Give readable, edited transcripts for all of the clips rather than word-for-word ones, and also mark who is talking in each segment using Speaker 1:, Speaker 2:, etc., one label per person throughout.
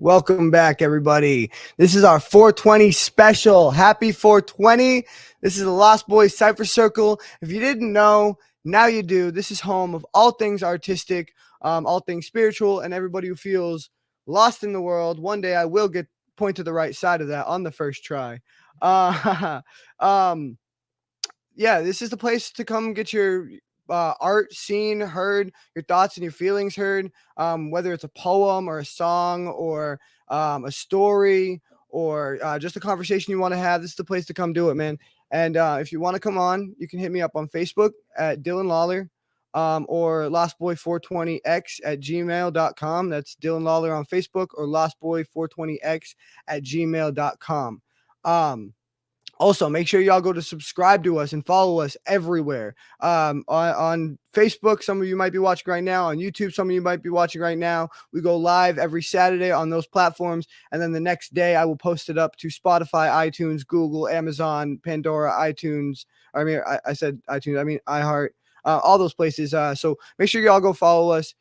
Speaker 1: Welcome back, everybody. This is our 420 special. Happy 420. This is the Lost Boys Cypher Circle. If you didn't know, now you do. This is home of all things artistic, all things spiritual, and everybody who feels lost in the world. One day I will get point to the right side of that on the first try. Uh, um, yeah, this is the place to come get your art seen, heard, your thoughts and your feelings heard, whether it's a poem or a song or a story or just a conversation you want to have. This is the place to come do it, man. And if you want to come on, you can hit me up on Facebook at Dylan Lawler or LostBoy420x at gmail.com. That's Dylan Lawler on Facebook or LostBoy420x at gmail.com. Also, make sure y'all go to subscribe to us and follow us everywhere. On Facebook, some of you might be watching right now. On YouTube, some of you might be watching right now. We go live every Saturday on those platforms. And then the next day, I will post it up to Spotify, iTunes, Google, Amazon, Pandora, iTunes. I said iTunes. I mean, iHeart, all those places. So make sure y'all go follow us.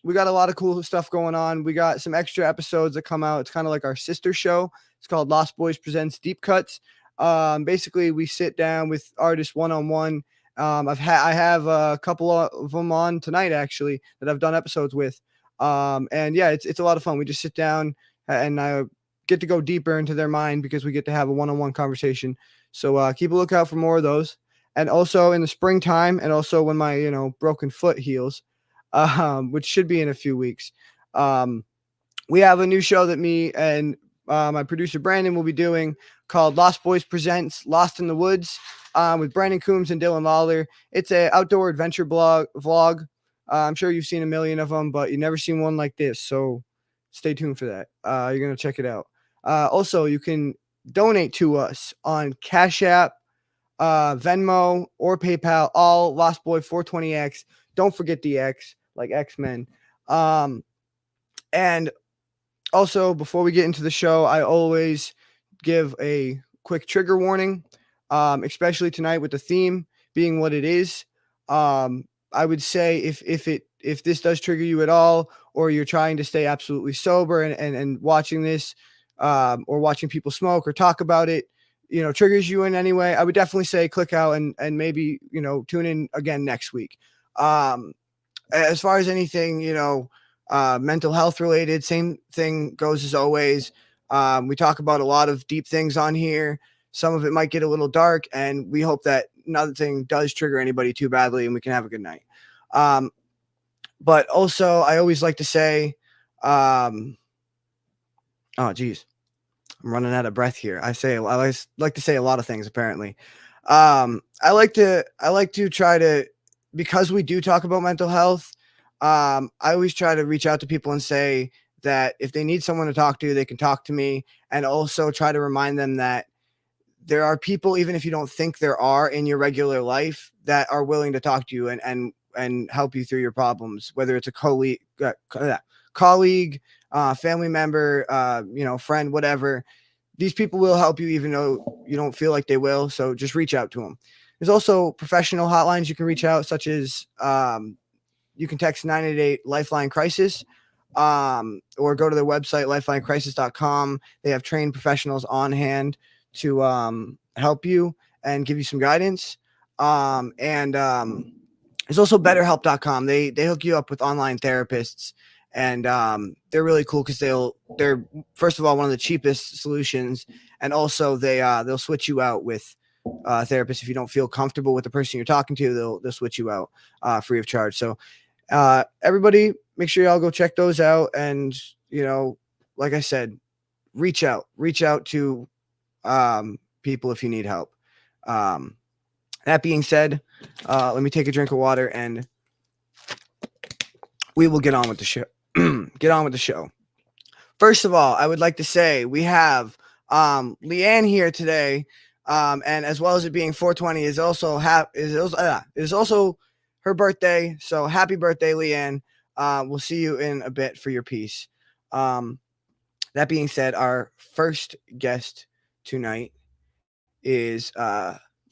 Speaker 1: We got a lot of cool stuff going on. We got some extra episodes that come out. It's kind of like our sister show. It's called Lost Boys Presents Deep Cuts. Basically, we sit down with artists one-on-one. I have a couple of them on tonight, actually, that I've done episodes with. And yeah, it's a lot of fun. We just sit down and I get to go deeper into their mind because we get to have a one-on-one conversation. So keep a lookout for more of those. And also in the springtime, and also when my broken foot heals, which should be in a few weeks, we have a new show that me and my producer Brandon will be doing called Lost Boys Presents Lost in the Woods with Brandon Coombs and Dylan Lawler. It's an outdoor adventure vlog. I'm sure you've seen a million of them, but you've never seen one like this. So stay tuned for that. You're going to check it out. Also, you can donate to us on Cash App, Venmo, or PayPal, all Lost Boy 420X. Don't forget the X, like X-Men. And also, before we get into the show, I always give a quick trigger warning, especially tonight with the theme being what it is. I would say if this does trigger you at all, or you're trying to stay absolutely sober and watching this, or watching people smoke or talk about it, triggers you in any way, I would definitely say click out and maybe, tune in again next week. As far as anything, mental health related, same thing goes as always. We talk about a lot of deep things on here. Some of it might get a little dark, and we hope that nothing does trigger anybody too badly and we can have a good night. But also, I always like to say, oh geez, I'm running out of breath here. I like to say a lot of things, apparently. I like to try to, because we do talk about mental health, I always try to reach out to people and say that if they need someone to talk to, they can talk to me, and also try to remind them that there are people, even if you don't think there are in your regular life, that are willing to talk to you and help you through your problems, whether it's a colleague, family member, friend, whatever. These people will help you even though you don't feel like they will. So just reach out to them. There's also professional hotlines you can reach out, such as you can text 988 Lifeline Crisis, or go to their website, lifelinecrisis.com. They have trained professionals on hand to help you and give you some guidance. And there's also betterhelp.com. They hook you up with online therapists, and they're really cool because they're first of all one of the cheapest solutions, and also they'll switch you out with therapists if you don't feel comfortable with the person you're talking to. They'll switch you out free of charge. So everybody, make sure y'all go check those out. And, like I said, reach out to people if you need help. That being said, let me take a drink of water and we will get on with the show. First of all, I would like to say we have Leanne here today. And as well as it being 420 is also her birthday. So happy birthday, Leanne. We'll see you in a bit for your piece. That being said, our first guest tonight is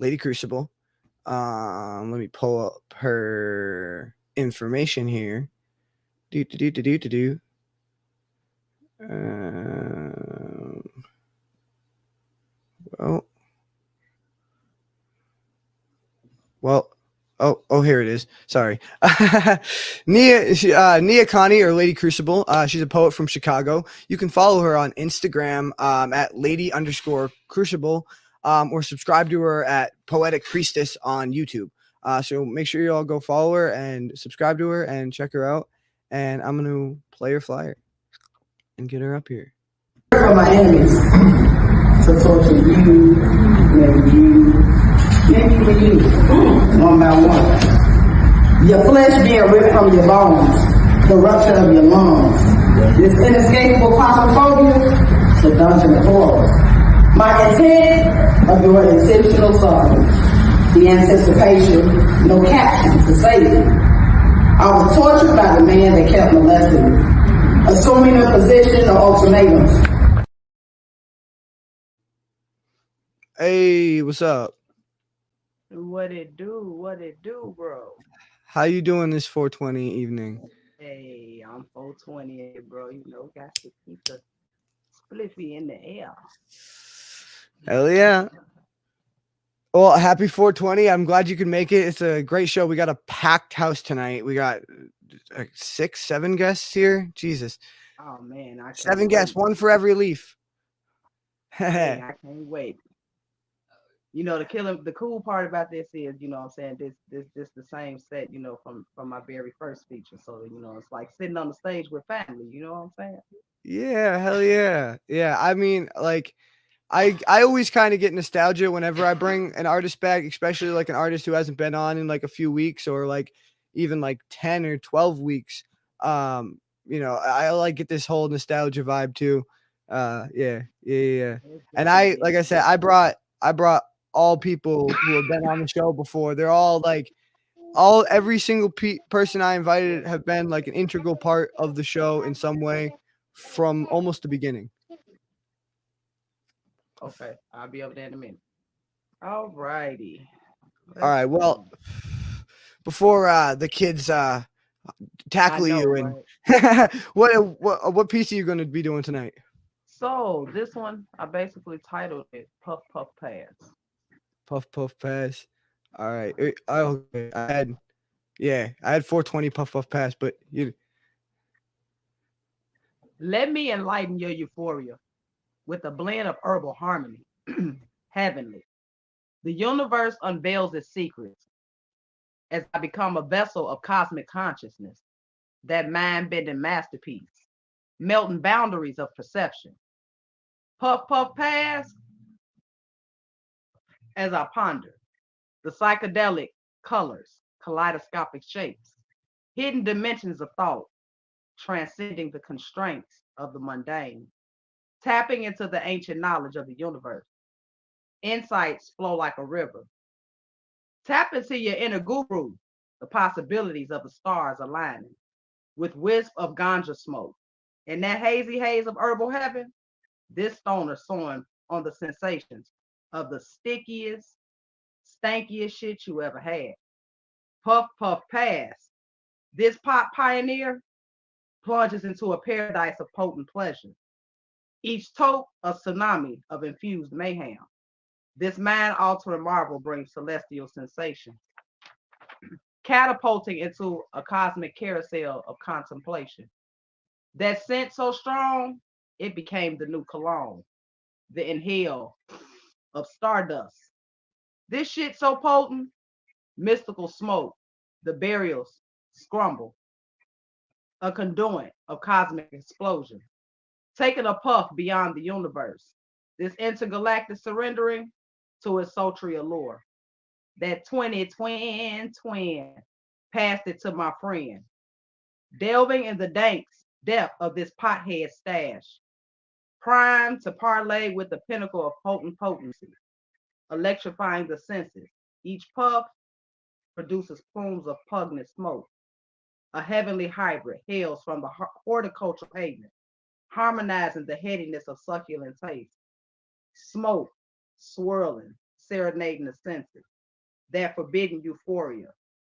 Speaker 1: Lady Crucible. Let me pull up her information here. Oh, well, oh, here it is. Sorry. Nia Connie, or Lady Crucible. She's a poet from Chicago. You can follow her on Instagram at lady_crucible, or subscribe to her at Poetic Priestess on YouTube. So make sure you all go follow her and subscribe to her and check her out. And I'm going to play her flyer and get her up here.
Speaker 2: For my enemies to torture you, maybe even you, one by one. Your flesh being ripped from your bones, the rupture of your lungs, this inescapable claustrophobia, the dungeon of horror. My intent of your intentional suffering, the anticipation, no caption to save you. I was tortured by the man that kept molesting me, assuming a position of ultimatums.
Speaker 1: Hey, what's up?
Speaker 3: What it do, bro?
Speaker 1: How you doing this 420 evening?
Speaker 3: Hey, I'm 420, bro. You know, got to keep the spliffy in the air.
Speaker 1: Hell yeah. Well, happy 420. I'm glad you could make it. It's a great show. We got a packed house tonight. We got 6, 7 guests here. Jesus.
Speaker 3: Oh man, I can't
Speaker 1: 7
Speaker 3: wait.
Speaker 1: guests, one for every leaf.
Speaker 3: Hey, I can't wait. You know, the cool part about this is, you know what I'm saying, this the same set, you know, from my very first feature. So, you know, it's like sitting on the stage with family, you know what I'm saying?
Speaker 1: Yeah, hell yeah. Yeah, I mean, like, I always kind of get nostalgia whenever I bring an artist back, especially like an artist who hasn't been on in like a few weeks, or like even like 10 or 12 weeks. I like get this whole nostalgia vibe too. Yeah. And like I said, I brought all people who have been on the show before. They're all like every single person I invited have been like an integral part of the show in some way from almost the beginning.
Speaker 3: Okay, I'll be over there in a minute. All righty.
Speaker 1: All right. Well, before the kids tackle you, and
Speaker 3: right?
Speaker 1: what piece are you going to be doing tonight?
Speaker 3: So this one, I basically titled it "Puff Puff Pass."
Speaker 1: Puff Puff Pass. All right. Okay. I had 420 Puff Puff Pass, but you.
Speaker 3: Let me enlighten your euphoria with a blend of herbal harmony, heavenly. The universe unveils its secrets as I become a vessel of cosmic consciousness, that mind-bending masterpiece, melting boundaries of perception. Puff, puff, pass, as I ponder the psychedelic colors, kaleidoscopic shapes, hidden dimensions of thought, transcending the constraints of the mundane, tapping into the ancient knowledge of the universe. Insights flow like a river. Tap into your inner guru, the possibilities of the stars aligning with wisp of ganja smoke. In that hazy haze of herbal heaven, this stoner soaring on the sensations of the stickiest, stankiest shit you ever had. Puff, puff, pass. This pop pioneer plunges into a paradise of potent pleasure. Each toke a tsunami of infused mayhem. This mind-altering marvel brings celestial sensation, catapulting into a cosmic carousel of contemplation. That scent so strong, it became the new cologne, the inhale of stardust. This shit so potent, mystical smoke, the burials scrumble, a conduit of cosmic explosion, taking a puff beyond the universe. This intergalactic surrendering to its sultry allure. That 20 twin passed it to my friend, delving in the danks depth of this pothead stash, primed to parlay with the pinnacle of potent potency, electrifying the senses. Each puff produces plumes of pungent smoke. A heavenly hybrid hails from the horticultural pavement, harmonizing the headiness of succulent taste. Smoke swirling, serenading the senses. That forbidden euphoria,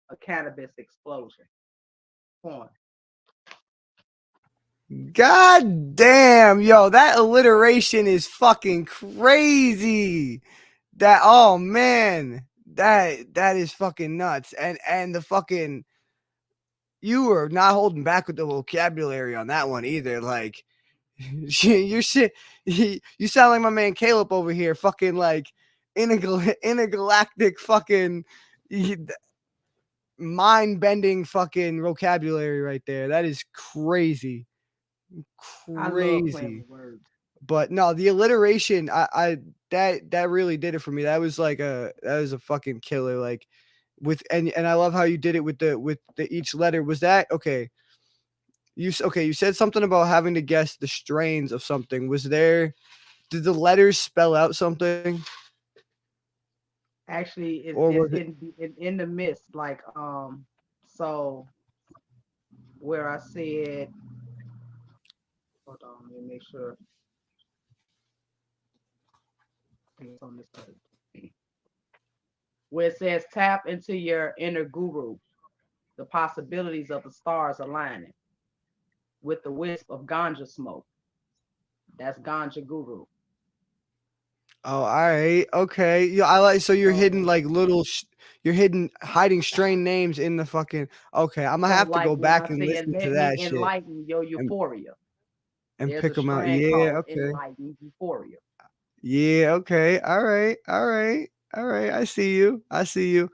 Speaker 3: a cannabis explosion. Point.
Speaker 1: God damn, yo, that alliteration is fucking crazy. That oh man, that is fucking nuts. And the fucking you were not holding back with the vocabulary on that one either. Like you're shit. You sound like my man Caleb over here, fucking like intergalactic fucking mind bending fucking vocabulary right there. That is crazy,
Speaker 3: I love playing
Speaker 1: crazy.
Speaker 3: with words.
Speaker 1: But no, the alliteration, I that really did it for me. That was like that was a fucking killer. Like with and I love how you did it with the each letter. Was that okay? Okay, you said something about having to guess the strains of something. Was there did the letters spell out something?
Speaker 3: Actually,
Speaker 1: Or
Speaker 3: it's
Speaker 1: was it
Speaker 3: in the midst. Like so where I said, hold on, let me make sure. I think it's on this page. Where it says tap into your inner guru, the possibilities of the stars aligning with the wisp of ganja smoke. That's ganja guru.
Speaker 1: oh, all right. Okay. Yeah, I like so you're hidden
Speaker 3: So
Speaker 1: like you're hidden hiding strain names in the fucking okay. I'm gonna
Speaker 3: so
Speaker 1: have to
Speaker 3: like
Speaker 1: go
Speaker 3: when I
Speaker 1: back and
Speaker 3: said
Speaker 1: listen to
Speaker 3: let me
Speaker 1: that shit
Speaker 3: enlighten your
Speaker 1: and
Speaker 3: euphoria, there's
Speaker 1: pick
Speaker 3: a
Speaker 1: them out.
Speaker 3: strand
Speaker 1: Yeah,
Speaker 3: called
Speaker 1: okay.
Speaker 3: enlighten euphoria.
Speaker 1: Yeah, okay. All right. All right. All right. I see you. I see you.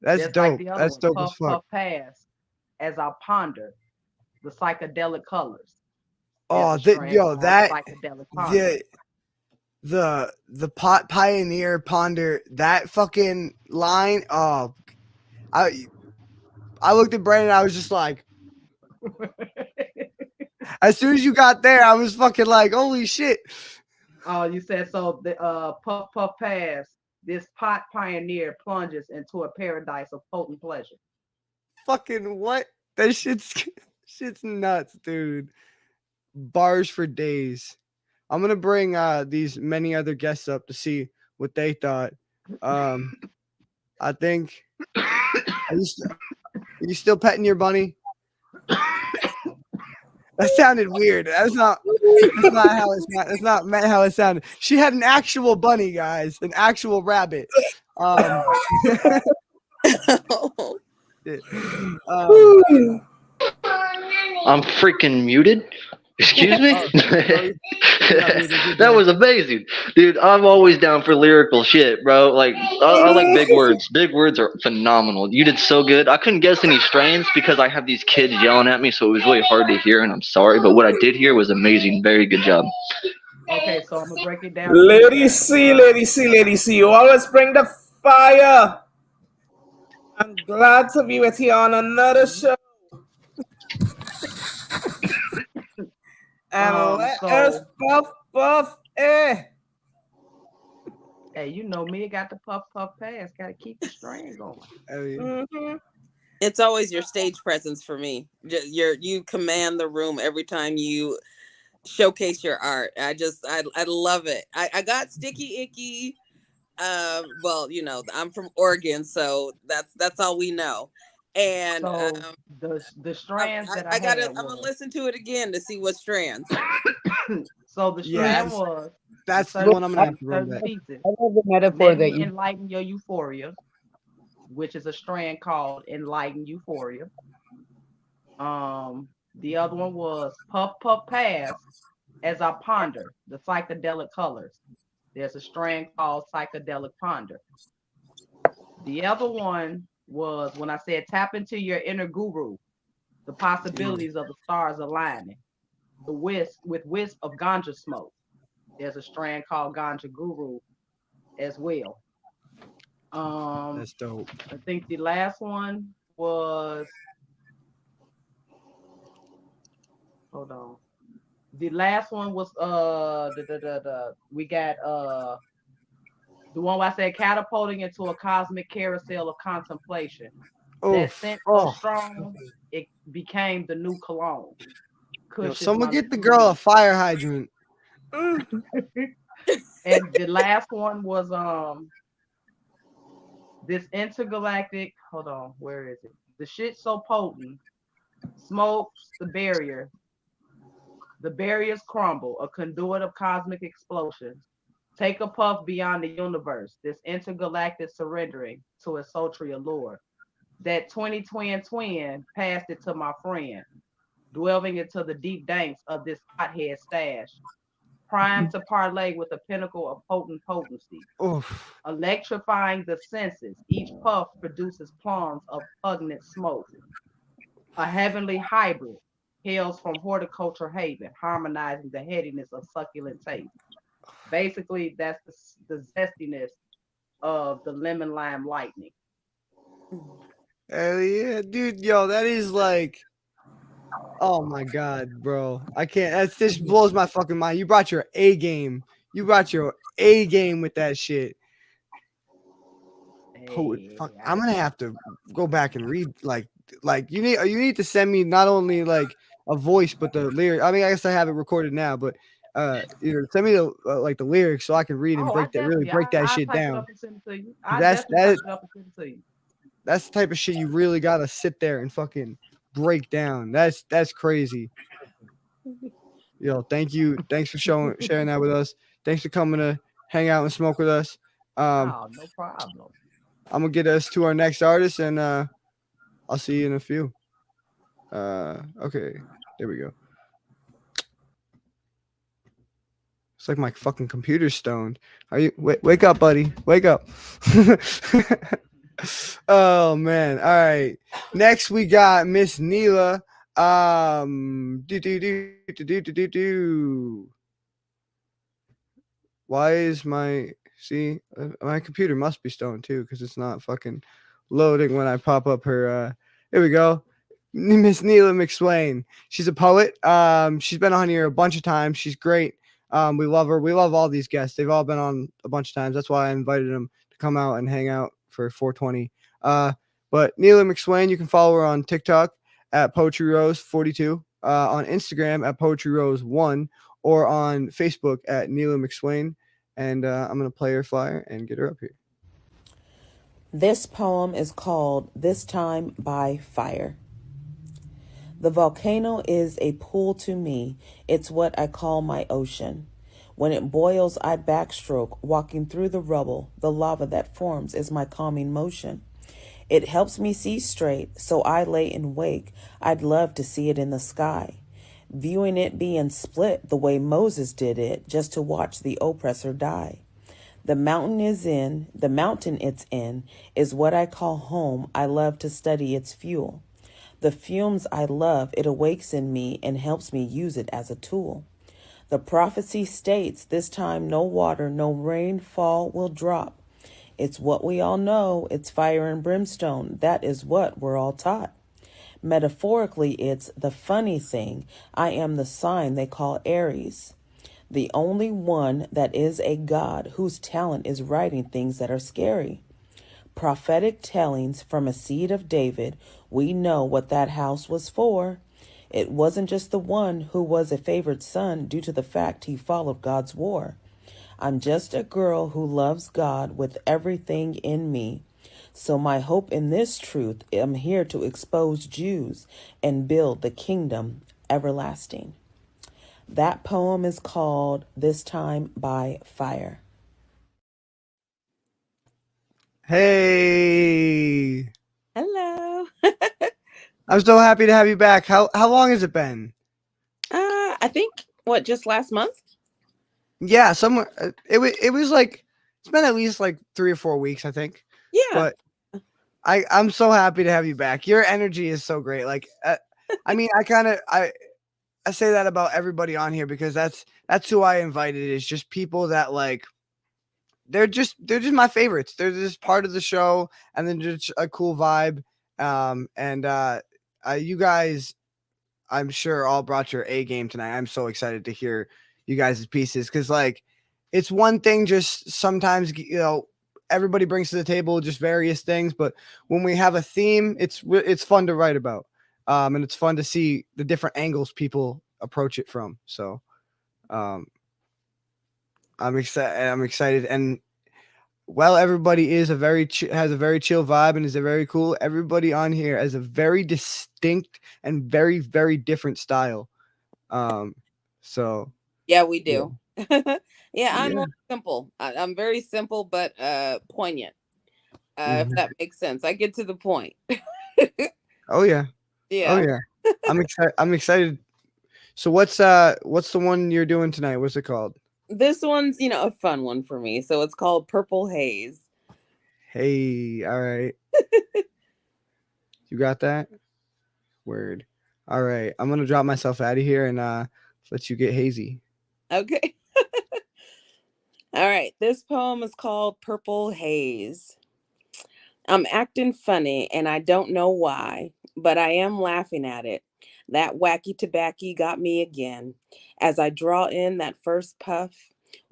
Speaker 1: That's
Speaker 3: Just like
Speaker 1: dope.
Speaker 3: the other
Speaker 1: That's
Speaker 3: one,
Speaker 1: dope as
Speaker 3: puff
Speaker 1: fuck.
Speaker 3: puff pass. As I ponder the psychedelic colors, there's
Speaker 1: Oh,
Speaker 3: a strand
Speaker 1: yo,
Speaker 3: called
Speaker 1: that
Speaker 3: psychedelic ponder.
Speaker 1: the the pot pioneer ponder that fucking line. Oh, I I looked at Brandon. I was just like, as soon as you got there, I was fucking like, holy shit.
Speaker 3: Oh, you said so. The puff puff pass. This pot pioneer plunges into a paradise of potent pleasure.
Speaker 1: Fucking what? That shit's nuts, dude. Bars for days. I'm gonna bring these many other guests up to see what they thought. Um, I think are you still petting your bunny? That sounded weird. That's not how it's not. That's not meant how it sounded. She had an actual bunny, guys, an actual rabbit. Um, um,
Speaker 4: I'm freaking muted. Excuse me?
Speaker 1: oh, no, you're not muted. You're
Speaker 4: That
Speaker 1: good.
Speaker 4: was amazing. Dude, I'm always down for lyrical shit, bro. Like, I like big words. Big words are phenomenal. You did so good. I couldn't guess any strains because I have these kids yelling at me, so it was really hard to hear, and I'm sorry. But what I did hear was amazing. Very good job.
Speaker 3: Okay, so I'm gonna break it down for you
Speaker 5: Lady
Speaker 3: guys.
Speaker 5: C, Lady C, Lady C, you always bring the fire. I'm glad to be with you on another show. And let us
Speaker 3: So
Speaker 5: puff, puff, eh.
Speaker 3: hey, you know me, got the puff puff pass. Got to keep the strain going.
Speaker 1: I mean,
Speaker 5: Mm-hmm.
Speaker 6: It's always your stage presence for me. You command the room every time you showcase your art. I love it. I got sticky icky. Well, I'm from Oregon, so that's all we know. And
Speaker 3: So the strands that I had
Speaker 6: I'm gonna
Speaker 3: was
Speaker 6: listen to it again to see what strands.
Speaker 3: so the
Speaker 1: yeah,
Speaker 3: strand was the
Speaker 1: that's the one
Speaker 3: certain
Speaker 1: I'm gonna have to run
Speaker 3: certain
Speaker 1: back.
Speaker 3: pieces.
Speaker 2: I love the metaphor
Speaker 3: Let
Speaker 2: that
Speaker 3: me
Speaker 2: you.
Speaker 3: enlighten your euphoria, which is a strand called enlighten euphoria. The other one was puff puff pass as I ponder the psychedelic colors. There's a strand called psychedelic ponder. The other one was when I said tap into your inner guru, the possibilities of the stars aligning. The wisp of ganja smoke. There's a strand called ganja guru as well. Um,
Speaker 1: That's dope.
Speaker 3: I think the last one was hold on. The last one was we got the one where I said catapulting into a cosmic carousel of contemplation.
Speaker 1: Oh,
Speaker 3: That scent so
Speaker 1: oh,
Speaker 3: strong it became the new cologne.
Speaker 1: yo,
Speaker 3: Kush is
Speaker 1: someone
Speaker 3: my
Speaker 1: get the
Speaker 3: new
Speaker 1: girl a
Speaker 3: leaf.
Speaker 1: fire hydrant.
Speaker 3: And the last one was this intergalactic. Hold on, where is it? The shit so potent smokes the barrier, The barriers crumble, a conduit of cosmic explosions. Take a puff beyond the universe, this intergalactic surrendering to a sultry allure. That 20 twin passed it to my friend, delving into the deep danks of this hothead stash, primed to parlay with a pinnacle of potent potency,
Speaker 1: Oof.
Speaker 3: electrifying the senses. Each puff produces plums of pungent smoke, a heavenly hybrid, hails from horticulture haven, harmonizing the headiness of succulent taste. Basically, that's the zestiness of the lemon lime lightning.
Speaker 1: Hell yeah, dude. Yo, that is like, oh my god, bro. I can't. That just blows my fucking mind. You brought your A game. You brought your A game with that shit.
Speaker 3: Hey,
Speaker 1: Fuck, I'm gonna have to go back and read like you need to send me not only like a voice but the lyric. I mean, I guess I have it recorded now, but send me the like the lyrics so I can read and
Speaker 3: oh, I
Speaker 1: break that really
Speaker 3: definitely,
Speaker 1: break that
Speaker 3: I
Speaker 1: shit
Speaker 3: type it
Speaker 1: down.
Speaker 3: up and send it to you. I
Speaker 1: That's
Speaker 3: definitely
Speaker 1: that
Speaker 3: type it up and send it to you.
Speaker 1: that's the type of shit you really gotta sit there and fucking break down. That's crazy. Yo, thank you. Thanks for sharing that with us. Thanks for coming to hang out and smoke with us.
Speaker 3: Oh, no problem.
Speaker 1: I'm gonna get us to our next artist, and I'll see you in a few. Okay, there we go. It's like my fucking computer's stoned. Are you? Wake up, buddy. Wake up. Oh man. All right. Next we got Miss Neela. Do. Why is my my computer must be stoned too because it's not fucking loading when I pop up her. Here we go. Miss Neela McSwain. She's a poet. She's been on here a bunch of times. She's great. We love her. We love all these guests. They've all been on a bunch of times. That's why I invited them to come out and hang out for 420. But Neela McSwain, you can follow her on TikTok at Poetry Rose 42, on Instagram at Poetry Rose 1, or on Facebook at Neela McSwain. And I'm gonna play her flyer and get her up here.
Speaker 7: This poem is called This Time by Fire. The volcano is a pool to me. It's what I call my ocean. When it boils, I backstroke, walking through the rubble. The lava that forms is my calming motion. It helps me see straight, so I lay in wake. I'd love to see it in the sky. Viewing it being split the way Moses did it, just to watch the oppressor die. The mountain it's in is what I call home. I love to study its fuel. The fumes I love, it awakes in me and helps me use it as a tool. The prophecy states this time no water, no rainfall will drop. It's what we all know. It's fire and brimstone. That is what we're all taught. Metaphorically, it's the funny thing. I am the sign they call Aries, the only one that is a god whose talent is writing things that are scary. Prophetic tellings from a seed of David, we know what that house was for. It wasn't just the one who was a favored son due to the fact he followed God's war. I'm just a girl who loves God with everything in me. So my hope in this truth, I'm here to expose Jews and build the kingdom everlasting. That poem is called This Time by Fire.
Speaker 1: Hey,
Speaker 6: Hello.
Speaker 1: I'm so happy to have you back. How long has it been?
Speaker 6: I think just last month?
Speaker 1: Yeah, somewhere it was like it's been at least like 3 or 4 weeks, I think.
Speaker 6: Yeah.
Speaker 1: But I'm so happy to have you back. Your energy is so great. Like I mean, I say that about everybody on here because that's who I invited, is just people that like they're just my favorites. They're just part of the show and then just a cool vibe. You guys, I'm sure all brought your A game tonight. I'm so excited to hear you guys' pieces because like it's one thing just sometimes everybody brings to the table just various things, but when we have a theme, it's fun to write about, and it's fun to see the different angles people approach it from. So I'm excited, and well, everybody is has a very chill vibe and is a very cool. Everybody on here has a very distinct and very, very different style. So
Speaker 6: Yeah, we
Speaker 1: yeah,
Speaker 6: do. Yeah, I'm
Speaker 1: yeah.
Speaker 6: more simple. I'm very simple but poignant. If
Speaker 1: Mhm.
Speaker 6: that makes sense. I get to the point.
Speaker 1: Oh yeah, oh
Speaker 6: Yeah.
Speaker 1: yeah. I'm excited. I'm excited. So what's the one you're doing tonight? What's it called?
Speaker 6: This one's, a fun one for me. So it's called Purple Haze.
Speaker 1: Hey, all right, you got that word. All right, I'm gonna drop myself out of here and let you get hazy.
Speaker 6: Okay. All right. This poem is called Purple Haze. I'm acting funny and I don't know why, but I am laughing at it. That wacky tobacco got me again. As I draw in that first puff,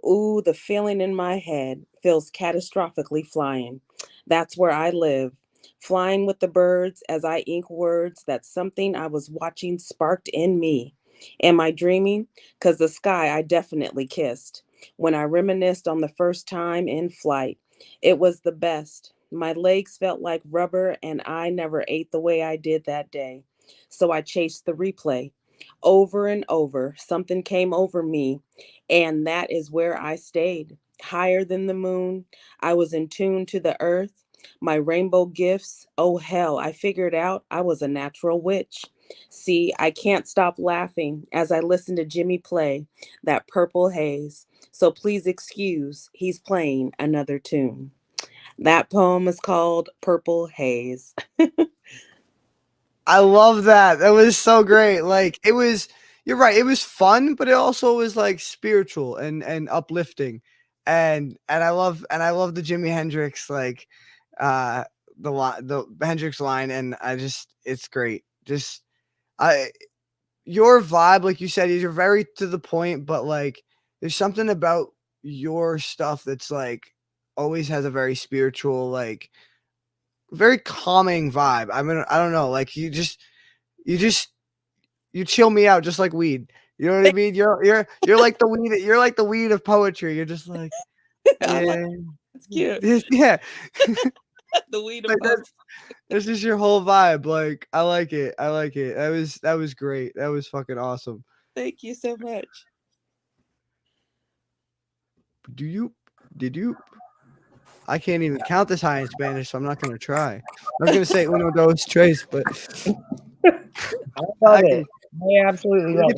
Speaker 6: ooh, the feeling in my head feels catastrophically flying. That's where I live. Flying with the birds as I ink words that something I was watching sparked in me. Am I dreaming? 'Cause the sky I definitely kissed. When I reminisced on the first time in flight, it was the best. My legs felt like rubber, and I never ate the way I did that day. So I chased the replay. Over and over, something came over me, and that is where I stayed. Higher than the moon, I was in tune to the earth. My rainbow gifts, oh hell, I figured out I was a natural witch. See, I can't stop laughing as I listen to Jimmy play that purple haze. So please excuse, he's playing another tune. That poem is called Purple Haze.
Speaker 1: I love that. That was so great. Like it was. You're right. It was fun, but it also was like spiritual and uplifting, and I love the Jimi Hendrix like uh the Hendrix line, and I just it's great. Just I your vibe, like you said, you're very to the point, but like there's something about your stuff that's like always has a very spiritual, like very calming vibe. I mean, I don't know, like you just you chill me out just like weed. You know what I mean? You're like the weed. You're like the weed of poetry. You're just like
Speaker 6: I like
Speaker 1: yeah,
Speaker 6: it's cute.
Speaker 1: yeah.
Speaker 6: The weed of
Speaker 1: Like
Speaker 6: poetry.
Speaker 1: that's just your whole vibe. Like I like it. I like it. That was great. That was fucking awesome.
Speaker 6: Thank you so much.
Speaker 1: Do you? Did you? I can't even count this high in Spanish, so I'm not gonna try. I was gonna say uno dos tres, but
Speaker 2: I love
Speaker 1: I
Speaker 2: it.
Speaker 1: can
Speaker 2: I absolutely love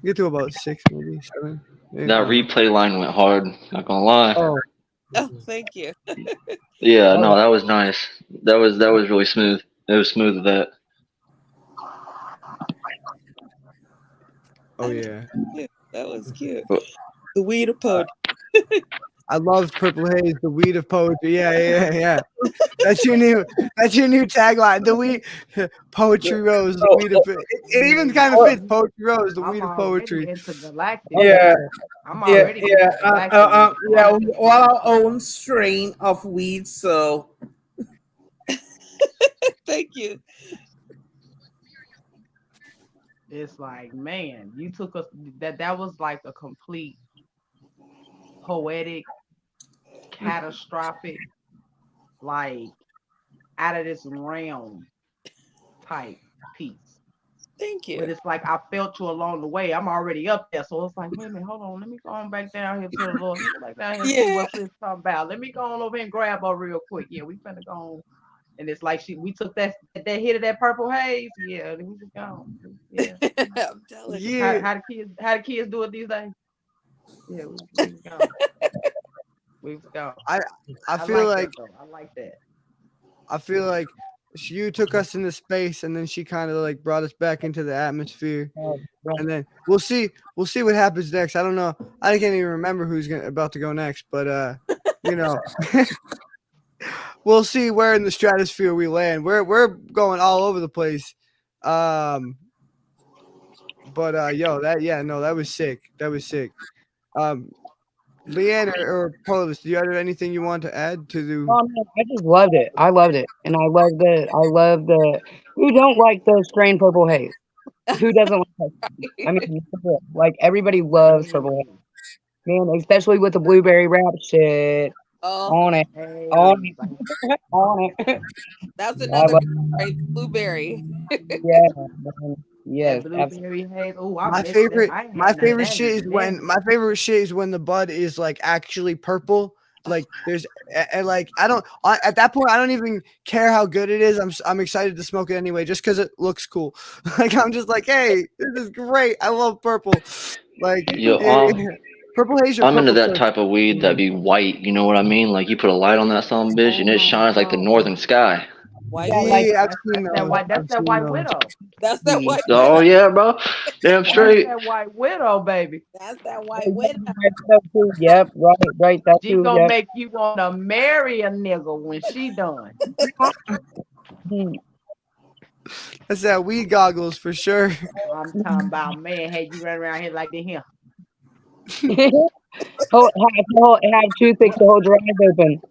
Speaker 1: get to
Speaker 2: it.
Speaker 1: about six, maybe seven. Maybe, I
Speaker 4: That
Speaker 1: don't know.
Speaker 4: replay line went hard. Not gonna lie.
Speaker 1: Oh,
Speaker 6: Oh, thank you.
Speaker 4: Yeah,
Speaker 2: Oh,
Speaker 4: no, that was nice. That was really smooth. It was smooth with that.
Speaker 1: oh yeah.
Speaker 6: That was cute. The weed of poetry.
Speaker 1: I love Purple Haze, the weed of poetry. Yeah, yeah, yeah. That's your new. That's your new tagline. The weed, poetry rose. The weed of. It even kind of fits. Poetry rose. The
Speaker 3: I'm
Speaker 1: weed of
Speaker 3: already
Speaker 1: poetry.
Speaker 3: intergalactic
Speaker 2: yeah,
Speaker 3: with
Speaker 5: Yeah,
Speaker 3: it. I'm
Speaker 2: yeah,
Speaker 3: already
Speaker 5: yeah.
Speaker 3: intergalactic with it. So I'm just
Speaker 5: All our
Speaker 3: gonna
Speaker 5: own strain of weed. So
Speaker 6: Thank you.
Speaker 3: it's like, man, you took us that was like a complete poetic, catastrophic, like out of this realm type piece.
Speaker 6: Thank
Speaker 3: But
Speaker 6: you.
Speaker 3: it's like I felt you along the way. I'm already up there. So it's like, wait a minute, hold on. Let me go on back down here to the Lord. Let me go back down here and see
Speaker 6: Yeah.
Speaker 3: what's this talking about. Let me go on over here and grab her real quick. Yeah, we finna go on. And it's like we took that hit of that purple haze. Yeah, we just gone. Yeah.
Speaker 6: I'm telling you.
Speaker 1: Yeah,
Speaker 3: How the kids do it these days? Yeah, we was gone. We was gone.
Speaker 1: I I
Speaker 3: I
Speaker 1: feel
Speaker 3: like
Speaker 1: like
Speaker 3: that though. I like that.
Speaker 1: I feel like you took us into space, and then she kind of like brought us back into the atmosphere, and then we'll see what happens next. I don't know. I can't even remember who's about to go next, but you know, we'll see where in the stratosphere we land. We're going all over the place. Um, but yo, that was sick. That was sick. Um, Leanne or Polis, do you have anything you want to add to the?
Speaker 2: oh man, I just loved it. I loved it, and I love the. Who don't like the strain purple haze? Who doesn't like that? I mean, like everybody loves purple
Speaker 3: Hey,
Speaker 2: haze, man. Especially with the blueberry wrap shit
Speaker 6: Oh,
Speaker 2: on it, on
Speaker 3: hey, like,
Speaker 2: it, on it.
Speaker 6: that's
Speaker 2: I
Speaker 6: another
Speaker 2: love,
Speaker 6: right? Blueberry.
Speaker 2: yeah, man.
Speaker 8: Yes,
Speaker 3: That
Speaker 8: absolutely.
Speaker 3: blueberry haze. Oh, I
Speaker 1: My
Speaker 3: missed that.
Speaker 1: favorite,
Speaker 3: I ain't
Speaker 1: my
Speaker 3: had none of
Speaker 1: favorite
Speaker 3: that
Speaker 1: shit is
Speaker 3: in
Speaker 1: when
Speaker 3: minutes.
Speaker 1: my favorite shit is when the bud is like actually purple. Like there's and like I don't at that point I don't even care how good it is. I'm excited to smoke it anyway just because it looks cool. Like I'm just like, hey, this is great. I love purple. Like
Speaker 4: Yo,
Speaker 1: purple haze or
Speaker 4: I'm into
Speaker 1: purple
Speaker 4: that
Speaker 1: kush.
Speaker 4: type of weed that be white. You know what I mean? Like you put a light on that son of a bitch and
Speaker 3: Oh
Speaker 4: it
Speaker 3: my
Speaker 4: shines like the northern
Speaker 3: God.
Speaker 4: sky.
Speaker 6: White
Speaker 8: Got like
Speaker 6: widow.
Speaker 1: Yeah, I've
Speaker 3: That's,
Speaker 1: seen
Speaker 3: that's that
Speaker 1: those.
Speaker 3: white. That's
Speaker 1: I've
Speaker 3: that
Speaker 1: seen
Speaker 3: white
Speaker 1: those.
Speaker 3: widow.
Speaker 6: That's that white
Speaker 4: Oh
Speaker 6: widow.
Speaker 4: yeah, bro. Damn
Speaker 3: That's
Speaker 4: straight.
Speaker 3: that white widow, baby.
Speaker 6: That's that white widow.
Speaker 8: Yep, right, that
Speaker 3: She
Speaker 8: too,
Speaker 3: gonna
Speaker 8: yep.
Speaker 3: make you wanna marry a nigga when she done.
Speaker 8: Hmm.
Speaker 1: That's that weed goggles for sure.
Speaker 3: I'm talking about, man, hey, you run around here like this here.
Speaker 8: Have toothpicks to hold your eyes open.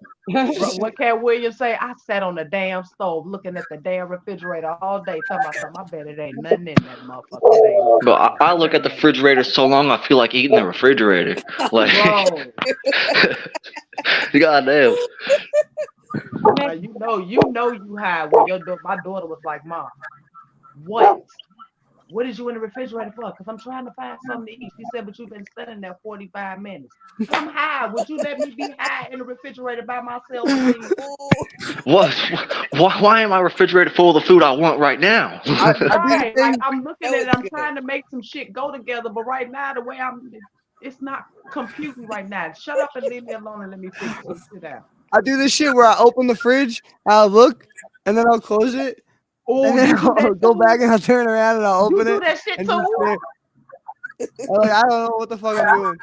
Speaker 3: What can William say? I sat on the damn stove looking at the damn refrigerator all day, talking about something. I bet it ain't nothing in that motherfucker, baby.
Speaker 4: But I look at the refrigerator so long, I feel like eating the refrigerator. Like,
Speaker 3: Bro,
Speaker 4: goddamn.
Speaker 3: you know you had when my daughter was like, Mom, what? What is you in the refrigerator for? Because I'm trying to find something to eat. She said, but you've been standing there 45 minutes. Come high. Would you let me be high in the refrigerator by myself, please?
Speaker 4: What? Why am I refrigerator full of the food I want right now?
Speaker 1: I do the
Speaker 3: Right. Like
Speaker 1: thing.
Speaker 3: I'm looking
Speaker 6: That
Speaker 3: at
Speaker 6: was
Speaker 3: it. I'm
Speaker 6: good.
Speaker 3: trying to make some shit go together. But right now, the way it's not computing right now. Shut up and leave me alone and let me figure some shit out.
Speaker 1: I do this shit where I open the fridge, I'll look, and then I'll close it,
Speaker 3: Oh,
Speaker 1: and then
Speaker 3: you do
Speaker 1: I'll
Speaker 3: that
Speaker 1: go
Speaker 3: too?
Speaker 1: back and I'll turn around and I'll
Speaker 3: You
Speaker 1: open
Speaker 3: do
Speaker 1: it
Speaker 3: that shit
Speaker 1: and just
Speaker 3: too?
Speaker 1: I'm like, I don't know what the fuck I'm doing.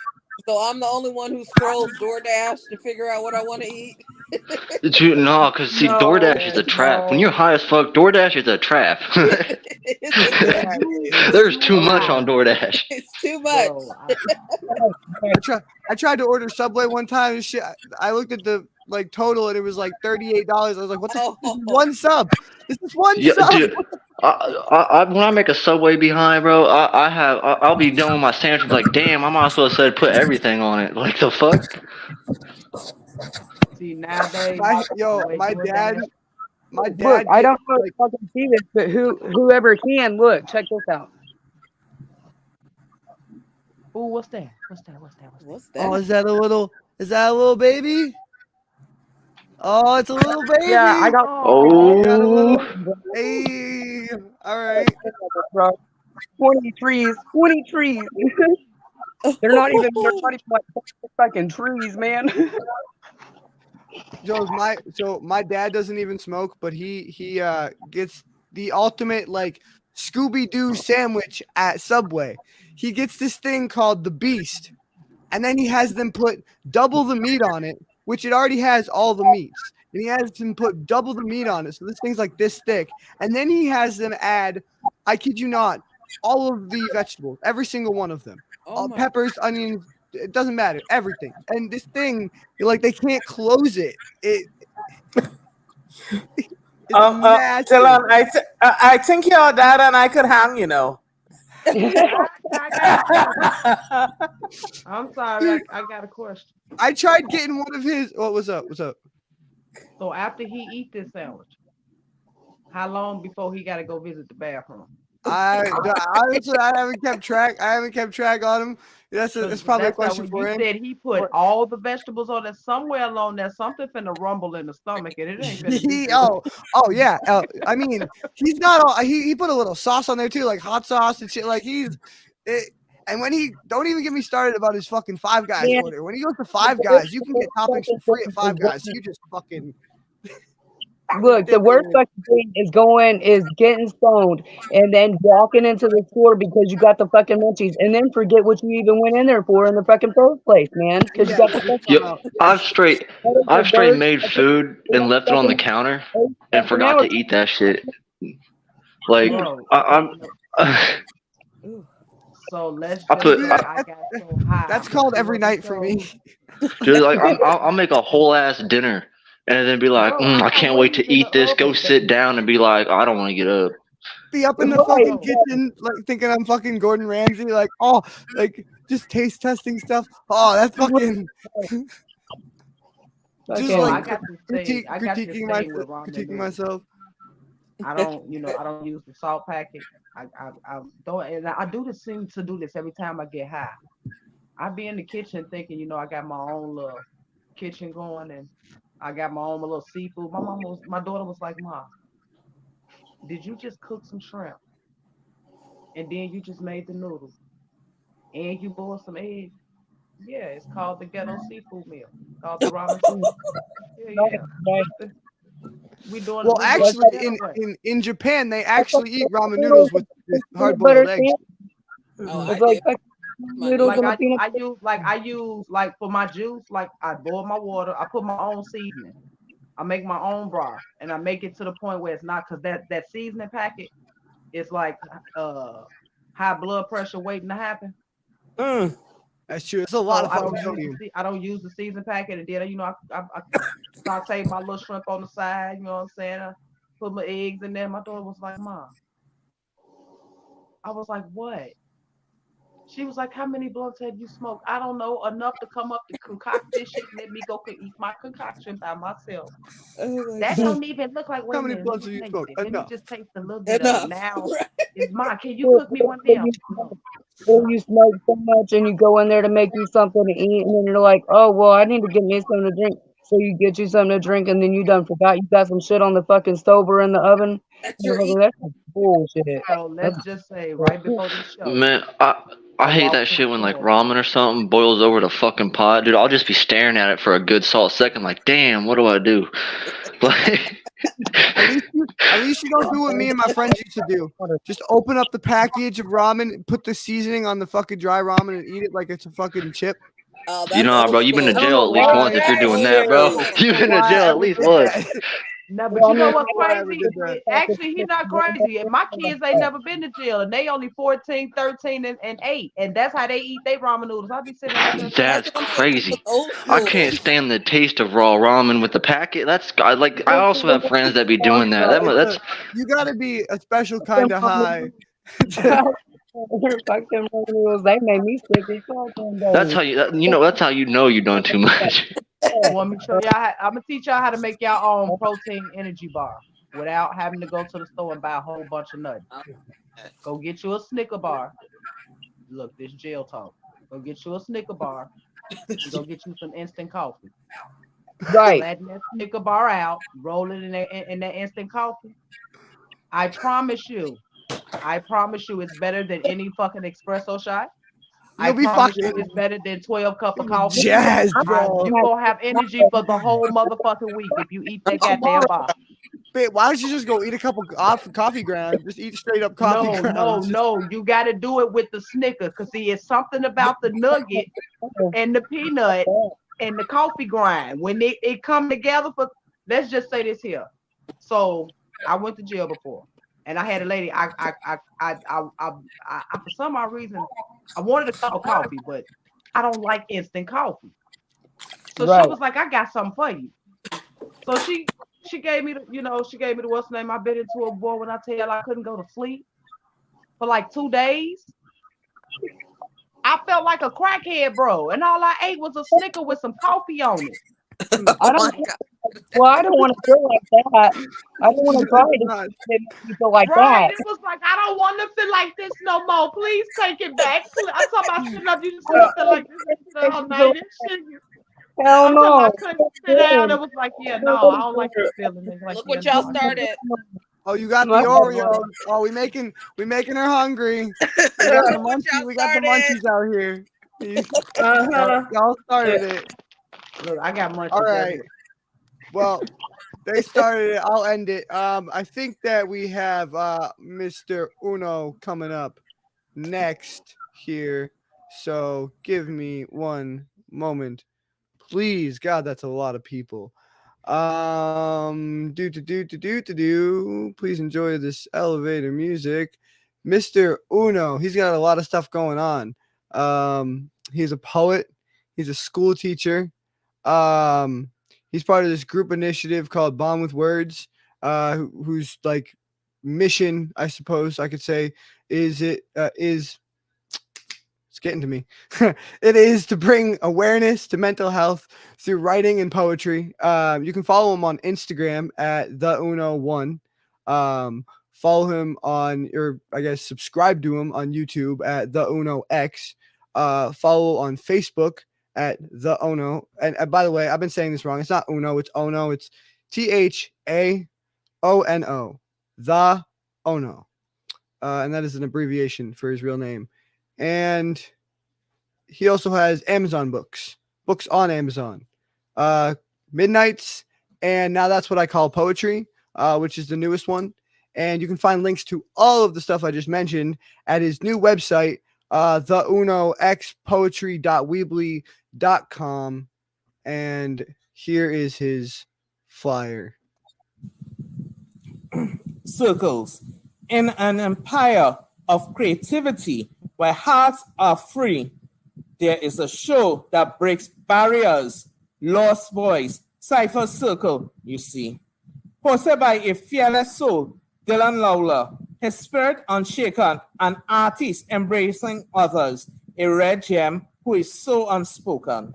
Speaker 6: So I'm the only one who scrolls DoorDash to figure out what I want to eat.
Speaker 4: Dude, no, because see, DoorDash is a trap. When you're high as fuck, DoorDash is a trap.
Speaker 6: It's a trap.
Speaker 4: There's too much on DoorDash.
Speaker 6: It's too much.
Speaker 3: Bro,
Speaker 1: I tried to order Subway one time and shit. I looked at the like total and it was like $38. I was like, what the? This is one sub. This is one
Speaker 4: Yeah,
Speaker 1: sub.
Speaker 4: dude. When I make a Subway behind, bro, I'll be done with my sandwich and be like, damn, I might as well said put everything on it. Like the fuck?
Speaker 3: see nowadays,
Speaker 1: My dad. My
Speaker 8: Look,
Speaker 1: dad.
Speaker 8: I
Speaker 1: Gets,
Speaker 8: don't know if
Speaker 1: like,
Speaker 8: I can see this, but whoever can, look, check this out.
Speaker 3: Ooh, what's that? What's that?
Speaker 6: What's
Speaker 1: oh,
Speaker 6: that?
Speaker 1: is that a little baby? Oh, it's a little baby.
Speaker 8: Yeah, I got.
Speaker 1: You got a
Speaker 4: Oh,
Speaker 1: little. Hey, all right.
Speaker 8: 20 trees. They're not even like fucking trees, man.
Speaker 1: My dad doesn't even smoke, but he gets the ultimate like Scooby Doo sandwich at Subway. He gets this thing called the Beast, and then he has them put double the meat on it, which it already has all the meats, and he has them put double the meat on it. So this thing's like this thick, and then he has them add, I kid you not, all of the vegetables, every single one of them,
Speaker 6: Oh my.
Speaker 1: peppers, onions. It doesn't matter, everything. And this thing, like they can't close it. It's massive.
Speaker 5: Dylan, I think your dad and I could hang, you know.
Speaker 3: I'm sorry, I got a question.
Speaker 1: I tried getting one of his. Oh, what's up? What's up?
Speaker 3: So after he eat this sandwich, how long before he got to go visit the bathroom?
Speaker 1: Honestly, I haven't kept track. I haven't kept track on him. That's probably a question for him.
Speaker 3: You said he put all the vegetables on it. Somewhere along there, something finna rumble in the stomach, and it ain't finna be good.
Speaker 1: Oh yeah. I mean, he's not all. He put a little sauce on there too, like hot sauce and shit. Like and when he don't even get me started about his fucking Five Guys order. When he goes to Five Guys, you can get toppings for free at Five Guys. So you just fucking.
Speaker 8: Look, the worst fucking thing is getting stoned and then walking into the store because you got the fucking munchies and then forget what you even went in there for in the fucking first place, man. Because you got the
Speaker 4: Yep, I've straight made food and left it on the counter and forgot to eat that shit. Like I'm.
Speaker 3: So let's
Speaker 4: I
Speaker 3: just
Speaker 4: put.
Speaker 3: say I got so high.
Speaker 1: That's called every night for me.
Speaker 4: Dude, like I'll make a whole ass dinner and then be like, I can't wait to eat this. Go sit down and be like, I don't want to get up.
Speaker 1: Be up in the fucking kitchen, like thinking I'm fucking Gordon Ramsay, like just taste testing stuff. Oh, that's fucking. Just like critiquing myself.
Speaker 3: I don't, I don't use the salt packet. I don't, and I do this seem to do this every time I get high. I be in the kitchen thinking, I got my own little kitchen going, and I got my own little seafood. My daughter was like, "Mom, did you just cook some shrimp and then you just made the noodles and you boiled some eggs?" Yeah, it's called the ghetto seafood meal. Called the ramen soup. Yeah. We doing
Speaker 1: Well,
Speaker 3: we doing
Speaker 1: actually,
Speaker 3: it the ghetto way.
Speaker 1: in Japan, they actually eat ramen noodles with hard
Speaker 8: butter
Speaker 1: boiled eggs.
Speaker 6: Oh,
Speaker 8: It's
Speaker 6: I
Speaker 8: like
Speaker 6: do. My
Speaker 8: noodles
Speaker 3: Like
Speaker 8: and a peanut.
Speaker 3: I use like for my juice, like I boil my water, I put my own seasoning. I make my own broth and I make it to the point where it's not, because that seasoning packet is like high blood pressure waiting to happen.
Speaker 1: That's true. It's a lot
Speaker 3: So
Speaker 1: of fun sodium.
Speaker 3: I don't use the season packet, and then I saute my little shrimp on the side. You know what I'm saying? I put my eggs in there. My daughter was like, "Mom," I was like, "What?" She was like, "How many blunts have you smoked?" I don't know, enough to come up to concoct this shit and let me go eat my concoction by myself.
Speaker 6: Oh
Speaker 3: That don't even look like.
Speaker 1: How
Speaker 3: Wait a
Speaker 1: many
Speaker 3: minute, let
Speaker 1: blunts
Speaker 3: me
Speaker 1: have you
Speaker 3: taste
Speaker 1: smoked?
Speaker 3: it. Let me
Speaker 1: Enough.
Speaker 3: just taste a little bit of it.
Speaker 6: enough.
Speaker 3: Now
Speaker 6: Right.
Speaker 3: it's mine. Can you cook me one now?
Speaker 8: Or you smoke so much and you go in there to make you something to eat, and then you're like, oh, well, I need to get me something to drink. So you get you something to drink, and then you done forgot you got some shit on the fucking stove or in the oven.
Speaker 6: That's your
Speaker 8: That's bullshit.
Speaker 3: Girl,
Speaker 8: That's
Speaker 3: let's just say right before this show,
Speaker 4: Man,
Speaker 3: I
Speaker 4: I hate
Speaker 3: walked
Speaker 4: that
Speaker 3: to the
Speaker 4: shit when like
Speaker 3: store.
Speaker 4: ramen or something boils over the fucking pot, dude. I'll just be staring at it for a good solid second, like, damn, what do I do? Like,
Speaker 1: At least you don't do what me and my friends used to do. Just open up the package of ramen, put the seasoning on the fucking dry ramen, and eat it like it's a fucking chip.
Speaker 6: Oh,
Speaker 4: you
Speaker 6: that's
Speaker 4: know,
Speaker 6: old
Speaker 4: bro, you've been to
Speaker 1: I
Speaker 6: school.
Speaker 1: don't
Speaker 4: jail
Speaker 1: know
Speaker 4: at least once
Speaker 1: why.
Speaker 4: if you're
Speaker 6: That's
Speaker 4: doing
Speaker 6: old
Speaker 4: that, bro.
Speaker 1: I
Speaker 6: school.
Speaker 1: don't
Speaker 4: You've
Speaker 1: know
Speaker 4: been to
Speaker 1: why I
Speaker 4: jail at
Speaker 1: ever
Speaker 4: least
Speaker 1: did
Speaker 4: once.
Speaker 1: that.
Speaker 3: No, but
Speaker 8: Well, I
Speaker 3: you know
Speaker 8: mean,
Speaker 3: what's
Speaker 1: Why I ever
Speaker 3: crazy?
Speaker 1: did that.
Speaker 3: Actually, he's not crazy. And my kids ain't never been to jail, and they only 14, 13, and 8. And that's how they eat their ramen noodles. I'll be sitting there looking at them like,
Speaker 4: That's
Speaker 6: That's what I'm saying. It was
Speaker 4: crazy.
Speaker 6: old
Speaker 4: I
Speaker 6: school.
Speaker 4: can't stand the taste of raw ramen with the packet. That's I also have friends that be doing that.
Speaker 1: Bro,
Speaker 4: That's
Speaker 1: you gotta be a special kind of high.
Speaker 8: fucking noodles, they made me sick as fuck one
Speaker 4: that's
Speaker 8: day.
Speaker 4: how that's how you know you're doing too much.
Speaker 3: want me to show y'all? I'm gonna teach y'all how to make y'all own protein energy bar without having to go to the store and buy a whole bunch of nuts. Go get you a Snicker bar. Look, this jail talk. Go get you a Snicker bar. And go get you some instant coffee.
Speaker 8: Right.
Speaker 3: Flatten that Snicker bar out. Roll it in that instant coffee. I promise you, it's better than any fucking espresso shot. I
Speaker 1: You'll be
Speaker 3: promise you,
Speaker 1: fucking
Speaker 3: it's better than 12 cup of coffee.
Speaker 1: jazzed, bro.
Speaker 3: You gonna have energy for the whole motherfucking week if you eat that goddamn bar.
Speaker 1: Wait, why don't you just go eat a couple off coffee ground? Just eat straight up coffee
Speaker 3: No,
Speaker 1: grounds.
Speaker 3: you got to do it with the Snicker, because see, it's something about the nugget and the peanut and the coffee grind when it come together. For let's just say this here. So I went to jail before, and I had a lady. I for some odd reason, I wanted a cup of coffee, but I don't like instant coffee. So
Speaker 8: Right.
Speaker 3: she was like, "I got something for you." So she gave me the what's name. I've been into a war when I tell you I couldn't go to sleep for like 2 days. I felt like a crackhead, bro, and all I ate was a Snicker with some coffee on it.
Speaker 8: I don't. Well, I don't want to feel like that. I don't want to try to feel like
Speaker 3: Right?
Speaker 8: that.
Speaker 3: It was like, I don't want to feel like this no more. Please take it back. I'm talking about sitting up. You just sit up there like this all night and shit.
Speaker 8: Hell
Speaker 3: I'm talking
Speaker 8: no.
Speaker 3: about I couldn't sit down. It was like, yeah, no, I don't like this feeling. It's like,
Speaker 6: Look
Speaker 3: yeah,
Speaker 6: what y'all
Speaker 3: no,
Speaker 6: started.
Speaker 1: Oh, you got the Oreos. Oh, we making her hungry. We got the
Speaker 6: Look what y'all
Speaker 1: munchies. We got the
Speaker 6: started.
Speaker 1: munchies out here. Y'all started it.
Speaker 3: Look, I got munchies.
Speaker 1: All right. Well, they started it. I'll end it. I think that we have Mr. Uno coming up next here. So give me one moment, please. God, that's a lot of people. Please enjoy this elevator music. Mr. Uno, he's got a lot of stuff going on. He's a poet. He's a school teacher. He's part of this group initiative called Bomb with Words, whose like mission, I suppose I could say, is it's getting to me. It is to bring awareness to mental health through writing and poetry. You can follow him on Instagram at the Uno1. Follow him on, or I guess subscribe to him on YouTube at the Uno X. Follow on Facebook at the Ono. And by the way, I've been saying this wrong. It's not Uno, it's Ono. It's THAONO. The Ono. And that is an abbreviation for his real name. And he also has Amazon books on Amazon. Midnights, and Now That's What I Call Poetry, which is the newest one. And you can find links to all of the stuff I just mentioned at his new website, theunoxpoetry.weebly.com. And here is his flyer.
Speaker 5: Circles. In an empire of creativity where hearts are free, there is a show that breaks barriers. Lost Boys Cypher Circle, you see. Hosted by a fearless soul, Dylan Lawler, his spirit unshaken, an artist embracing others, a red gem who is so unspoken.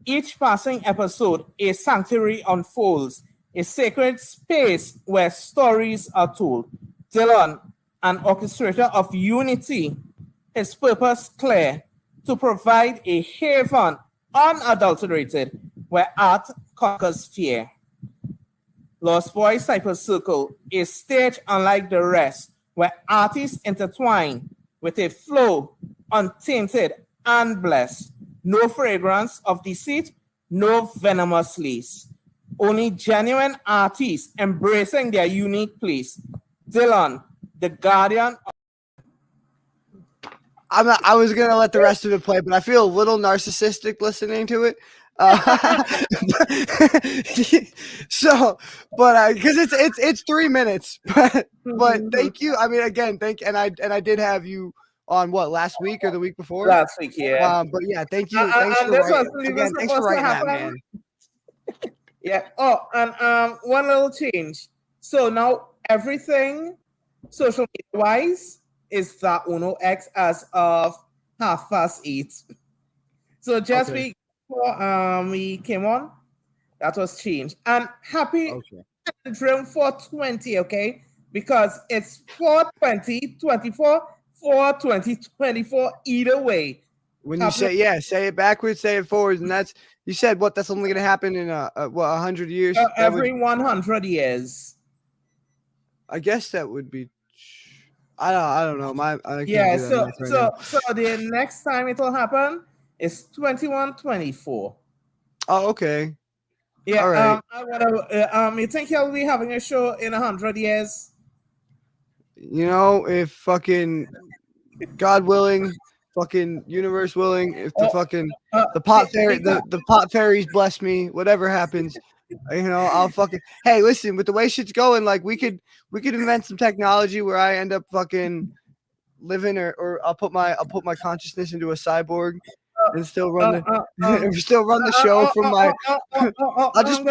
Speaker 5: Each passing episode, a sanctuary unfolds, a sacred space where stories are told. Dylan, an orchestrator of unity, his purpose clear, to provide a haven unadulterated where art conquers fear. Lost Boys Cypher Circle, a stage unlike the rest, where artists intertwine with a flow untainted and blessed. No fragrance of deceit, no venomous lease. Only genuine artists embracing their unique place. Dylan, the guardian of
Speaker 1: I was gonna let the rest of it play, but I feel a little narcissistic listening to it. So, but because it's 3 minutes, but thank you. I mean, again, and I did have you on last week or the week before?
Speaker 5: Last week, yeah.
Speaker 1: But yeah, thank you. Thanks for writing that, man.
Speaker 5: Yeah. Oh, and one little change. So now everything social media wise is the Uno X as of 8:30. So just before we came on, that was changed. And happy Dream 420, okay? Because it's 4/20/24, 4/20/24 either way.
Speaker 1: When you say it backwards, say it forwards, and that's, you said what? That's only going to happen in 100 years?
Speaker 5: Every 100 years.
Speaker 1: I guess that would be. I don't know.
Speaker 5: So the next time it will happen is 21/24.
Speaker 1: Oh, okay.
Speaker 5: Yeah.
Speaker 1: All right.
Speaker 5: You think he'll be having a show in 100 years?
Speaker 1: You know, if fucking God willing, fucking universe willing, if the fucking the pot fairies bless me, whatever happens, you know, I'll fucking. Hey, listen, with the way shit's going, like we could invent some technology where I end up fucking living, or I'll put my consciousness into a cyborg and still run the show from my.
Speaker 5: I'm just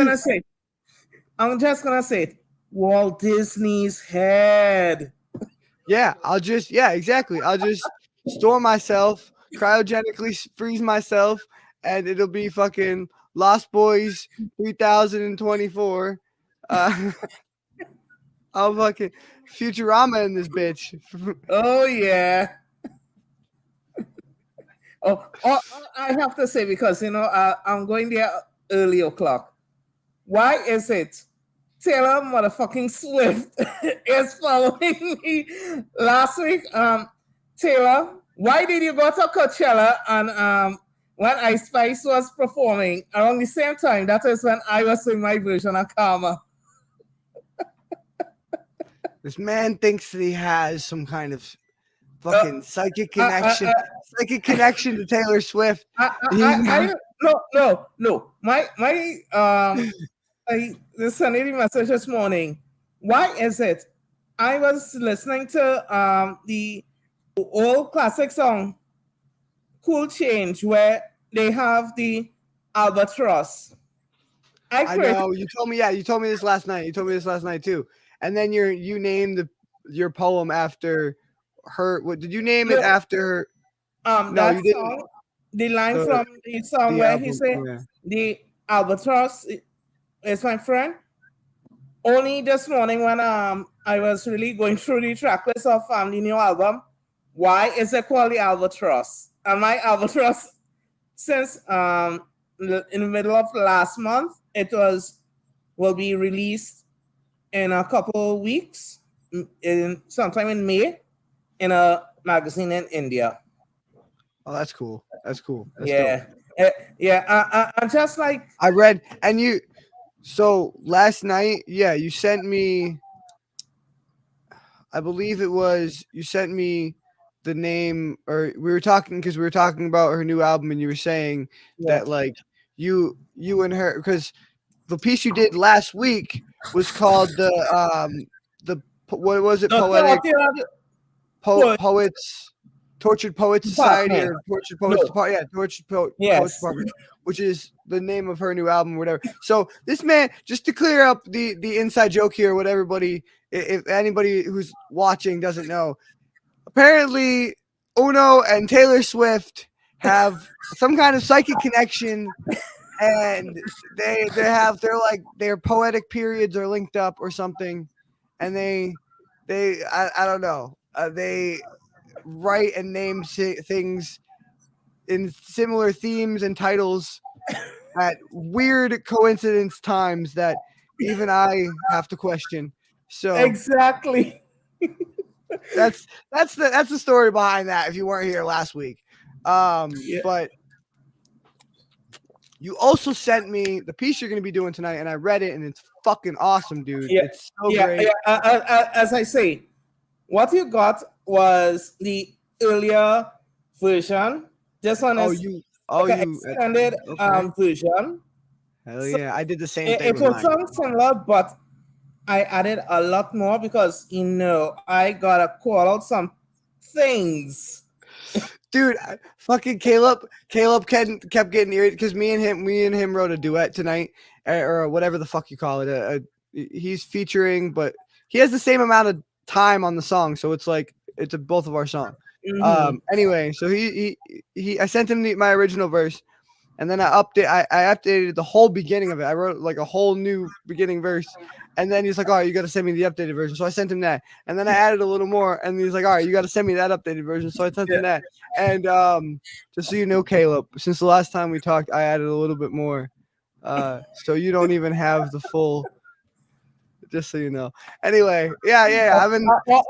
Speaker 5: gonna say it. Walt Disney's head.
Speaker 1: Yeah, exactly. I'll just store myself, cryogenically freeze myself, and it'll be fucking Lost Boys 3024. I'll fucking Futurama in this bitch.
Speaker 5: Oh yeah. I have to say, because I'm going there early o'clock. Why is it Taylor motherfucking Swift is following me last week? Taylor, why did you go to Coachella and when Ice Spice was performing around the same time? That is when I was doing my version of Karma.
Speaker 1: This man thinks that he has some kind of fucking psychic connection to Taylor Swift.
Speaker 5: No. I sent a message this morning. Why is it? I was listening to the old classic song Cool Change, where they have the albatross.
Speaker 1: I know, you told me this last night. You told me this last night too. And then you named your poem after her. What did you name it after her?
Speaker 5: No, you didn't. Song, the line from the song where he said the albatross is my friend. only this morning when I was really going through the track list of the new album. Why is it called the Albatross? And my Albatross, since in the middle of last month, will be released in a couple weeks, in sometime in May, in a magazine in India.
Speaker 1: Oh, that's cool. That's cool. That's
Speaker 5: Yeah,
Speaker 1: dope.
Speaker 5: I'm just like
Speaker 1: I read, and you. So last night, yeah, you sent me. I believe it was you sent me the name, or we were talking because we were talking about her new album, and you were saying
Speaker 5: yeah.
Speaker 1: that like you and her, because the piece you did last week was called the what was it,
Speaker 5: The
Speaker 1: poetic
Speaker 5: poet
Speaker 1: poets tortured poets society,
Speaker 5: department.
Speaker 1: or tortured poets
Speaker 5: No.
Speaker 1: department, yeah, tortured poets
Speaker 5: Yes.
Speaker 1: department, which is the name of her new album or whatever. So this man, just to clear up the inside joke here, what everybody, if anybody who's watching doesn't know, apparently Uno and Taylor Swift have some kind of psychic connection, and their poetic periods are linked up or something, and I don't know, they write and name things in similar themes and titles at weird coincidence times that even I have to question. So
Speaker 5: Exactly.
Speaker 1: that's the story behind that, if you weren't here last week. But you also sent me the piece you're going to be doing tonight, and I read it, and it's fucking awesome, dude.
Speaker 5: Yeah,
Speaker 1: It's so great.
Speaker 5: As I say, what you got was the earlier version. This one is an extended version.
Speaker 1: Hell
Speaker 5: So
Speaker 1: yeah, I did the same thing
Speaker 5: it
Speaker 1: with
Speaker 5: will
Speaker 1: mine.
Speaker 5: sound similar, but I added a lot more because I gotta call out some things.
Speaker 1: Dude, fucking Caleb kept getting irritated because me and him wrote a duet tonight, or whatever the fuck you call it. He's featuring, but he has the same amount of time on the song, so it's like it's both of our song.
Speaker 5: Mhm.
Speaker 1: Anyway, so I sent him my original verse, and then I updated the whole beginning of it. I wrote like a whole new beginning verse, and then he's like, "All right, you got to send me the updated version." So I sent him that, and then I added a little more, and he's like, "All right, you got to send me that updated version." So I sent him that, and just so you know, Caleb, since the last time we talked, I added a little bit more, so you don't even have the full. Just so you know. Anyway, yeah. I mean,
Speaker 5: but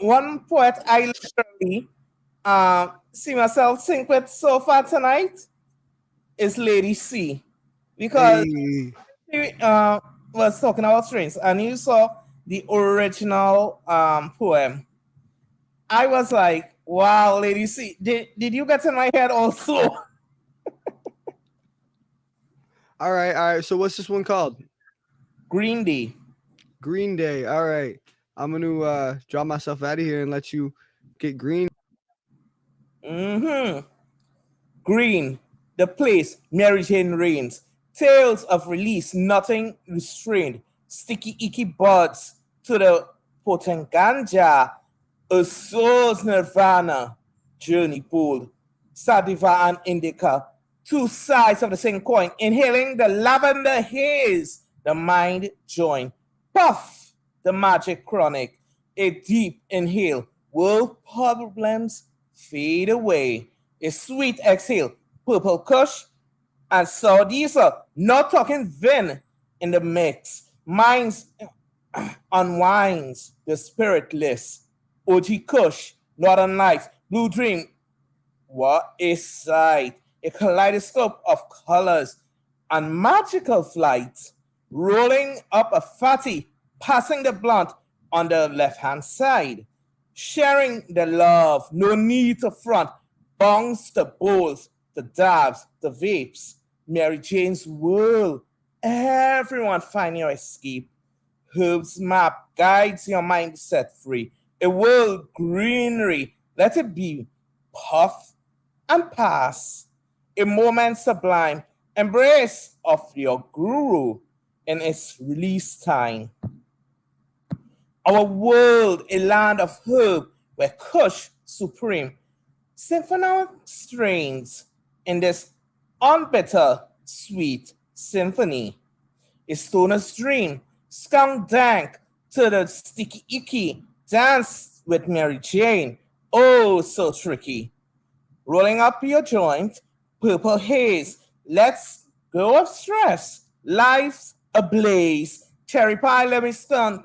Speaker 5: one poet I literally see myself sing with so far tonight is Lady C, because
Speaker 1: hey.
Speaker 5: she was talking about strings, and you saw the original poem. I was like, wow, Lady C, did you get in my head also?
Speaker 1: All right. So what's this one called?
Speaker 5: Green Day.
Speaker 1: Green Day. All right. I'm gonna draw myself out of here and let you get green.
Speaker 5: Green, the place Mary Jane reigns. Tales of release, nothing restrained. Sticky icky buds to the potent ganja. A soul's nirvana. Journey bold. Sativa and indica. Two sides of the same coin. Inhaling the lavender haze. The mind join. Puff, the magic chronic. A deep inhale. World problems fade away. A sweet exhale. Purple kush and sour diesel. Not talking vin in the mix. Minds unwinds the spiritless. OG Kush, Northern Lights, Blue Dream. What a sight! A kaleidoscope of colors and magical flight. Rolling up a fatty, passing the blunt on the left-hand side. Sharing the love, no need to front. Bongs, the bowls, the dabs, the vapes. Mary Jane's world. Everyone find your escape. Herb's map guides your mind set free. A world greenery, let it be. Puff and pass. A moment sublime. Embrace of your guru in its release time. Our world, a land of herb where Kush supreme. Symphonic strains in this unbitter sweet symphony. a stoner's dream. Skunk dank to the sticky icky, dance with Mary Jane. Oh, so tricky. Rolling up your joint, purple haze. Let's go of stress. Life's ablaze. Cherry pie, lemon skunk,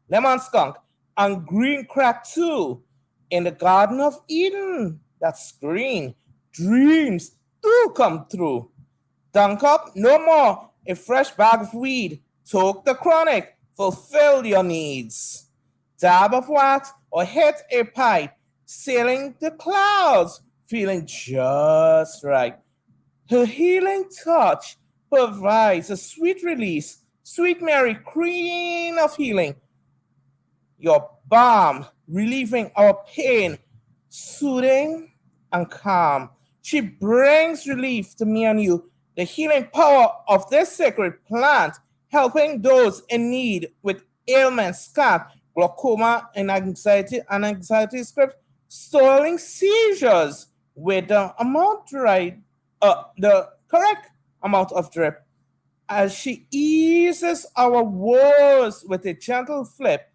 Speaker 5: lemon skunk, and green crack too. In the Garden of Eden, that's green. Dreams do come true. Dunk up no more a fresh bag of weed. Toke the chronic, fulfill your needs. Dab of wax or hit a pipe, sailing the clouds, feeling just right. Her healing touch provides a sweet release, sweet Mary, queen of healing. Your balm, relieving our pain, soothing and calm. She brings relief to me and you. The healing power of this sacred plant, helping those in need with ailments, scant, glaucoma, and anxiety script, stalling seizures with the correct amount of drip. As she eases our woes with a gentle flip,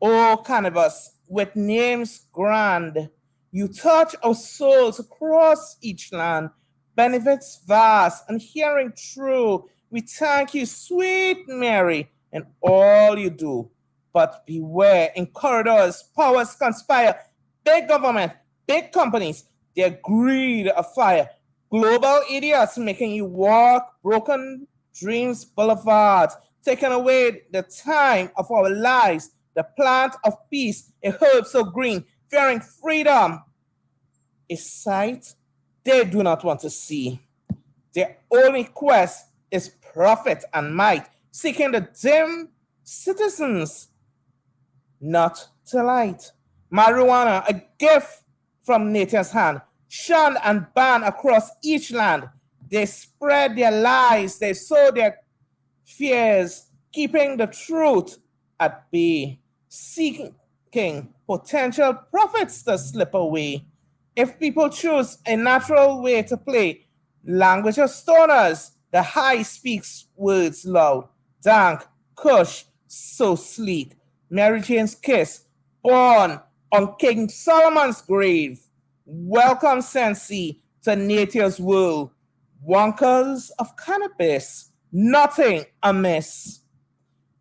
Speaker 5: oh cannabis, with names grand, you touch our souls across each land, benefits vast and hearing true. We thank you, sweet Mary, in all you do. But beware, in corridors, powers conspire, big government, big companies, their greed afire, global idiots making you walk broken dreams boulevards, taking away the time of our lives, the plant of peace, a herb so green, fearing freedom, a sight they do not want to see. Their only quest is profit and might, seeking the dim citizens, not to light. Marijuana, a gift from nature's hand, shunned and banned across each land. They spread their lies, they sow their fears, keeping the truth at bay, seeking potential profits to slip away. If people choose a natural way to play, language of stoners, the high speaks words loud, dank, kush, so sleek. Mary Jane's kiss, born on King Solomon's grave. Welcome, Sensi, to nature's world. Wonkers of cannabis, nothing amiss.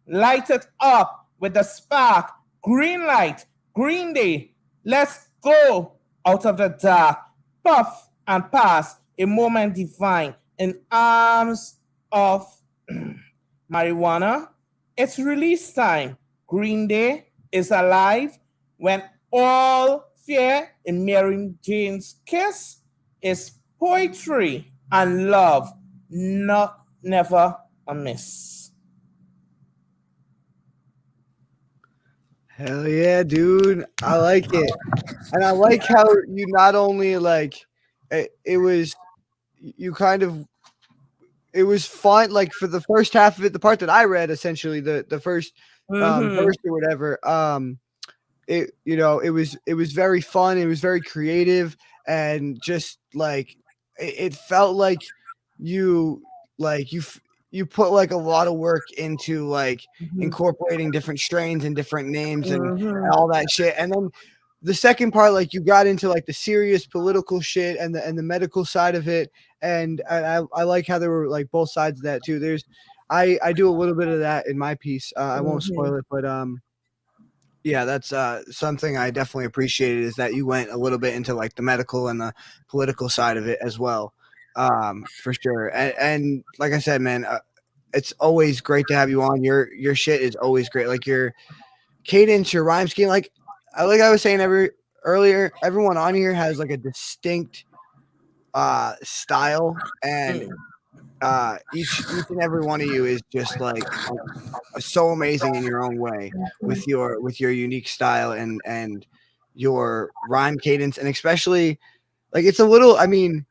Speaker 5: Light it up with the spark, green light, green day. Let's go out of the dark, puff and pass, a moment divine in arms of marijuana. It's release time. Green Day is alive when all fear in Mary Jane's kiss is poetry and love, never amiss.
Speaker 1: Hell yeah, dude. I like it. And I like how you not only like it was you kind of it was fun like for the first half of it, the part that I read essentially the first verse or whatever. It was very fun, it was very creative, and just like it felt like you you put like a lot of work into like incorporating different strains and different names and all that shit. And then the second part, like you got into like the serious political shit and the medical side of it. And I like how there were like both sides of that too. I do a little bit of that in my piece. I won't spoil it, but yeah, that's something I definitely appreciated, is that you went a little bit into like the medical and the political side of it as well. For sure. And like I said, man, it's always great to have you on. Your shit is always great. Like your cadence, your rhyme scheme, like I was saying earlier, everyone on here has like a distinct style, and each and every one of you is just like so amazing in your own way with your unique style and your rhyme cadence. And especially like it's a little, I mean,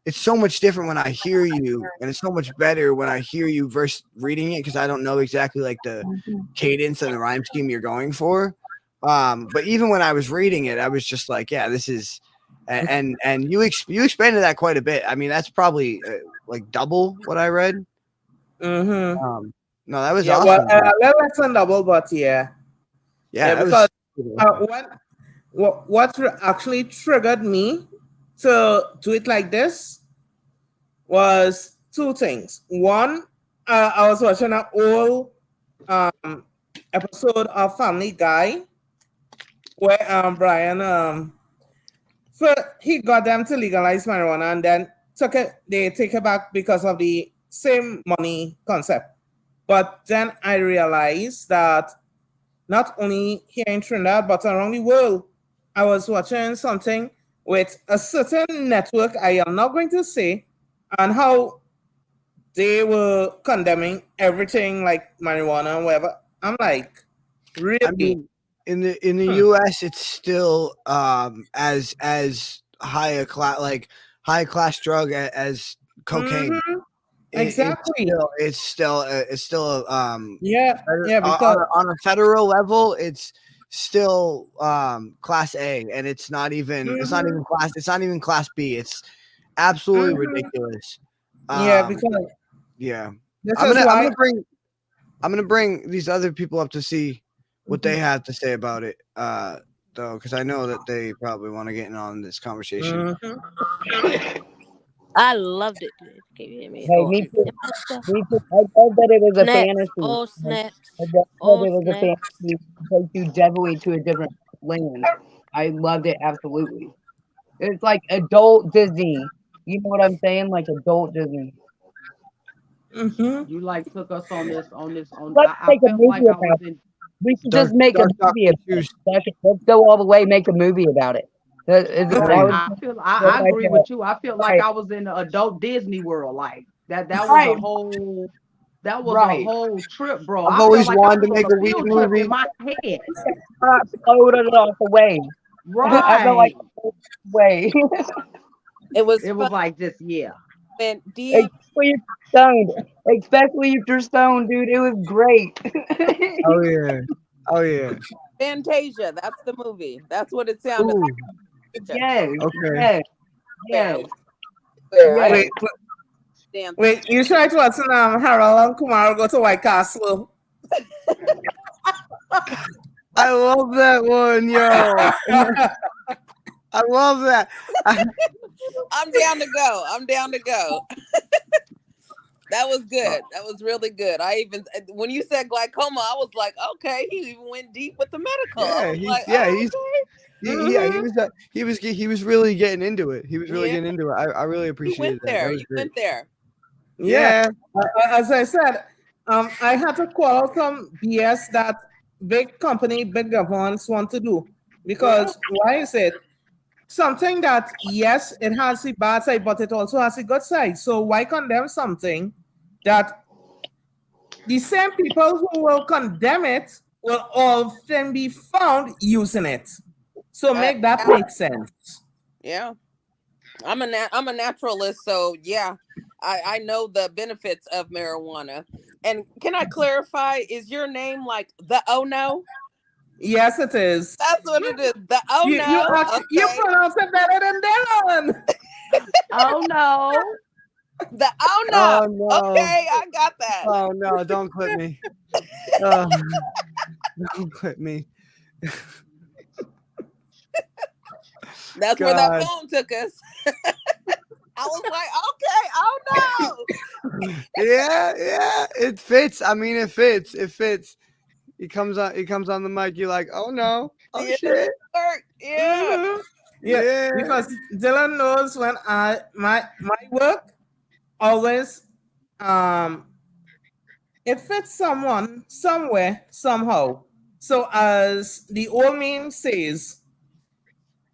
Speaker 1: it's so much different when I hear you, and it's so much better when I hear you versus reading it, because I don't know exactly like the cadence and the rhyme scheme you're going for. But even when I was reading it, I was just like, yeah, this is, and you expanded that quite a bit. I mean, that's probably like double what I read.
Speaker 5: Mm-hmm.
Speaker 1: No, that was
Speaker 5: Yeah, well,
Speaker 1: awesome.
Speaker 5: let's double, but yeah,
Speaker 1: Yeah, that
Speaker 5: because
Speaker 1: was.
Speaker 5: what actually triggered me to do it like this was two things. One, I was watching an old episode of Family Guy where Brian so he got them to legalize marijuana and then they take it back because of the same money concept. But then I realized that not only here in Trinidad, but around the world, I was watching something with a certain network, I am not going to say, and how they were condemning everything like marijuana and whatever. I'm like, really?
Speaker 1: I mean, in the U.S., it's still as high a high class drug as cocaine.
Speaker 5: Exactly.
Speaker 1: It's still
Speaker 5: Yeah, because
Speaker 1: on a federal level, it's still class A, and it's not even class B. It's absolutely ridiculous.
Speaker 5: Yeah, because
Speaker 1: yeah,
Speaker 5: this
Speaker 1: I'm
Speaker 5: is why
Speaker 1: gonna bring these other people up to see what they have to say about it, though, because I know that they probably want to get in on this conversation.
Speaker 9: I loved it. Can you hear me?
Speaker 8: Hey, me too. Me too. I love that it was a
Speaker 9: Snaps.
Speaker 8: fantasy.
Speaker 9: Oh, snaps.
Speaker 8: I love that
Speaker 9: Oh,
Speaker 8: it was a
Speaker 9: snaps.
Speaker 8: fantasy to take you definitely to a different land. I loved it absolutely. It's like adult Disney. You know what I'm saying? Like adult Disney.
Speaker 3: You like took us on this on.
Speaker 8: Let's
Speaker 3: I
Speaker 8: make a
Speaker 3: felt
Speaker 8: movie
Speaker 3: like I was
Speaker 8: about it.
Speaker 3: in.
Speaker 8: We should just make a movie about it. Let's go all the way, make a movie about it.
Speaker 3: Right. I agree with you. I feel like
Speaker 8: Right.
Speaker 3: I was in the adult Disney World. Like that was
Speaker 8: Right.
Speaker 3: a whole
Speaker 8: Right.
Speaker 3: trip, bro.
Speaker 1: I've
Speaker 3: I
Speaker 1: always
Speaker 3: felt like I
Speaker 1: wanted
Speaker 3: was
Speaker 1: to
Speaker 3: on
Speaker 1: make
Speaker 3: a
Speaker 1: a weed
Speaker 3: field trip
Speaker 1: movie.
Speaker 3: in my head.
Speaker 8: Floated it off the way. I felt like
Speaker 3: Right.
Speaker 8: way.
Speaker 6: It was
Speaker 3: like just yeah.
Speaker 6: and deep.
Speaker 8: Especially if you're stoned. Especially if you're stoned, dude. It was great.
Speaker 1: Oh yeah. Oh yeah.
Speaker 6: Fantasia. That's the movie. That's what it sounded
Speaker 1: Ooh.
Speaker 6: like.
Speaker 8: Yes.
Speaker 1: Okay.
Speaker 8: Yes.
Speaker 5: Wait, wait, you tried to watch Harold and Kumar go to White Castle.
Speaker 1: I love that one, yo. I love that.
Speaker 6: I'm down to go. I'm down to go. That was good. That was really good. I even when you said glaucoma, I was like, okay, he even went deep with the medical.
Speaker 1: Yeah,
Speaker 6: I was like,
Speaker 1: he was really getting into it. He was really getting into it. I really
Speaker 6: you
Speaker 1: appreciated
Speaker 6: went
Speaker 1: that.
Speaker 6: there.
Speaker 1: That was
Speaker 6: You
Speaker 1: great.
Speaker 6: went there.
Speaker 5: Yeah. As I said, I had to call out some BS that big company, big governments want to do. Because why is it? Something that, yes, it has the bad side, but it also has the good side. So why condemn something that the same people who will condemn it will often be found using it? So make that make sense.
Speaker 6: Yeah. I'm a naturalist, so yeah, I know the benefits of marijuana. And can I clarify, is your name like the Oh No?
Speaker 5: Yes, it is.
Speaker 6: That's what it is. The Oh
Speaker 5: You
Speaker 6: No.
Speaker 5: you pronounce it better than Dylan.
Speaker 3: Oh no.
Speaker 6: The Oh No.
Speaker 1: Oh no.
Speaker 6: Okay, I got that.
Speaker 1: Oh no, don't clip me. Don't clip me.
Speaker 6: That's where that poem took us. I was like, okay, oh no.
Speaker 1: Yeah, it fits. I mean, it fits. It fits. He comes on the mic. You're like, oh no, oh shit.
Speaker 6: Yeah.
Speaker 5: Yeah, because Dylan knows when my work always it fits someone somewhere somehow. So as the old meme says,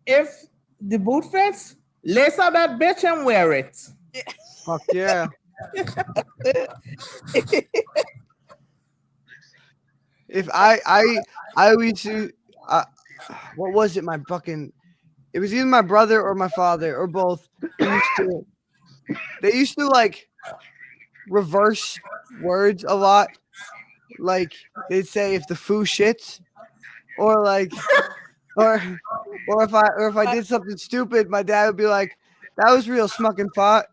Speaker 5: if the boot fits, lace up that bitch and wear it.
Speaker 1: Fuck yeah. If I always do, what was it? It was either my brother or my father or both. They used to like reverse words a lot. Like they'd say if the foo shits, or like, or if I did something stupid, my dad would be like, "That was real smucking fought."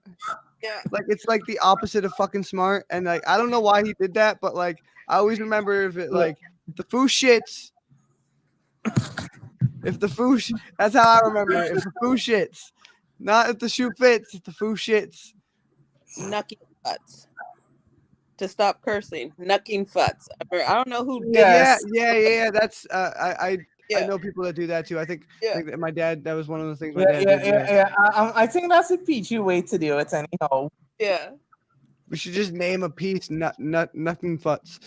Speaker 6: Yeah.
Speaker 1: Like it's like the opposite of fucking smart. And like I don't know why he did that, but like I always remember if it like if the foo shits. If the foo, that's how I remember it. If the foo shits, not if the shoe fits. If the foo shits.
Speaker 6: Knucking futs. To stop cursing. Knucking futs. I don't know who did
Speaker 1: Yeah,
Speaker 5: Yes.
Speaker 1: That's I
Speaker 6: Yeah.
Speaker 1: know people that do that too. I think that my dad. That was one of the things my
Speaker 5: Yeah,
Speaker 1: dad did.
Speaker 5: yeah. I think that's a PG way to do it anyhow.
Speaker 6: Yeah.
Speaker 1: We should just name a piece nothing futs.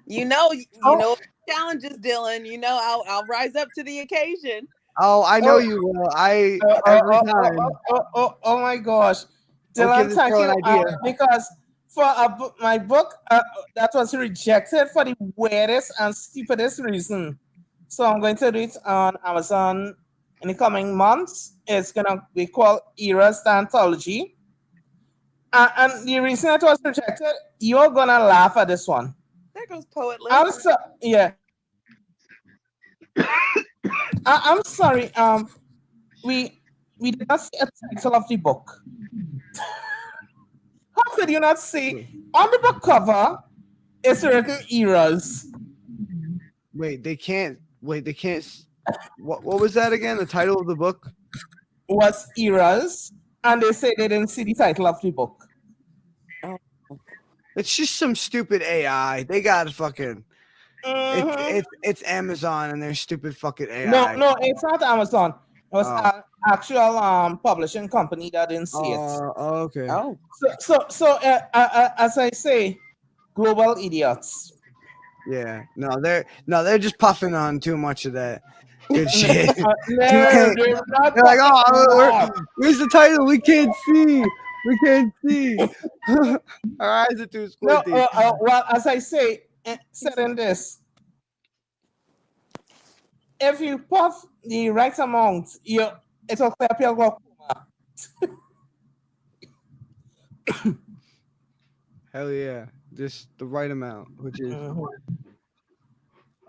Speaker 6: You know challenges, Dylan. You know I'll rise up to the occasion.
Speaker 1: Oh, I know you will. Every time.
Speaker 5: Oh my gosh.
Speaker 1: Don't give
Speaker 5: Dylan,
Speaker 1: this
Speaker 5: thank
Speaker 1: girl
Speaker 5: you.
Speaker 1: an idea.
Speaker 5: Because for my book that was rejected for the weirdest and stupidest reason. So I'm going to do it on Amazon in the coming months. It's going to be called Eras the Anthology. And the reason it was rejected, you're going to laugh at this one.
Speaker 6: There goes Poet Liz.
Speaker 5: I'm sorry. We did not see a title of the book. How could you not see on the book cover? It's written Eras.
Speaker 1: Wait, they can't. What was that again? The title of the book
Speaker 5: was Eras, and they say they didn't see the title of the book.
Speaker 6: Oh.
Speaker 1: It's just some stupid AI. They got fucking. It's Amazon and their stupid fucking AI.
Speaker 5: No, it's not Amazon. It was an actual publishing company that didn't see it.
Speaker 1: Okay.
Speaker 6: Oh.
Speaker 5: So as I say, global idiots.
Speaker 1: Yeah. No, they're just puffing on too much of that good shit.
Speaker 5: They're
Speaker 1: like, oh, where's the title? We can't see. We can't see. Our eyes are too squinty.
Speaker 5: Well, as I say, said in this, if you puff the right amount, it'll clear up your glaucoma.
Speaker 1: Hell yeah. Just the right amount, which is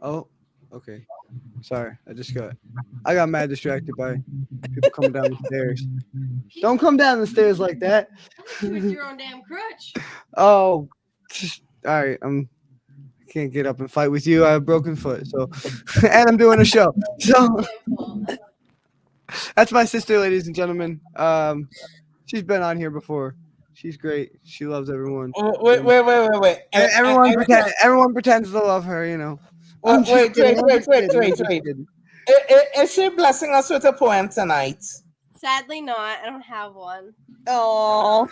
Speaker 1: oh, okay. Sorry, I got mad distracted by people coming down the stairs. Don't come down the stairs like that.
Speaker 9: With your own damn crutch.
Speaker 1: Oh, all right. I can't get up and fight with you. I have a broken foot, so and I'm doing a show. So that's my sister, ladies and gentlemen. She's been on here before. She's great. She loves everyone.
Speaker 5: Wait.
Speaker 1: Everyone pretends to love her, you know.
Speaker 5: Wait. Is she blessing us with a poem tonight?
Speaker 9: Sadly not. I don't have one.
Speaker 6: Oh.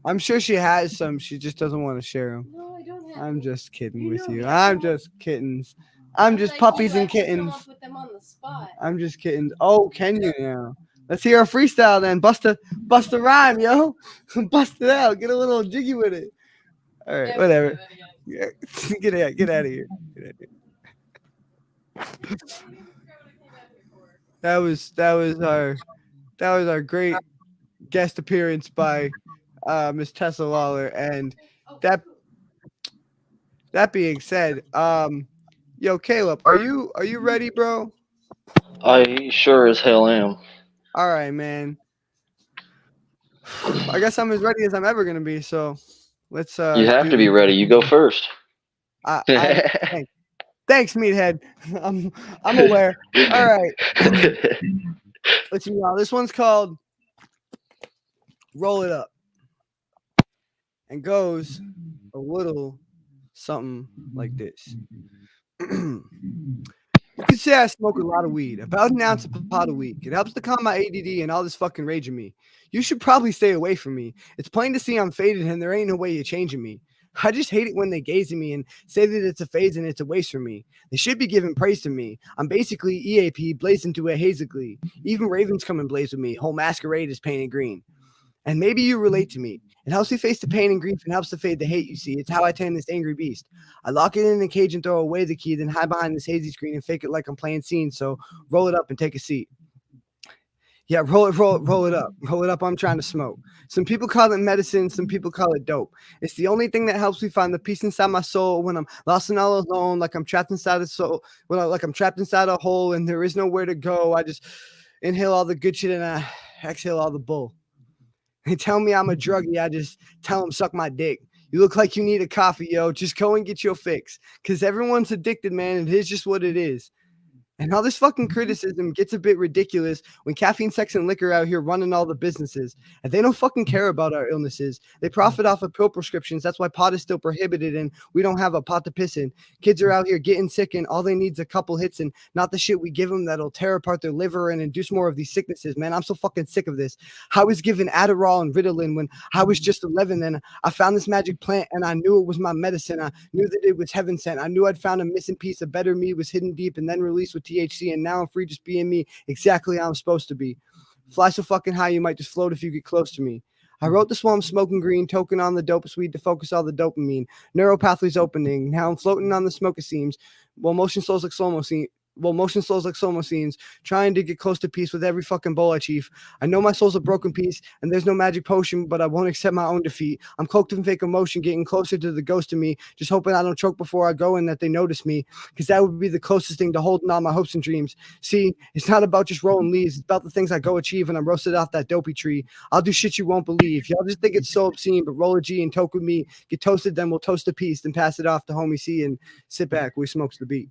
Speaker 1: I'm sure she has some. She just doesn't want to share them.
Speaker 9: No, I don't have
Speaker 1: I'm
Speaker 9: one.
Speaker 1: just kidding with you. I'm just kittens. I'm just puppies and kittens.
Speaker 9: Come up with them on the spot.
Speaker 1: I'm just kidding. Oh, can you now? Let's hear a freestyle then. Bust a rhyme, yo. Bust it out. Get a little jiggy with it. All right, whatever. Yeah. Get out of here. That was our great guest appearance by Miss Tessa Lawler. And that being said, yo, Caleb, are you ready, bro?
Speaker 4: I sure as hell am.
Speaker 1: All right, man. I guess I'm as ready as I'm ever gonna be. So let's.
Speaker 4: You have to be ready. You go first.
Speaker 1: Thanks, meathead. I'm aware. All right. Let's see. Now this one's called "Roll It Up," and goes a little something like this. You could say I smoke a lot of weed, about an ounce a pot a week. It helps to calm my ADD and all this fucking rage in me. You should probably stay away from me. It's plain to see I'm faded and there ain't no way you're changing me. I just hate it when they gaze at me and say that it's a phase and it's a waste for me. They should be giving praise to me. I'm basically EAP blazed into a hazily. Even ravens come and blaze with me. Whole masquerade is painted green. And maybe you relate to me. It helps me face the pain and grief and helps to fade the hate you see. It's how I tame this angry beast. I lock it in a cage and throw away the key, then hide behind this hazy screen and fake it like I'm playing scenes. So roll it up and take a seat. Yeah, roll it up. Roll it up, I'm trying to smoke. Some people call it medicine, some people call it dope. It's the only thing that helps me find the peace inside my soul when I'm lost and all alone, like I'm trapped inside a soul, like I'm trapped inside a hole and there is nowhere to go. I just inhale all the good shit and I exhale all the bull. They tell me I'm a druggie. I just tell them suck my dick. You look like you need a coffee, yo. Just go and get your fix. Because everyone's addicted, man. And it's just what it is. And all this fucking criticism gets a bit ridiculous when caffeine, sex, and liquor out here running all the businesses. And they don't fucking care about our illnesses. They profit off of pill prescriptions. That's why pot is still prohibited and we don't have a pot to piss in. Kids are out here getting sick and all they need is a couple hits and not the shit we give them that'll tear apart their liver and induce more of these sicknesses. Man, I'm so fucking sick of this. I was given Adderall and Ritalin when I was just 11 and I found this magic plant and I knew it was my medicine. I knew that it was heaven sent. I knew I'd found a missing piece. A better me was hidden deep and then released with THC, and now I'm free just being me exactly how I'm supposed to be. Fly so fucking high you might just float if you get close to me. I wrote this while I'm smoking green, token on the dopest weed to focus all the dopamine. Neural pathways opening. Now I'm floating on the smoke scenes. While motion slows like slow-mo scene. Well, motion slows like slow-mo scenes, trying to get close to peace with every fucking bowl I chief. I know my soul's a broken piece, and there's no magic potion, but I won't accept my own defeat. I'm cloaked in fake emotion, getting closer to the ghost of me, just hoping I don't choke before I go and that they notice me, because that would be the closest thing to holding on my hopes and dreams. See, it's not about just rolling leaves, it's about the things I go achieve, and I'm roasted off that dopey tree. I'll do shit you won't believe. Y'all just think it's so obscene, but roll a G and toke with me. Get toasted, then we'll toast a piece, then pass it off to homie C and sit back, we smokes the beat.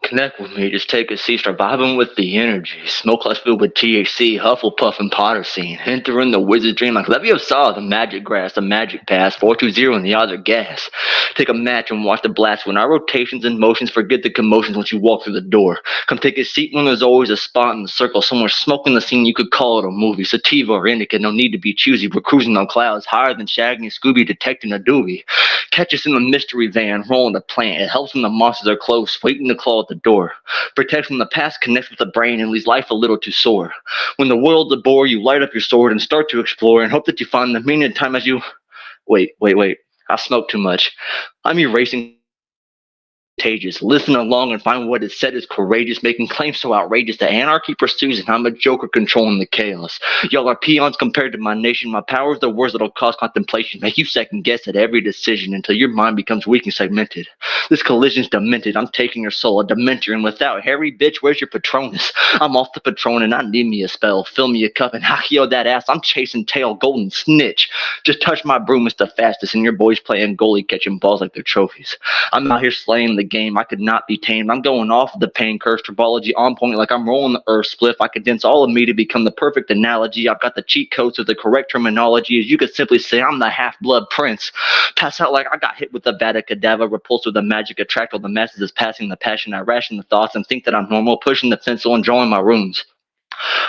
Speaker 4: Connect with me, just take a seat, start vibing with the energy. Smoke less filled with THC, Hufflepuff and Potter scene. Entering the wizard dream like Leviosa, the magic grass, the magic pass, 420 and the odds are gas. Take a match and watch the blast. When our rotations and motions, forget the commotions once you walk through the door. Come take a seat when there's always a spot in the circle, somewhere smoking the scene, you could call it a movie. Sativa or indica, no need to be choosy. We're cruising on clouds, higher than Shaggy and Scooby detecting a doobie. Catch us in the mystery van, rolling the plant. It helps when the monsters are close, waiting to claw at the door. Protects from the past, connects with the brain, and leaves life a little too sore. When the world's a bore, you light up your sword and start to explore and hope that you find the meaning of time as you... Wait. I smoke too much. I'm erasing contagious. Listen along and find what is said is courageous, making claims so outrageous that anarchy pursues, and I'm a joker controlling the chaos. Y'all are peons compared to my nation. My power is the words that'll cause contemplation, make you second guess at every decision until your mind becomes weak and segmented. This collision's demented. I'm taking your soul, a dementor, and without Harry, bitch, where's your Patronus? I'm off the Patron and I need me a spell. Fill me a cup and yo that ass. I'm chasing tail, golden snitch. Just touch my broom, it's the fastest, and your boys playing goalie, catching balls like they're trophies. I'm out here slaying the game. I could not be tamed. I'm going off of the pain curse, tribology on point like I'm rolling the earth spliff. I condense all of me to become the perfect analogy. I've got the cheat codes with the correct terminology. As you could simply say, I'm the half-blood prince. Pass out like I got hit with the Vada Cadaver, repulsed with the magic attract all the masses is passing the passion. I ration the thoughts and think that I'm normal, pushing the pencil and drawing my runes.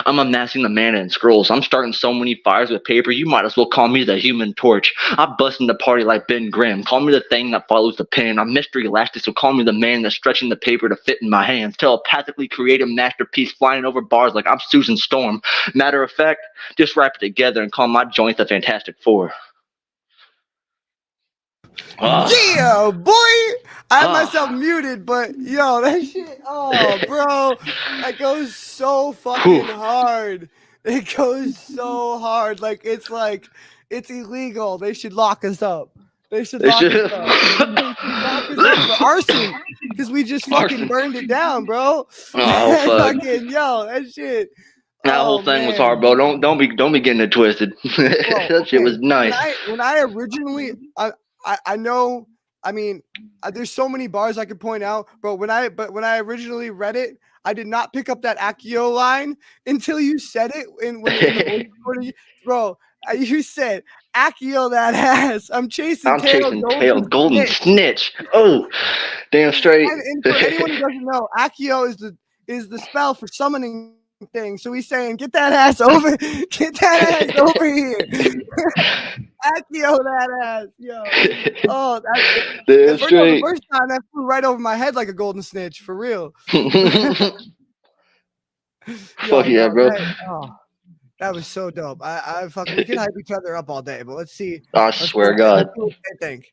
Speaker 4: I'm amassing the mana and scrolls. I'm starting so many fires with paper, you might as well call me the Human Torch. I'm busting the party like Ben Grimm. Call me the thing that follows the pen. I'm Mystery Elastic, so call me the man that's stretching the paper to fit in my hands. Telepathically create a masterpiece, flying over bars like I'm Susan Storm. Matter of fact, just wrap it together and call my joint the Fantastic Four.
Speaker 1: Yeah, boy! I had myself muted, but yo, that shit, bro, that goes so fucking hard. It goes so hard. It's illegal. They should lock us up. They should lock us up for arson, because we just fucking burned it down, bro.
Speaker 4: Oh, fuck.
Speaker 1: Fucking, yo, that shit.
Speaker 4: That whole thing was hard, bro. Don't be getting it twisted. That shit was nice.
Speaker 1: When I originally, I know. I mean, there's so many bars I could point out, but when I originally read it, I did not pick up that Accio line until you said it in the voice bro. You said Accio that ass. I'm chasing tail,
Speaker 4: golden snitch. Oh, damn straight.
Speaker 1: And for anyone who doesn't know, Accio is the spell for summoning thing. So he's saying, get that ass over here. Accio that ass, yo. Oh, that's straight. The first time that flew right over my head like a golden snitch, for real.
Speaker 4: Fuck yeah, bro.
Speaker 1: That was so dope. I fucking, we can hype each other up all day, but let's see.
Speaker 4: I swear to God.
Speaker 1: I think.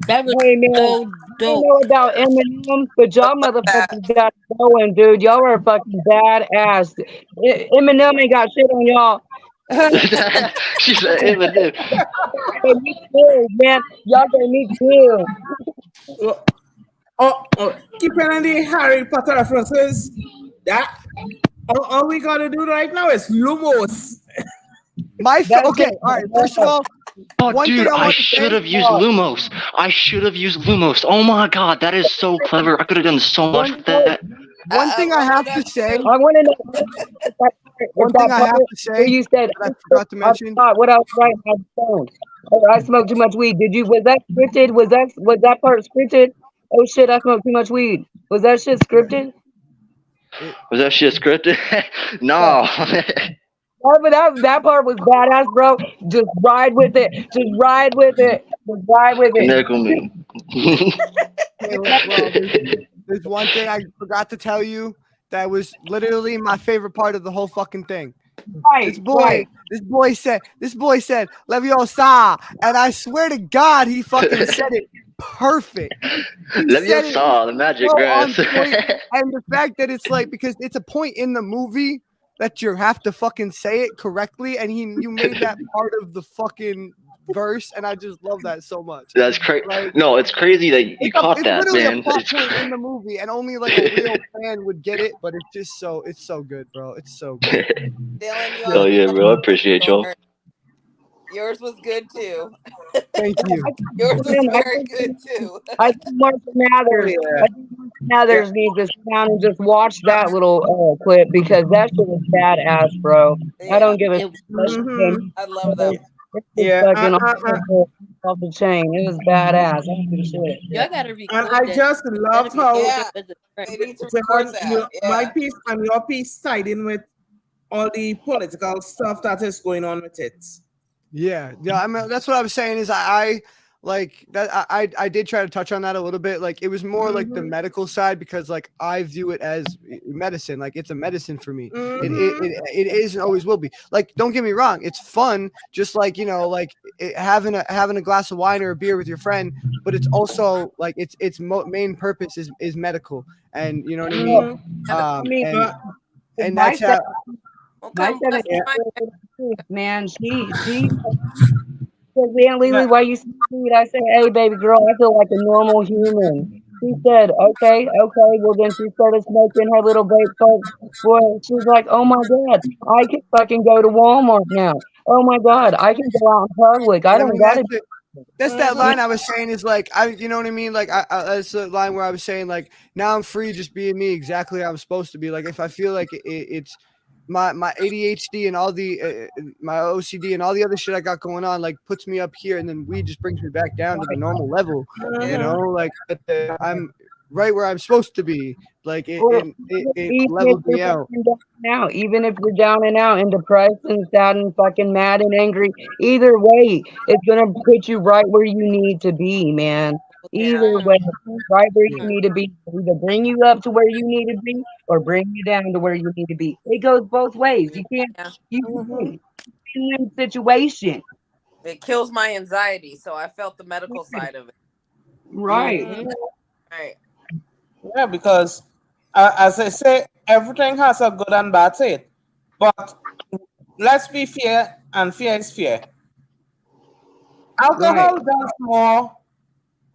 Speaker 6: That was
Speaker 8: hey, man,
Speaker 6: so
Speaker 8: I
Speaker 6: dope.
Speaker 8: don't know about Eminem, but y'all motherfuckers got it going, dude. Y'all are fucking badass. Eminem ain't got shit on y'all.
Speaker 4: She said Eminem.
Speaker 8: Hey, me too, man. Y'all got me too.
Speaker 5: Keeping on the Harry Potter references, that all we gotta do right now is Lumos.
Speaker 1: Okay, all right. First of all,
Speaker 4: Oh,
Speaker 1: one
Speaker 4: dude,
Speaker 1: thing I
Speaker 4: I
Speaker 1: want to
Speaker 4: should
Speaker 1: say.
Speaker 4: have used Lumos. I should have used Lumos. Oh my god, that is so clever. I could have done so much with that.
Speaker 1: One thing I
Speaker 6: roll
Speaker 1: have
Speaker 6: it
Speaker 1: to
Speaker 6: up
Speaker 1: say.
Speaker 6: too.
Speaker 8: I want to know
Speaker 1: One
Speaker 8: if that
Speaker 1: thing I
Speaker 8: part
Speaker 1: have to
Speaker 8: where
Speaker 1: say
Speaker 8: you said
Speaker 1: that I forgot to
Speaker 8: I
Speaker 1: mention.
Speaker 8: forgot what I was writing on the phone. Oh, I smoked too much weed. Was that scripted? Was that part scripted? Oh shit, I smoked too much weed. Was that shit scripted?
Speaker 4: Was that shit scripted?
Speaker 8: Yeah.
Speaker 4: No.
Speaker 8: Oh, but that part was badass, bro. Just ride with it. Just ride with it. Just ride with it.
Speaker 4: Nickel me.
Speaker 1: Well, there's one thing I forgot to tell you that was literally my favorite part of the whole fucking thing. This
Speaker 8: Right.
Speaker 1: boy said, Leviosa, and I swear to God, he fucking said it perfect. He said it
Speaker 4: Leviosa, the magic
Speaker 1: so on
Speaker 4: grass.
Speaker 1: point, and the fact that it's like because it's a point in the movie that you have to fucking say it correctly, and you made that part of the fucking verse, and I just love that so much.
Speaker 4: That's crazy.
Speaker 1: Like,
Speaker 4: No, it's crazy that you caught
Speaker 1: it's
Speaker 4: that,
Speaker 1: literally
Speaker 4: man.
Speaker 1: a plot
Speaker 4: It's
Speaker 1: point
Speaker 4: cra-
Speaker 1: in the movie, and only like a real fan would get it. But it's so good, bro. It's so good.
Speaker 6: Dylan, you
Speaker 4: Oh
Speaker 6: always
Speaker 4: yeah, bro. I appreciate y'all.
Speaker 6: Yours was good too.
Speaker 1: Thank you.
Speaker 6: Yours was very good too.
Speaker 8: I think Martha Mathers.
Speaker 5: Yeah.
Speaker 8: I think Martha Mathers needs to sit down and just watch that little clip because that shit was badass, bro. I don't give a shit.
Speaker 5: Mhm.
Speaker 6: I love that.
Speaker 8: It was
Speaker 5: Yeah.
Speaker 8: fucking off the chain. It was badass. I don't give a shit.
Speaker 9: Y'all gotta
Speaker 5: And
Speaker 9: record
Speaker 5: I
Speaker 9: that.
Speaker 5: just loved how
Speaker 6: Yeah.
Speaker 9: As a track.
Speaker 6: They need to
Speaker 5: so
Speaker 6: record
Speaker 5: on
Speaker 6: that.
Speaker 5: my
Speaker 6: Yeah.
Speaker 5: piece and your piece tied in with all the political stuff that is going on with it.
Speaker 1: Yeah. I mean, that's what I was saying. Is I like that. I did try to touch on that a little bit. Like it was more like the medical side because like I view it as medicine. Like it's a medicine for me. It is and always will be. Like don't get me wrong, it's fun. Just like like having a glass of wine or a beer with your friend. But it's also like its main purpose is medical, and you know what I mean. And
Speaker 8: my
Speaker 1: that's how.
Speaker 8: My
Speaker 6: Come bless
Speaker 8: seven,
Speaker 6: my
Speaker 8: man, she says, Aunt Lily, why you sweet? I said, hey, baby girl, I feel like a normal human. She said, okay. Well, then she started smoking her little vape pipe. Boy, she's like, oh my God, I can fucking go to Walmart now. Oh my God, I can go out in public. I
Speaker 1: And I
Speaker 8: don't
Speaker 1: mean,
Speaker 8: got to.
Speaker 1: that's that line I was saying is like you know what I mean, like that's the line where I was saying like now I'm free just being me exactly how I'm supposed to be. Like if I feel like it's my ADHD and all the my OCD and all the other shit I got going on like puts me up here, and then weed just brings me back down to the normal level. You know, like I'm right where I'm supposed to be. Like it levels me out.
Speaker 8: Now, even if you're down and out and depressed and sad and fucking mad and angry, either way, it's gonna put you right where you need to be, man. Either way, right where you need to be. Either bring you up to where you need to be or bring you down to where you need to be. It goes both ways. You can't in that situation.
Speaker 6: It kills my anxiety, so I felt the medical side of it.
Speaker 8: Right.
Speaker 6: Right.
Speaker 5: Yeah, because as I say, everything has a good and bad side. But let's be fair, and fair is fair. Alcohol does more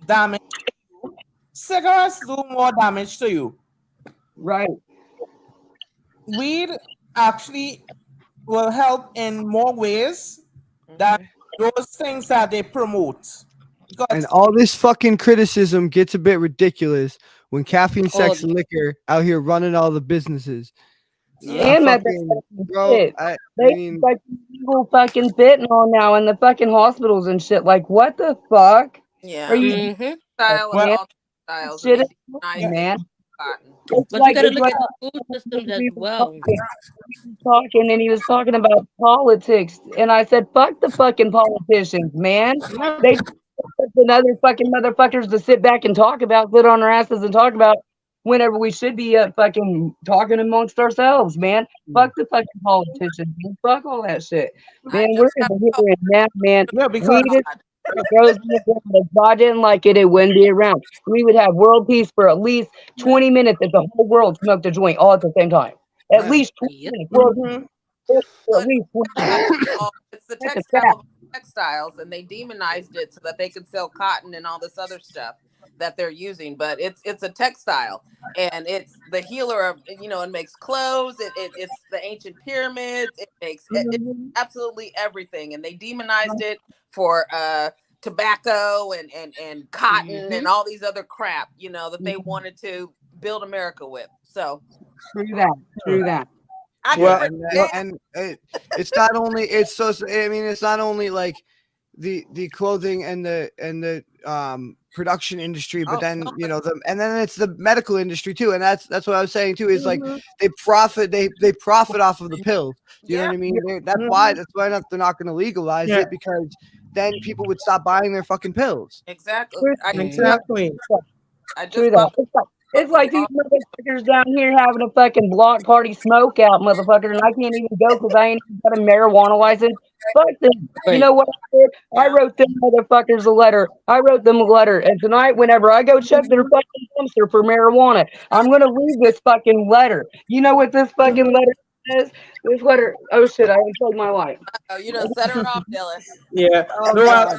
Speaker 5: damage to you. Cigarettes do more damage to you.
Speaker 8: Right.
Speaker 5: Weed actually will help in more ways than those things that they promote.
Speaker 1: And all this fucking criticism gets a bit ridiculous when caffeine, sex, and liquor out here running all the businesses.
Speaker 8: And
Speaker 1: Bro,
Speaker 8: they people fucking fentanyl now in the fucking hospitals and shit. Like, what the fuck?
Speaker 6: Yeah.
Speaker 8: Are you
Speaker 6: Style
Speaker 8: man?
Speaker 6: and all styles.
Speaker 8: Shit
Speaker 6: And
Speaker 8: is
Speaker 6: they demonize
Speaker 8: man.
Speaker 6: cotton.
Speaker 8: It's
Speaker 9: But
Speaker 8: like,
Speaker 9: you gotta
Speaker 8: it's
Speaker 9: look
Speaker 8: like
Speaker 9: at the food systems as well.
Speaker 8: talking and he was talking about politics, and I said, "Fuck the fucking politicians, man. They another fucking motherfuckers to sit back and talk about, sit on our asses and talk about whenever we should be fucking talking amongst ourselves, man. Fuck the fucking politicians, man. Fuck all that shit, man. We're gonna get here now, man.
Speaker 5: Yeah, because
Speaker 8: If God didn't like it, it wouldn't be around. We would have world peace for at least 20 minutes if the whole world smoked a joint all at the same time. At least 20 minutes. World peace for at least 20 minutes.
Speaker 6: It's the textile of textiles, and they demonized it so that they could sell cotton and all this other stuff. that they're using, but it's a textile, and it's the healer of, you know, it makes clothes, it's the ancient pyramids, it's absolutely everything, and they demonized it for tobacco and cotton and all these other crap, you know, that they wanted to build America with. So
Speaker 8: True that.
Speaker 6: I
Speaker 1: Yeah,
Speaker 6: can
Speaker 1: and it's not only it's so I mean it's not only like the clothing and the production industry, but then you know and then it's the medical industry too, and that's what I was saying too is like they profit off of the pills. You know what I mean? That's why they're not going to legalize it, because then people would stop buying their fucking pills.
Speaker 6: Exactly.
Speaker 5: Exactly.
Speaker 6: I just
Speaker 8: True that. It's like these motherfuckers down here having a fucking block party smoke out, motherfucker, and I can't even go because I ain't even got a marijuana license. Fuck them. You know what I did? I wrote them motherfuckers a letter. And tonight, whenever I go check their fucking dumpster for marijuana, I'm gonna read this fucking letter. You know what this fucking letter says? This letter. Oh shit! I unplugged my light.
Speaker 6: Oh, you done set her off, Dylan.
Speaker 5: Yeah. No,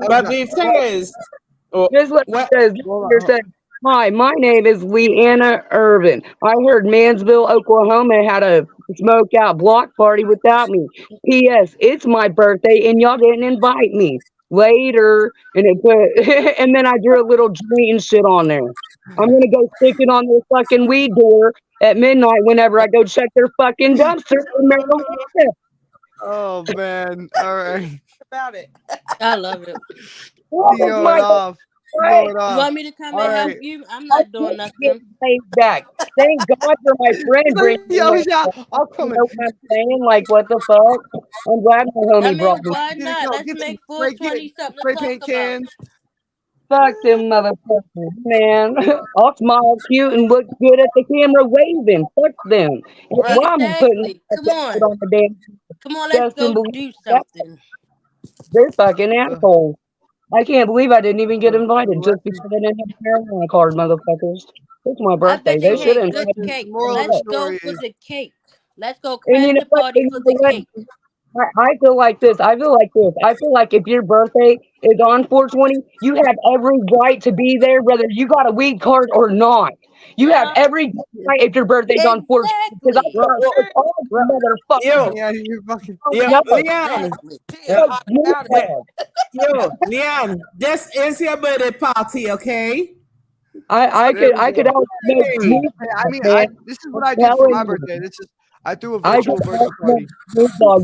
Speaker 5: but the thing is,
Speaker 8: This letter says. Hi, my name is Leanna Irvin. I heard Mansville, Oklahoma had a smoke out block party without me. P.S. It's my birthday and y'all didn't invite me. Later, and it put, and then I drew a little joint and shit on there. I'm gonna go stick it on their fucking weed door at midnight whenever I go check their fucking dumpster for marijuana.
Speaker 1: Oh man! All right.
Speaker 6: About it.
Speaker 9: I love it.
Speaker 1: Yo it off.
Speaker 9: You want me to come and help you? I'm not doing nothing.
Speaker 8: Back. Thank God for my friend bringing me.
Speaker 1: I'll come
Speaker 8: you know what I'm saying? Like, what the fuck? I'm glad my homie brought me.
Speaker 9: Why not? Let's make 420 something to talk about.
Speaker 8: Fuck them motherfuckers, man. I'll smile cute and look good at the camera waving. Fuck them. Why am I putting
Speaker 9: Come on.
Speaker 8: the damn
Speaker 9: Come on, let's go do something.
Speaker 8: They're fucking assholes. I can't believe I didn't even get invited just because I didn't have a marijuana card, motherfuckers. It's my birthday. They should have
Speaker 9: good
Speaker 8: invited
Speaker 9: cake.
Speaker 8: me.
Speaker 9: Let's go for the cake. Let's go
Speaker 8: And
Speaker 9: crash
Speaker 8: you know
Speaker 9: the
Speaker 8: what?
Speaker 9: party for the cake.
Speaker 8: I feel like this. I feel like if your birthday is on 420, you have every right to be there, whether you got a weed card or not. You have every right if your birthday's on 420. Because I got all motherfuckers.
Speaker 1: Yeah, you fucking.
Speaker 5: Leanne, this is your birthday party, okay?
Speaker 8: I could
Speaker 1: I mean, this is what I did for my birthday. I threw a virtual birthday party.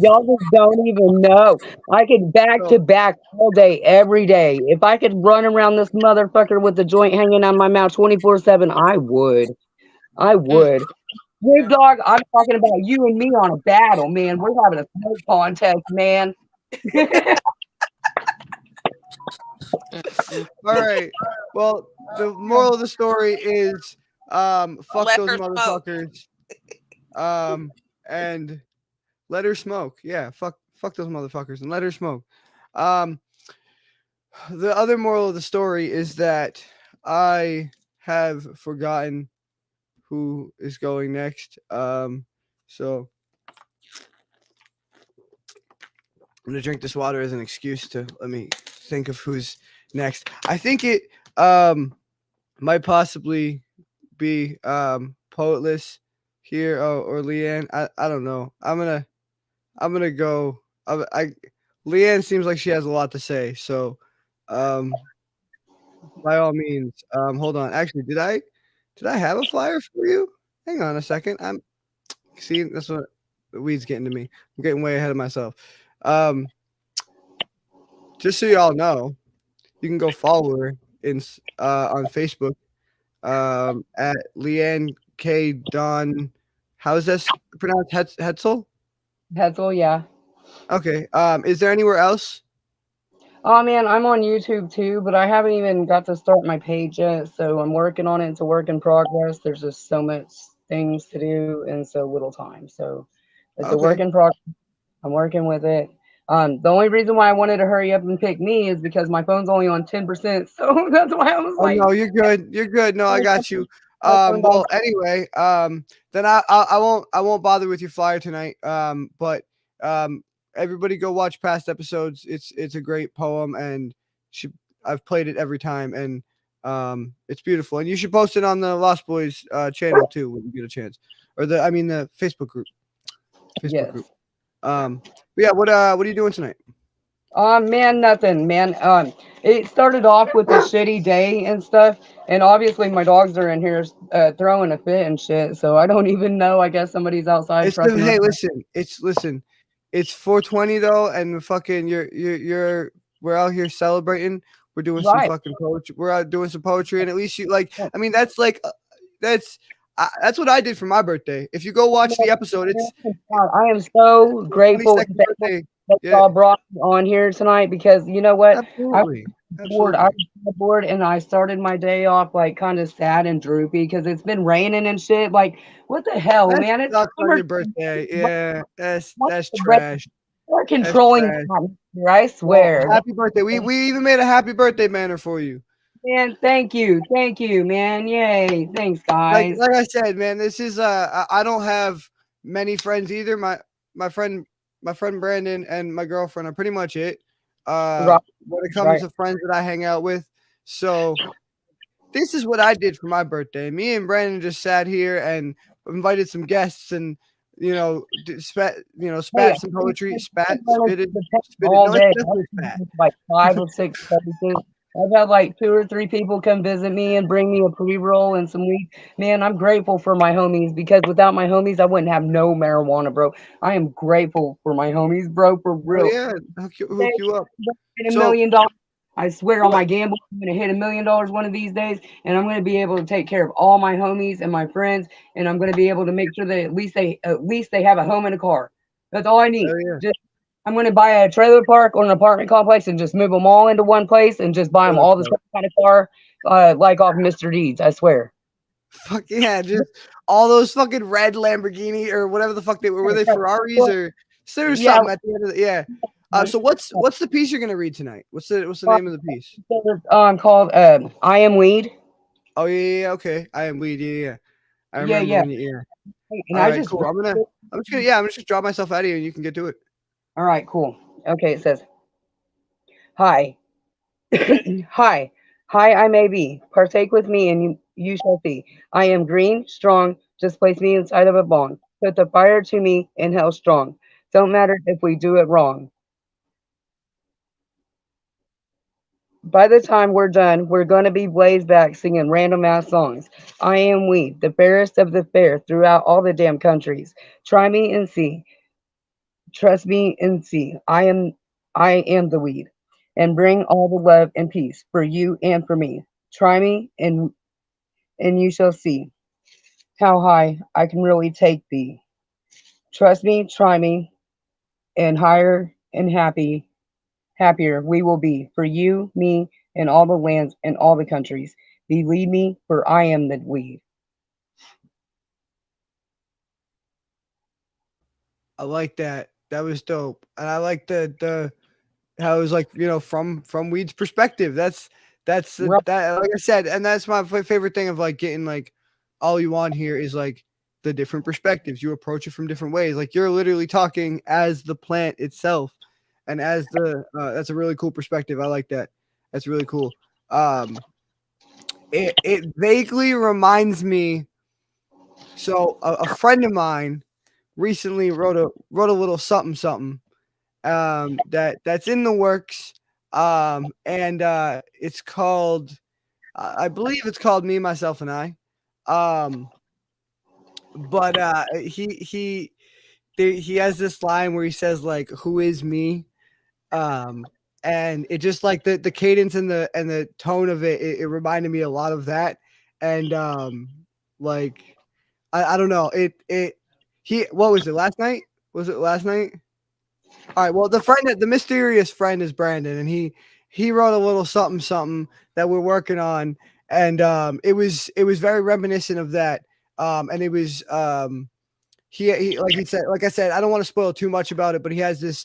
Speaker 8: Y'all just don't even know. I could back to back all day, every day. If I could run around this motherfucker with the joint hanging out my mouth 24/7, I would. Big dog, I'm talking about you and me on a battle, man. We're having a smoke contest, man.
Speaker 1: All right. Well, the moral of the story is fuck those motherfuckers. And let her smoke. Yeah, fuck those motherfuckers and let her smoke. The other moral of the story is that I have forgotten who is going next. So I'm gonna drink this water as an excuse to let me think of who's next. I think it might possibly be Poetless here or Leanne. I don't know. I'm gonna go. Leanne seems like she has a lot to say. So by all means, hold on. Actually, did I have a flyer for you? Hang on a second. I'm seeing that's what the weed's getting to me. I'm getting way ahead of myself. Just so y'all know, you can go follow her on Facebook at Leanne K. Don. How is this pronounced? Hetzel?
Speaker 8: Hetzel, yeah.
Speaker 1: Okay. Is there anywhere else?
Speaker 8: Oh man, I'm on YouTube too, but I haven't even got to start my page yet. So I'm working on it. It's a work in progress. There's just so much things to do and so little time. So it's a work in progress. I'm working with it. The only reason why I wanted to hurry up and pick me is because my phone's only on 10%. So that's why I was like,
Speaker 1: no, you're good. You're good. No, I got you. Well, anyway, then I won't bother with your flyer tonight. But everybody go watch past episodes. It's a great poem, and I've played it every time, and It's beautiful, and you should post it on the Lost Boys channel too when you get a chance, or the Facebook group.
Speaker 8: Yes.
Speaker 1: But yeah, what are you doing tonight?
Speaker 8: Man, nothing, man. It started off with a shitty day and stuff, and obviously my dogs are in here throwing a fit and shit. So I don't even know. I guess somebody's outside.
Speaker 1: Hey, listen, it's 420 though, and fucking we're out here celebrating. We're doing some fucking poetry. We're out doing some poetry, and at least you like. I mean, that's what I did for my birthday. If you go watch the episode,
Speaker 8: I am so grateful that y'all brought me on here tonight because you know what?
Speaker 1: Absolutely.
Speaker 8: I was bored and I started my day off like kind of sad and droopy because it's been raining and shit. Like, what the hell, man? It's
Speaker 1: sucks on your birthday. Yeah, that's trash.
Speaker 8: We're controlling the atmosphere, I swear.
Speaker 1: Well, happy birthday. We even made a happy birthday banner for you.
Speaker 8: Man, thank you, man. Yay, thanks, guys.
Speaker 1: Like I said, man, this is I don't have many friends either. My friend Brandon and my girlfriend are pretty much it. When it comes to friends that I hang out with, so this is what I did for my birthday. Me and Brandon just sat here and invited some guests and spat some poetry, spitted
Speaker 8: all day. Like 5 or 6 places. I've had like 2 or 3 people come visit me and bring me a pre-roll and some weed. Man, I'm grateful for my homies because without my homies, I wouldn't have no marijuana, bro. I am grateful for my homies, bro, for real.
Speaker 1: Oh, yeah, hook you up.
Speaker 8: $1 million. I swear on my gamble, I'm going to hit $1 million one of these days, and I'm going to be able to take care of all my homies and my friends, and I'm going to be able to make sure that at least they have a home and a car. That's all I need. I'm going to buy a trailer park or an apartment complex and just move them all into one place and just buy them all the same kind of car, like off Mr. Deeds. I swear.
Speaker 1: Fuck yeah, just all those fucking red Lamborghini or whatever the fuck they were. Were they Ferraris or something at the end of the So what's the piece you're gonna read tonight? What's the name of the piece?
Speaker 8: Called I Am Weed.
Speaker 1: Oh yeah, okay. I Am Weed. Yeah. I remember when you.
Speaker 8: And
Speaker 1: all right, cool. I'm just gonna drop myself out of here and you can get to it.
Speaker 8: All right, cool. Okay, it says, hi. Hi, I may be. Partake with me and you shall see. I am green, strong. Just place me inside of a bong. Put the fire to me and hell strong. Don't matter if we do it wrong. By the time we're done, we're going to be blazed back singing random ass songs. I am weed, the fairest of the fair throughout all the damn countries. Try me and see. Trust me and see. I am the weed, and bring all the love and peace for you and for me. Try me and you shall see how high I can really take thee. Trust me, try me, and higher and happier we will be for you, me, and all the lands and all the countries. Believe me, for I am the weed.
Speaker 1: I like that. That was dope, and I like the how it was like from weed's perspective. That's that like I said, and that's my favorite thing of like getting like all you want here is like the different perspectives. You approach it from different ways. Like you're literally talking as the plant itself, and as the that's a really cool perspective. I like that. That's really cool. It vaguely reminds me. So a friend of mine recently wrote a little something that's in the works, and it's called I believe it's called Me, Myself, and I, but he has this line where he says like, who is me, and it just like the cadence and the tone of it reminded me a lot of that, and like I don't know, what was it last night? Was it last night? All right. Well, the mysterious friend is Brandon, and he wrote a little something that we're working on, and it was very reminiscent of that. And it was he like I said, I don't want to spoil too much about it, but he has this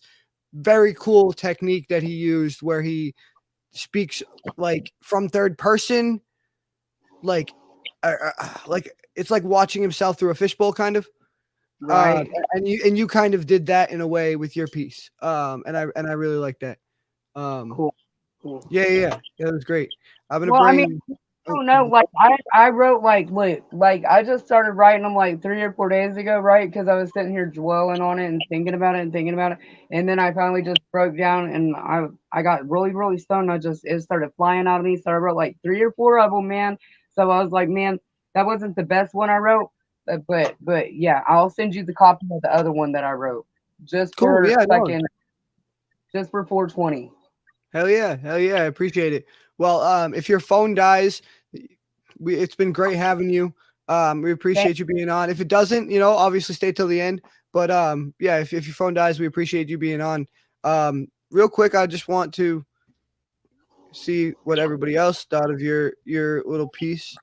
Speaker 1: very cool technique that he used where he speaks like from third person, like it's like watching himself through a fishbowl, kind of.
Speaker 8: Right.
Speaker 1: And you kind of did that in a way with your piece. And I really like that.
Speaker 8: Cool.
Speaker 1: Yeah, it was great. I'm gonna
Speaker 8: don't know. Like I wrote like I just started writing them like 3 or 4 days ago, right? Because I was sitting here dwelling on it and thinking about it, and then I finally just broke down and I got really stoned. It started flying out of me. So I wrote like 3 or 4 of them, man. So I was like, man, that wasn't the best one I wrote, but yeah, I'll send you the copy of the other one that I wrote just
Speaker 1: Cool.
Speaker 8: for
Speaker 1: Yeah. No.
Speaker 8: just for 420.
Speaker 1: Hell yeah. I appreciate it. Well, if your phone dies, it's been great having you. We appreciate you being on. If it doesn't, obviously stay till the end. But yeah, if your phone dies, we appreciate you being on. Real quick, I just want to see what everybody else thought of your little piece.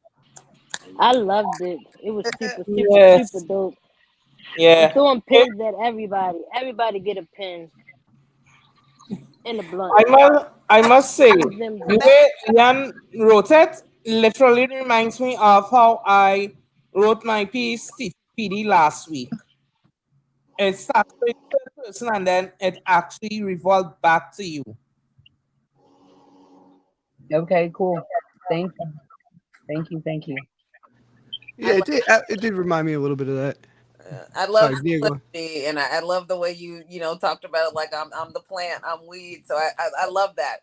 Speaker 9: I loved it. It was super
Speaker 5: Yes.
Speaker 9: dope.
Speaker 5: Yeah.
Speaker 9: I'm throwing pins at everybody. Everybody get a pin. In the blunt.
Speaker 5: I must say, the way Jan wrote it literally reminds me of how I wrote my piece PD last week. It started with the person and then it actually revolved back to you.
Speaker 8: Okay, cool. Thank you.
Speaker 1: Yeah, it did remind me a little bit of that.
Speaker 6: I love
Speaker 1: Sorry,
Speaker 6: and I love the way you talked about it like I'm the plant, I'm weed. So I love that.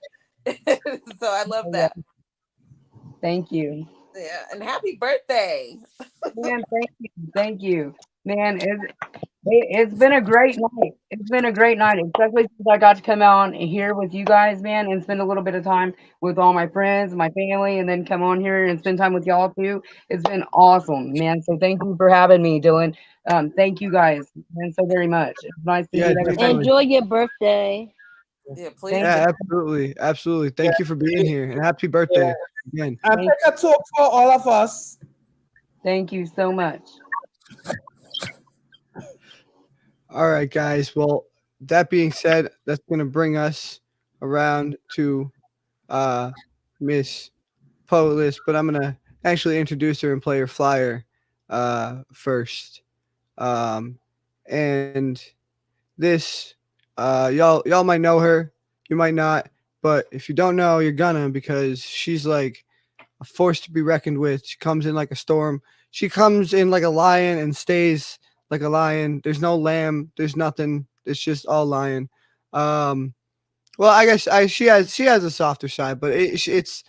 Speaker 6: So I love that.
Speaker 8: Thank you.
Speaker 6: Yeah, and happy birthday.
Speaker 8: Man, thank you. Man, it's been a great night. It's been a great night, especially since I got to come on here with you guys, man, and spend a little bit of time with all my friends, my family, and then come on here and spend time with y'all too. It's been awesome, man. So thank you for having me, Dylan. Thank you guys, man, so very much. It's nice to meet everybody.
Speaker 9: Enjoy your birthday.
Speaker 6: Yeah, please.
Speaker 1: Yeah, absolutely. Thank you for being here and happy birthday again.
Speaker 5: And take a talk for all of us.
Speaker 8: Thank you so much.
Speaker 1: All right, guys. Well, that being said, that's going to bring us around to Miss Poetless, but I'm going to actually introduce her and play her flyer first. And this, y'all might know her, you might not, but if you don't know, you're gonna, because she's like a force to be reckoned with. She comes in like a storm. She comes in like a lion and stays like a lion. There's no lamb. There's nothing. It's just all lion. Well, I guess she has a softer side, but it's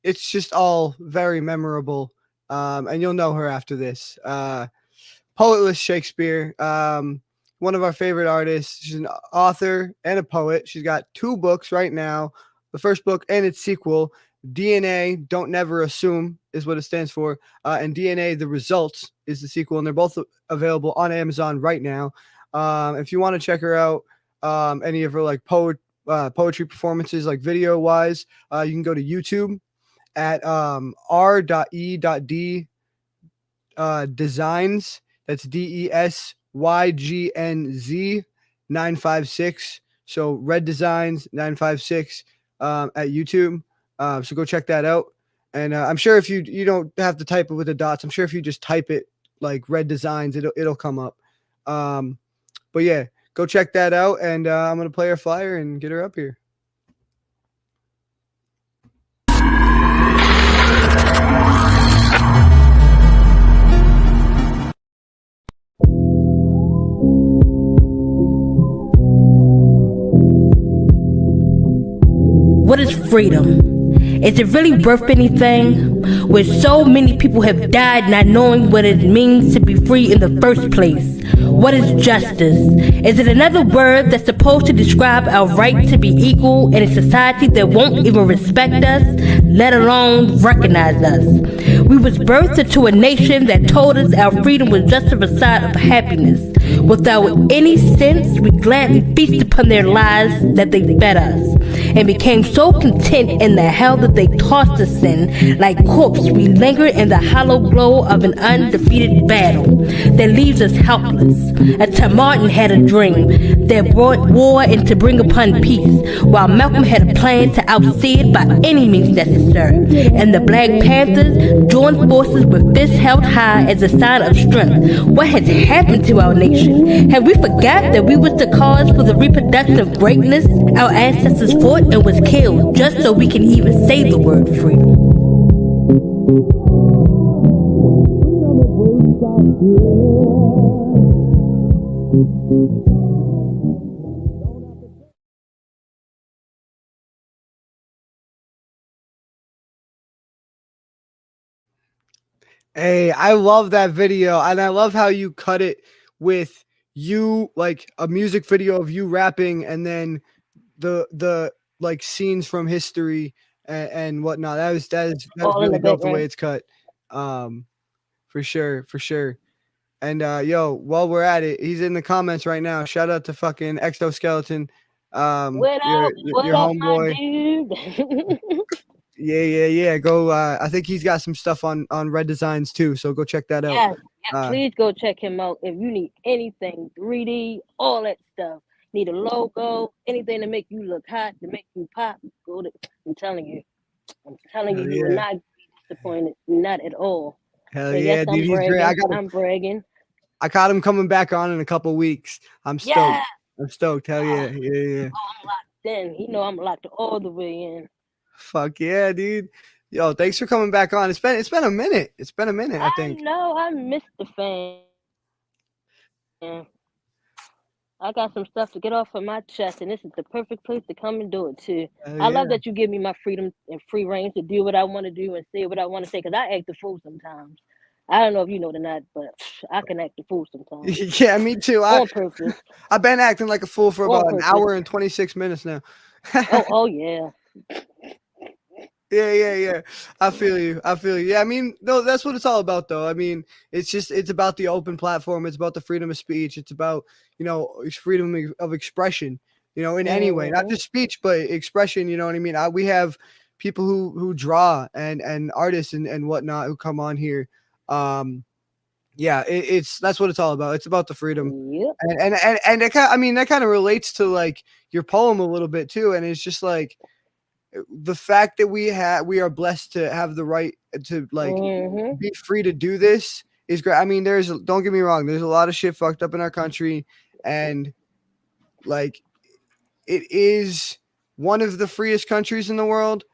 Speaker 1: just all very memorable. And you'll know her after this. Poetless Shakespeare. One of our favorite artists. She's an author and a poet. She's got 2 books right now. The first book and its sequel, DNA, Don't Never Assume, is what it stands for. And DNA, The Results, is the sequel. And they're both available on Amazon right now. If you want to check her out, any of her like poetry performances, like video wise, you can go to YouTube at r.e.d designs. That's DESYGNZ 956. So Red Designs 956 at YouTube. So go check that out. And I'm sure if you don't have to type it with the dots, I'm sure if you just type it like Red Designs, it'll come up. But yeah, go check that out. And I'm gonna play her flyer and get her up here.
Speaker 9: What is freedom? Is it really worth anything? Where so many people have died not knowing what it means to be free in the first place. What is justice? Is it another word that's supposed to describe our right to be equal in a society that won't even respect us, let alone recognize us? We was birthed into a nation that told us our freedom was just a facade of happiness. Without any sense, we gladly feast upon their lies that they fed us, and became so content in the hell that they tossed us in. Like corpse, we linger in the hollow glow of an undefeated battle that leaves us helpless. Until Martin had a dream that brought war and to bring upon peace, while Malcolm had a plan to outsee it by any means necessary. And the Black Panthers joined forces with fists held high as a sign of strength. What has happened to our nation? Have we forgot that we was the cause for the reproduction of greatness? Our ancestors fought and was killed just so we can even say the word freedom.
Speaker 1: Hey, I love that video, and I love how you cut it with you, like a music video of you rapping, and then the like scenes from history and whatnot. That is
Speaker 9: All in the
Speaker 1: really dope the way
Speaker 9: background.
Speaker 1: it's cut. For sure, for sure. And yo, while we're at it, he's in the comments right now. Shout out to fucking Exoskeleton. Your
Speaker 9: What up, my
Speaker 1: homeboy.
Speaker 9: dude?
Speaker 1: Yeah. Go. I think he's got some stuff on Red Designs too. So go check that out.
Speaker 9: Yes, please go check him out. If you need anything 3D, all that stuff, need a logo, anything to make you look hot, to make you pop, go to. I'm telling you,
Speaker 1: Hell
Speaker 9: you will
Speaker 1: yeah.
Speaker 9: not be disappointed, not at all.
Speaker 1: Hell
Speaker 9: So yes,
Speaker 1: yeah, dude.
Speaker 9: I'm
Speaker 1: He's great.
Speaker 9: bragging. I'm bragging.
Speaker 1: I caught him coming back on in a couple weeks. I'm stoked.
Speaker 9: Yeah,
Speaker 1: I'm stoked. Hell yeah. Yeah.
Speaker 9: I'm locked in. You know I'm locked all the way in.
Speaker 1: Fuck yeah, dude. Yo, thanks for coming back on. It's been a minute. It's been a minute, I
Speaker 9: I
Speaker 1: think.
Speaker 9: know I missed the fan. I got some stuff to get off of my chest, and this is the perfect place to come and do it too.
Speaker 1: Hell
Speaker 9: I love
Speaker 1: yeah.
Speaker 9: that you give me my freedom and free reign to do what I want to do and say what I want to say, because I act the fool sometimes. I don't know if you know it or not, but I can act the fool sometimes.
Speaker 1: Yeah, me too.
Speaker 9: On purpose.
Speaker 1: I've been acting like a fool for
Speaker 9: On
Speaker 1: about an
Speaker 9: purpose.
Speaker 1: hour and 26 minutes now.
Speaker 9: Oh yeah.
Speaker 1: Yeah. I feel you. Yeah, I mean, no, that's what it's all about, though. I mean, it's about the open platform. It's about the freedom of speech. It's about, freedom of expression, in any way, not just speech, but expression. You know what I mean? We have people who draw and artists and whatnot who come on here. Yeah, that's what it's all about. It's about the freedom.
Speaker 9: Yep.
Speaker 1: And that kind of relates to like your poem a little bit too. And it's just like, the fact that we are blessed to have the right to like be free to do this is great. I mean, don't get me wrong, there's a lot of shit fucked up in our country, and like it is one of the freest countries in the world.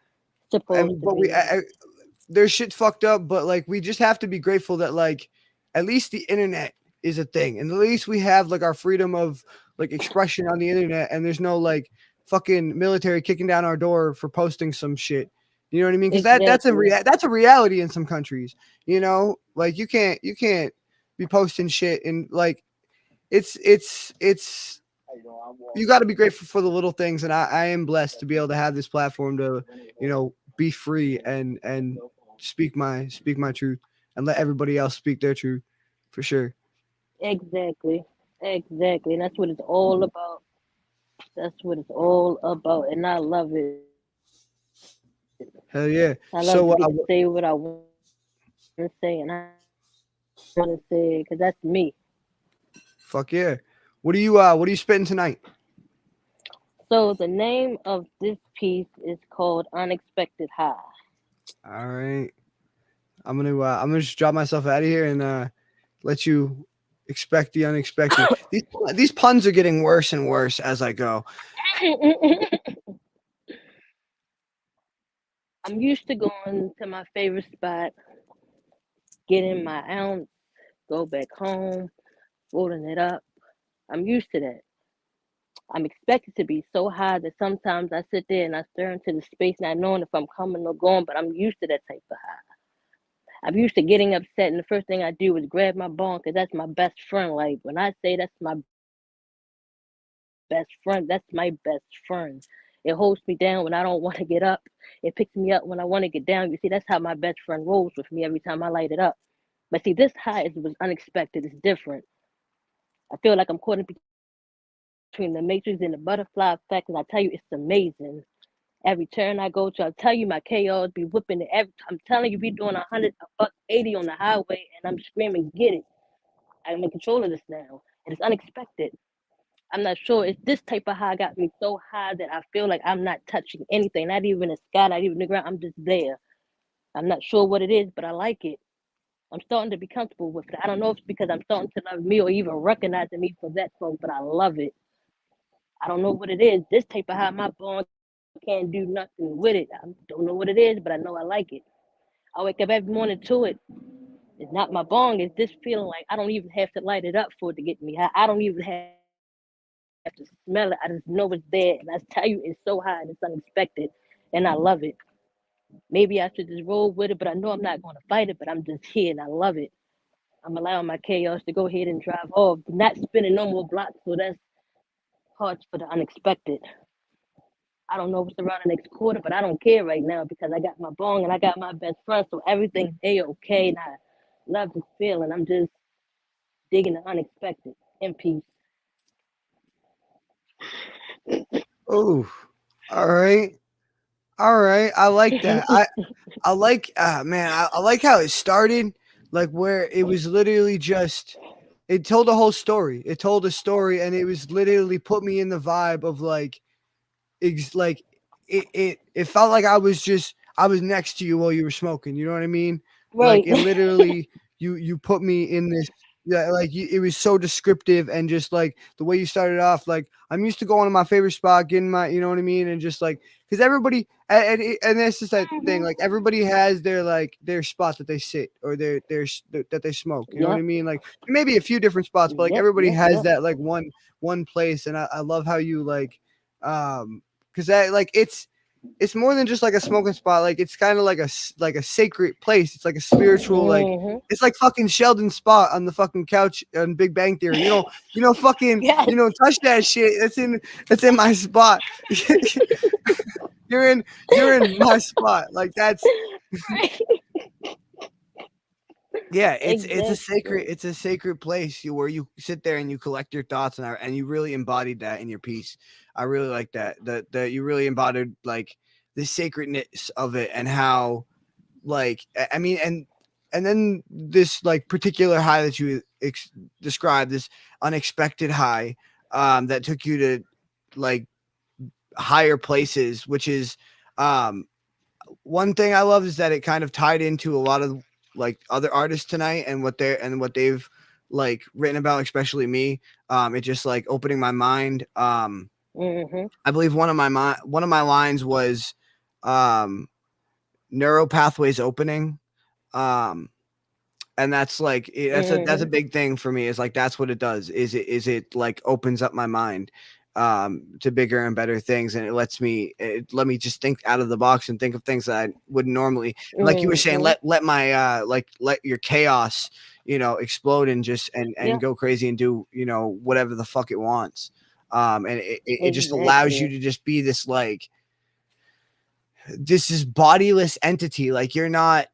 Speaker 1: There's shit fucked up, but like we just have to be grateful that like at least the internet is a thing, and at least we have like our freedom of like expression on the internet, and there's no like fucking military kicking down our door for posting some shit. You know what I mean? Because that's a reality in some countries. Like you can't be posting shit, and like it's you got to be grateful for the little things, and I am blessed to be able to have this platform to be free and speak my truth and let everybody else speak their truth, for sure.
Speaker 9: Exactly. And that's what it's all about. And I love it.
Speaker 1: Hell yeah.
Speaker 9: I love to get to say what I want to say, and I want to say because that's me.
Speaker 1: Fuck yeah. What are you spitting tonight?
Speaker 9: So the name of this piece is called Unexpected High.
Speaker 1: All right. I'm gonna just drop myself out of here and let you expect the unexpected. These puns are getting worse and worse as I go.
Speaker 9: I'm used to going to my favorite spot, getting my ounce, go back home, rolling it up. I'm used to that. I'm expected to be so high that sometimes I sit there and I stare into the space not knowing if I'm coming or going, but I'm used to that type of high. I'm used to getting upset, and the first thing I do is grab my bone because that's my best friend. Like when I say that's my best friend, that's my best friend. It holds me down when I don't want to get up. It picks me up when I want to get down. You see, that's how my best friend rolls with me every time I light it up. But see, this high was unexpected. It's different. I feel like I'm caught in between the matrix and the butterfly effect, and I tell you, it's amazing. Every turn I go to, I tell you, my KOs be whipping it. I'm telling you, be doing 180 on the highway, and I'm screaming, "Get it!" I'm in control of this now, and it's unexpected. I'm not sure. It's this type of high got me so high that I feel like I'm not touching anything, not even the sky, not even the ground. I'm just there. I'm not sure what it is, but I like it. I'm starting to be comfortable with it. I don't know if it's because I'm starting to love me or even recognizing me for that song, but I love it. I don't know what it is. This type of high, my bone can't do nothing with it. I don't know what it is, but I know I like it. I wake up every morning to it. It's not my bong. It's this feeling like I don't even have to light it up for it to get me high. I don't even have to smell it. I just know it's there. And I tell you, it's so high and it's unexpected. And I love it. Maybe I should just roll with it, but I know I'm not going to fight it, but I'm just here and I love it. I'm allowing my chaos to go ahead and drive off, not spinning no more blocks. So that's hard for the unexpected. I don't know what's around the next quarter, but I don't care right now because I got my bong and I got my best friend, so everything's a-okay. And I love this feeling. I'm just digging the unexpected in peace.
Speaker 1: Oh, all right. All right. I like that. I like man, I like how it started, like where it was literally just it told a whole story. It told a story and it was literally put me in the vibe of like it felt like I was next to you while you were smoking. You know what I mean? Like
Speaker 9: Right.
Speaker 1: it literally you put me in this. Yeah, like it was so descriptive and just like the way you started off. Like I'm used to going to my favorite spot, getting my, you know what I mean, and just like because everybody and that's just that thing. Like everybody has their like their spot that they sit or that they smoke. You know what I
Speaker 9: Yep.
Speaker 1: mean? Like maybe a few different spots, but like
Speaker 9: Yep.
Speaker 1: everybody
Speaker 9: Yep.
Speaker 1: has
Speaker 9: Yep.
Speaker 1: that like one place. And I love how you like because that like it's more than just like a smoking spot. Like it's kind of like a sacred place. It's like a spiritual like
Speaker 9: Mm-hmm.
Speaker 1: it's like fucking Sheldon's spot on the fucking couch on Big Bang Theory. Fucking
Speaker 9: Yes.
Speaker 1: touch that shit. That's in my spot. you're in my spot. Like that's yeah,
Speaker 9: Exactly.
Speaker 1: it's a sacred place where you sit there and you collect your thoughts and you really embodied that in your piece. I really like that you really embodied like the sacredness of it and how like I mean and then this like particular high that you described, this unexpected high that took you to like higher places, which is um one thing I love is that it kind of tied into a lot of like other artists tonight and what they've like written about, especially me. It just like opening my mind.
Speaker 9: Mm-hmm.
Speaker 1: I believe one of my lines was neural pathways opening. Um, and that's like that's a
Speaker 9: Mm-hmm.
Speaker 1: big thing for me is like that's what it does is it like opens up my mind to bigger and better things and it let me just think out of the box and think of things that I wouldn't normally, like you were saying,
Speaker 9: Mm-hmm.
Speaker 1: let my let your chaos explode and just and
Speaker 9: Yeah.
Speaker 1: go crazy and do whatever the fuck it wants, and it just allows you
Speaker 9: Exactly.
Speaker 1: to just be this like this is bodiless entity, like you're not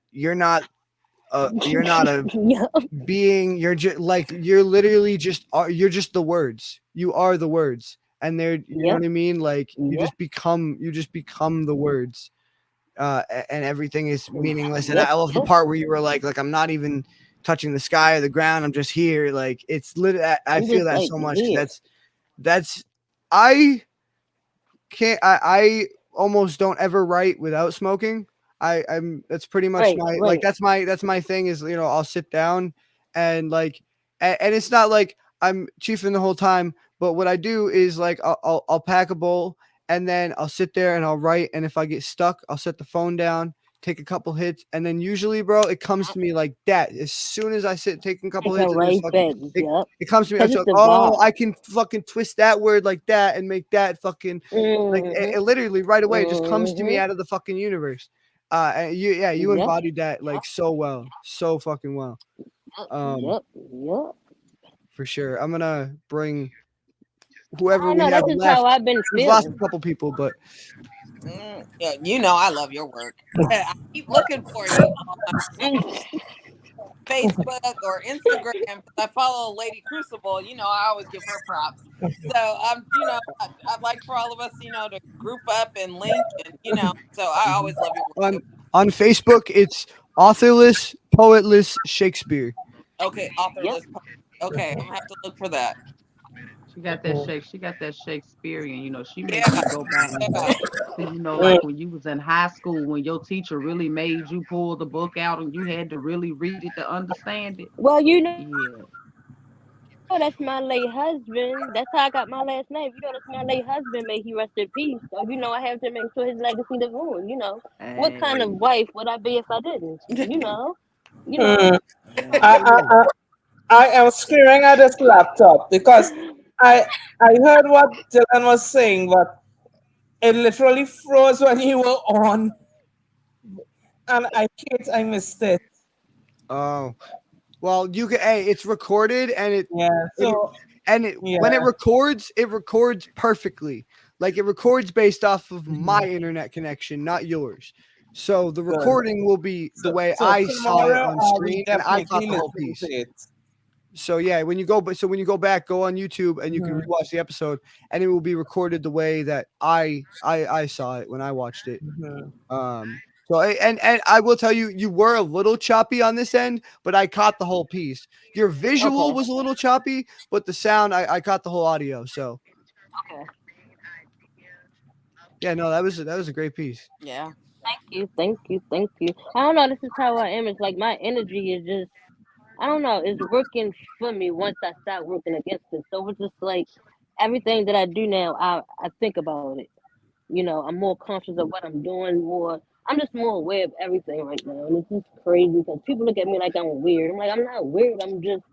Speaker 1: a
Speaker 9: Yep.
Speaker 1: being, you're just like you're literally just you're just the words, you are the words, and they're, you know
Speaker 9: Yep.
Speaker 1: what I mean, like
Speaker 9: Yep.
Speaker 1: you just become the words, and everything is meaningless. And
Speaker 9: Yep.
Speaker 1: I love the
Speaker 9: Yep.
Speaker 1: part where you were like I'm not even touching the sky or the ground, I'm just here. Like it's I
Speaker 9: I'm
Speaker 1: feel
Speaker 9: just
Speaker 1: that
Speaker 9: like
Speaker 1: so much because
Speaker 9: here.
Speaker 1: that's I can't I almost don't ever write without smoking. I'm that's pretty much
Speaker 9: Right.
Speaker 1: my like
Speaker 9: Right.
Speaker 1: that's my thing is I'll sit down and like and it's not like I'm chiefing the whole time, but what I do is like I'll pack a bowl and then I'll sit there and I'll write, and if I get stuck I'll set the phone down, take a couple hits, and then usually bro it comes to me like that as soon as I sit taking a
Speaker 9: It
Speaker 1: couple
Speaker 9: come
Speaker 1: hits and just
Speaker 9: right
Speaker 1: fucking
Speaker 9: back.
Speaker 1: it,
Speaker 9: Yep.
Speaker 1: it comes to me. I'm
Speaker 9: Cause
Speaker 1: just
Speaker 9: it's
Speaker 1: like,
Speaker 9: the
Speaker 1: oh,
Speaker 9: vibe.
Speaker 1: I can fucking twist that word like that and make that fucking like
Speaker 9: Mm-hmm.
Speaker 1: it literally right away it just comes to me
Speaker 9: Mm-hmm.
Speaker 1: out of the fucking universe. And you
Speaker 9: Yep.
Speaker 1: embodied that like so well, so fucking well.
Speaker 9: Yep.
Speaker 1: Um,
Speaker 9: Yep. Yep.
Speaker 1: for sure. I'm gonna bring whoever
Speaker 9: I
Speaker 1: we
Speaker 9: know
Speaker 1: have
Speaker 9: that's just how
Speaker 1: left.
Speaker 9: I've been
Speaker 1: We've lost a
Speaker 9: feeling.
Speaker 1: couple people, but
Speaker 6: Yeah, you know I love your work. I keep looking for you on Facebook or Instagram because I follow Lady Crucible. You know, I always give her props. So I'd like for all of us, to group up and link, and so I always love your work.
Speaker 1: on on Facebook it's authorless, poetless Shakespeare.
Speaker 6: Okay,
Speaker 9: Yep.
Speaker 6: authorless. Okay, I'm gonna have to look for that.
Speaker 3: She got that Shakespearean, she make
Speaker 6: Yeah,
Speaker 3: you go back
Speaker 6: yeah.
Speaker 3: to, like when you was in high school, when your teacher really made you pull the book out and you had to really read it to understand it.
Speaker 9: Well,
Speaker 3: Yeah.
Speaker 9: Oh, that's my late husband. That's how I got my last name. That's my late husband. May he rest in peace. So, I have to make sure his legacy lives on. What kind of
Speaker 3: Hey,
Speaker 9: wife would I be if I didn't? You know.
Speaker 5: Hmm. I, I,
Speaker 3: hey.
Speaker 5: I, I am staring at this laptop because I I heard what Dylan was saying, but it literally froze when you were on, and I missed it.
Speaker 1: Oh, well, you can. Hey, it's recorded, and
Speaker 5: Yeah.
Speaker 1: it
Speaker 5: So
Speaker 1: when
Speaker 5: yeah.
Speaker 1: it records perfectly. Like it records based off of my internet connection, not yours. So the
Speaker 5: Good.
Speaker 1: recording will be the way
Speaker 5: So
Speaker 1: I saw it
Speaker 5: tomorrow
Speaker 1: on
Speaker 5: I will
Speaker 1: screen, and I caught
Speaker 5: definitely
Speaker 1: the whole
Speaker 5: listen to
Speaker 1: piece.
Speaker 5: it.
Speaker 1: So yeah, when you go back, go on YouTube and you can
Speaker 5: Mhm.
Speaker 1: rewatch the episode, and it will be recorded the way that I saw it when I watched it.
Speaker 5: Mhm.
Speaker 1: And I will tell you, you were a little choppy on this end, but I caught the whole piece. Your visual
Speaker 9: Okay.
Speaker 1: was a little choppy, but the sound I caught the whole audio. So
Speaker 9: Okay.
Speaker 1: yeah, no, that was a great piece.
Speaker 6: Yeah.
Speaker 9: Thank you. Thank you. Thank you. I don't know. This is how I am. It's like my energy is just. I don't know. It's working for me once I start working against it. So it's just like everything that I do now. I think about it. I'm more conscious of what I'm doing. I'm just more aware of everything right now, and it's just crazy because people look at me like I'm weird. I'm like, I'm not weird. I'm just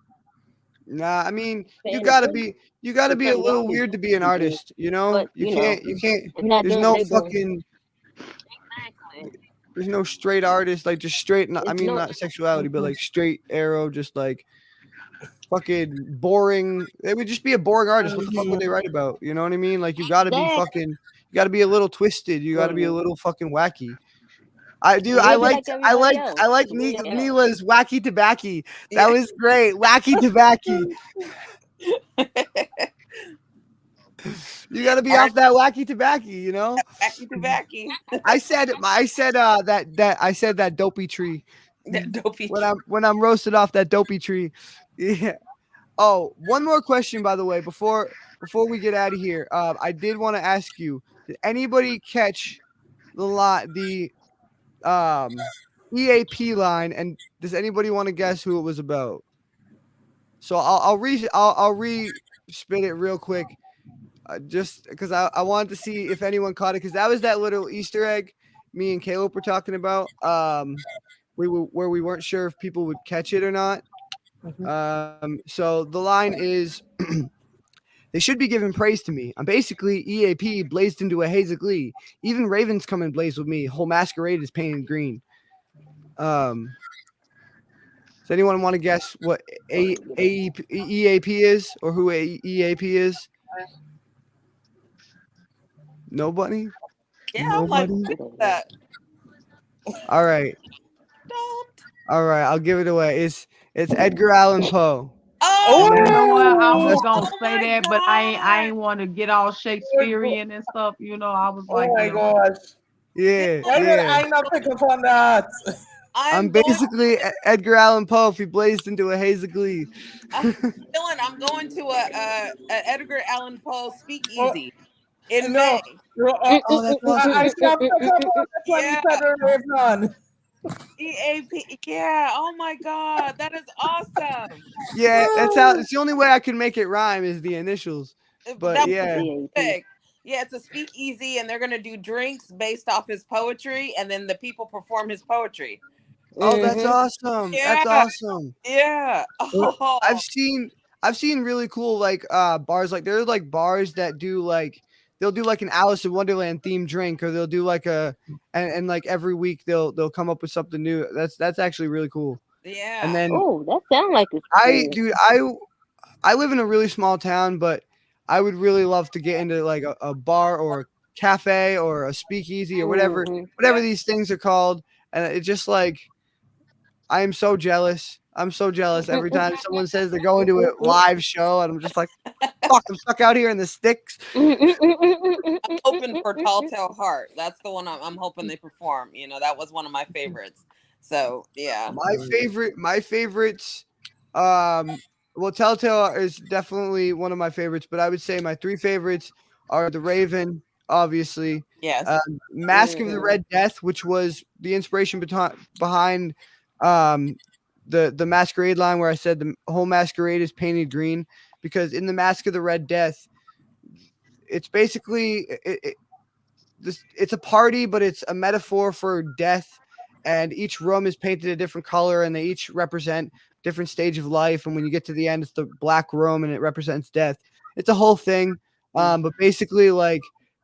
Speaker 1: Nah, I mean,
Speaker 9: paying attention
Speaker 1: you gotta
Speaker 9: to
Speaker 1: be a
Speaker 9: certain
Speaker 1: little
Speaker 9: values
Speaker 1: weird to be an
Speaker 9: and things.
Speaker 1: artist, you know?
Speaker 9: But
Speaker 1: You can't
Speaker 9: if you're not
Speaker 1: there's
Speaker 9: doing what
Speaker 1: no
Speaker 9: they're doing,
Speaker 1: fucking
Speaker 9: exactly.
Speaker 1: there's no straight artist, like just straight I
Speaker 9: It's
Speaker 1: mean
Speaker 9: no.
Speaker 1: not sexuality, but
Speaker 5: Mhm.
Speaker 1: like straight arrow, just like fucking boring. It would just be a boring artist. What the fuck would they
Speaker 5: Mhm.
Speaker 1: write about? You know what I mean? Like you gotta be
Speaker 9: Exactly.
Speaker 1: fucking you gotta be a little twisted. You gotta be a little fucking wacky. I do.
Speaker 9: And you'll be like everybody else.
Speaker 1: I liked
Speaker 9: Yeah.
Speaker 1: Neela's wacky tobacco. That
Speaker 6: Yeah.
Speaker 1: was great. Wacky tobacco. You got to be
Speaker 6: Art
Speaker 1: off that wacky tobacco. You know.
Speaker 6: backy to backy.
Speaker 1: I said that dopey tree
Speaker 6: That dopey.
Speaker 1: when I'm roasted off that dopey tree. Yeah. Oh, one more question, by the way, before we get out of here. I did want to ask you: did anybody catch the EAP line, and does anybody want to guess who it was about? So I'll re spit it real quick, just because I wanted to see if anyone caught it, because that was that little Easter egg me and Caleb were talking about. Where we weren't sure if people would catch it or not. So the line is. They should be giving praise to me. I'm basically EAP blazed into a haze of glee. Even ravens come and blaze with me. Whole masquerade is painted green. Um, Does anyone want to guess what EAP is, or who EAP is? Nobody?
Speaker 6: Yeah, I'm like,
Speaker 1: Nobody?
Speaker 6: what is that?
Speaker 1: All right.
Speaker 6: Don't.
Speaker 1: All right, I'll give it away. It's Edgar Allan Poe.
Speaker 6: Oh,
Speaker 1: And
Speaker 3: You know
Speaker 1: then
Speaker 3: what? I
Speaker 1: that's
Speaker 3: was
Speaker 5: Oh,
Speaker 3: gonna
Speaker 6: oh
Speaker 3: say
Speaker 6: my
Speaker 3: that, but I
Speaker 6: God.
Speaker 3: ain't want to get all Shakespearean and stuff. I was
Speaker 5: oh
Speaker 3: like,
Speaker 5: my gosh.
Speaker 1: yeah,
Speaker 6: Dylan,
Speaker 5: Why did
Speaker 1: yeah.
Speaker 5: I not pick up on that?
Speaker 1: I'm
Speaker 6: I'm going.
Speaker 1: basically Edgar Allan Poe if he blazed into a haze of glee.
Speaker 6: Dylan, I'm going to a Edgar Allan Poe
Speaker 5: Oh,
Speaker 6: speakeasy in
Speaker 5: no.
Speaker 6: May.
Speaker 5: No,
Speaker 1: Oh, that's
Speaker 5: I
Speaker 1: awesome.
Speaker 5: should have picked up on it when you
Speaker 6: Yeah,
Speaker 5: said the Raven.
Speaker 6: EAP. Yeah. Oh my God, that is awesome.
Speaker 1: Yeah, that's how. It's the only way I can make it rhyme is the initials. But
Speaker 6: That was
Speaker 1: yeah.
Speaker 9: EAP.
Speaker 6: perfect. Yeah, it's a speakeasy, and they're gonna do drinks based off his poetry, and then the people perform his poetry.
Speaker 1: Oh, that's
Speaker 9: Mhm.
Speaker 1: awesome. That's
Speaker 6: Yeah,
Speaker 1: awesome.
Speaker 6: yeah.
Speaker 1: I've
Speaker 6: Oh,
Speaker 1: seen I've seen really cool like bars, like there's like bars that do like they'll do like an Alice in Wonderland themed drink, or they'll do like and like every week they'll come up with something new. That's actually really cool. And
Speaker 6: yeah.
Speaker 1: then
Speaker 9: Oh, that sounds like it's
Speaker 1: I
Speaker 9: cool.
Speaker 1: dude I live in a really small town, but I would really love to get into like a bar or a cafe or a speakeasy or
Speaker 9: Mhm.
Speaker 1: whatever these things are called. And it's just like I am so jealous. I'm so jealous every time someone says they're going to a live show, and I'm just like, fuck, I'm stuck out here in the sticks.
Speaker 6: I'm hoping for Tall Tale Heart. That's the one I'm hoping they perform. That was one of my favorites. So yeah.
Speaker 1: My favorites, um, well, Telltale is definitely one of my favorites, but I would say my three favorites are The Raven, obviously,
Speaker 6: Yes.
Speaker 1: Mask of the Red Death, which was the inspiration behind, um, the masquerade line where I said the whole masquerade is painted green, because in the Mask of the Red Death, it's basically it's a party, but it's a metaphor for death, and each room is painted a different color, and they each represent different stage of life. And when you get to the end, it's the black room, and it represents death. It's a whole thing. But basically, like,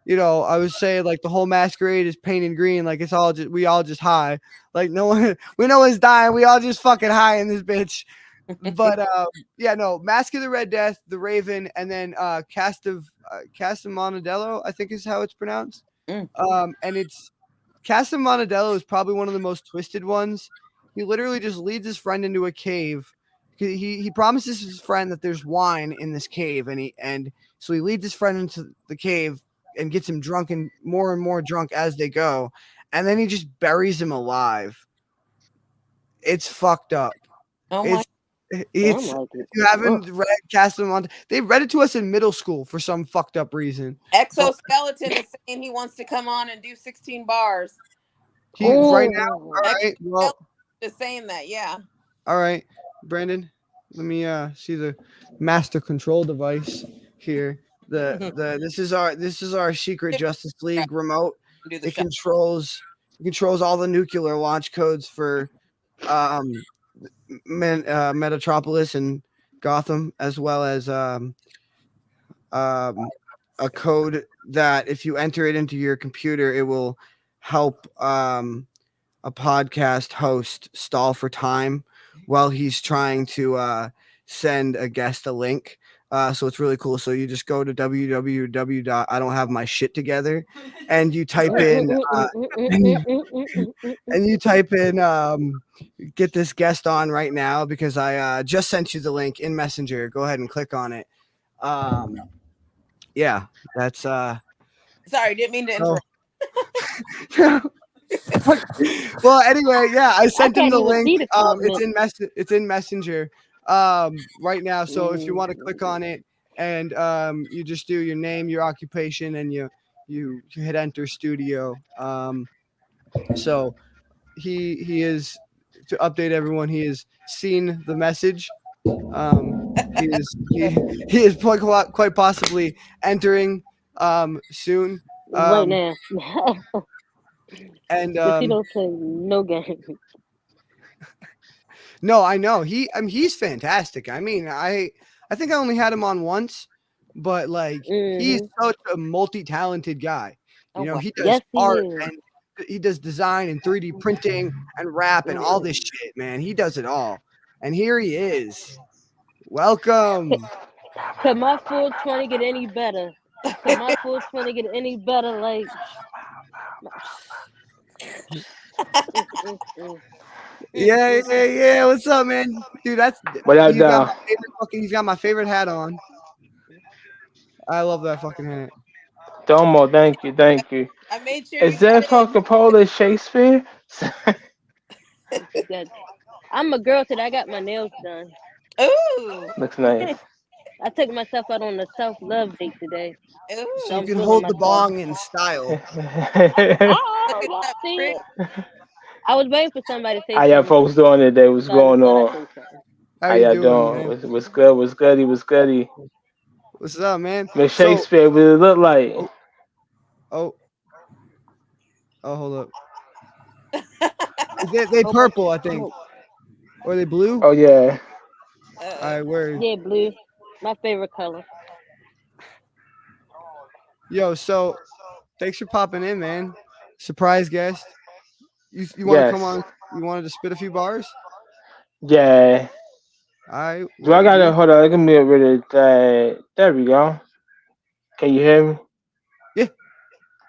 Speaker 1: I would say like the whole masquerade is painted green, like it's all just we all just high, like no one no one's dying, we all just fucking high in this bitch. But yeah, no, Mask of the Red Death, the Raven, and then Cast of Monticello, I think is how it's pronounced. And it's Cast of Monticello is probably one of the most twisted ones. He literally just leads his friend into a cave. He promises his friend that there's wine in this cave, and so he leads his friend into the cave and gets him drunk and more drunk as they go, and then he just buries him alive. It's fucked up.
Speaker 6: Oh my!
Speaker 1: It's
Speaker 8: like
Speaker 1: if you haven't read Cast of Monticello, they read it to us in middle school for some fucked up reason.
Speaker 6: Exoskeleton is saying he wants to come on and do 16 bars.
Speaker 1: Right now. All right. Well,
Speaker 6: just saying that. Yeah.
Speaker 1: All right, Brandon. Let me see the master control device here. This is our secret Justice League remote. It controls all the nuclear launch codes for Metropolis and Gotham, as well as a code that if you enter it into your computer, it will help a podcast host stall for time while he's trying to send a guest a link. So it's really cool. So you just go to www.idon'thavemyshittogether and you type in get this guest on right now, because I just sent you the link in Messenger. Go ahead and click on it. Yeah, that's
Speaker 6: sorry, didn't mean to interrupt.
Speaker 1: Well, anyway, yeah, I sent him the link. It's in Messenger right now. So if you want to click on it, and you just do your name, your occupation, and you hit enter studio. So he is, to update everyone, he has seen the message. He is quite possibly entering soon.
Speaker 10: Right now.
Speaker 1: And
Speaker 10: he don't play no game.
Speaker 1: No, I know he's fantastic. I mean, I think I only had him on once, but like he's such a multi-talented guy. He does art and he does design and 3D printing and rap and all this shit, man. He does it all. And here he is. Welcome.
Speaker 10: Could my 420 get any better? Could my 420 get any better? Like,
Speaker 1: yeah. What's up, man? Dude, he's got my favorite hat on. I love that fucking hat.
Speaker 5: Domo, thank you.
Speaker 6: I made sure.
Speaker 5: Is that fucking Polish Shakespeare?
Speaker 10: I'm a girl today. I got my nails done.
Speaker 6: Ooh,
Speaker 5: looks nice.
Speaker 10: I took myself out on a self-love date today.
Speaker 6: Ooh.
Speaker 1: So you can hold the bong in style.
Speaker 10: I was waiting for somebody to say
Speaker 5: How y'all folks doing today? What's going on?
Speaker 1: How y'all doing?
Speaker 5: What's good? What's goody?
Speaker 1: What's up, man?
Speaker 5: Miss Shakespeare, what does it look like?
Speaker 1: Oh, hold up. They purple, I think. Or they blue?
Speaker 5: Oh yeah.
Speaker 1: All right, where?
Speaker 10: Yeah, blue. My favorite color.
Speaker 1: Yo, so thanks for popping in, man. Surprise guest. You want to come on? You wanted to spit a few bars?
Speaker 5: Yeah.
Speaker 1: All right.
Speaker 5: Do I gotta hold on? Let me get rid of that. There we go. Can you hear me?
Speaker 1: Yeah.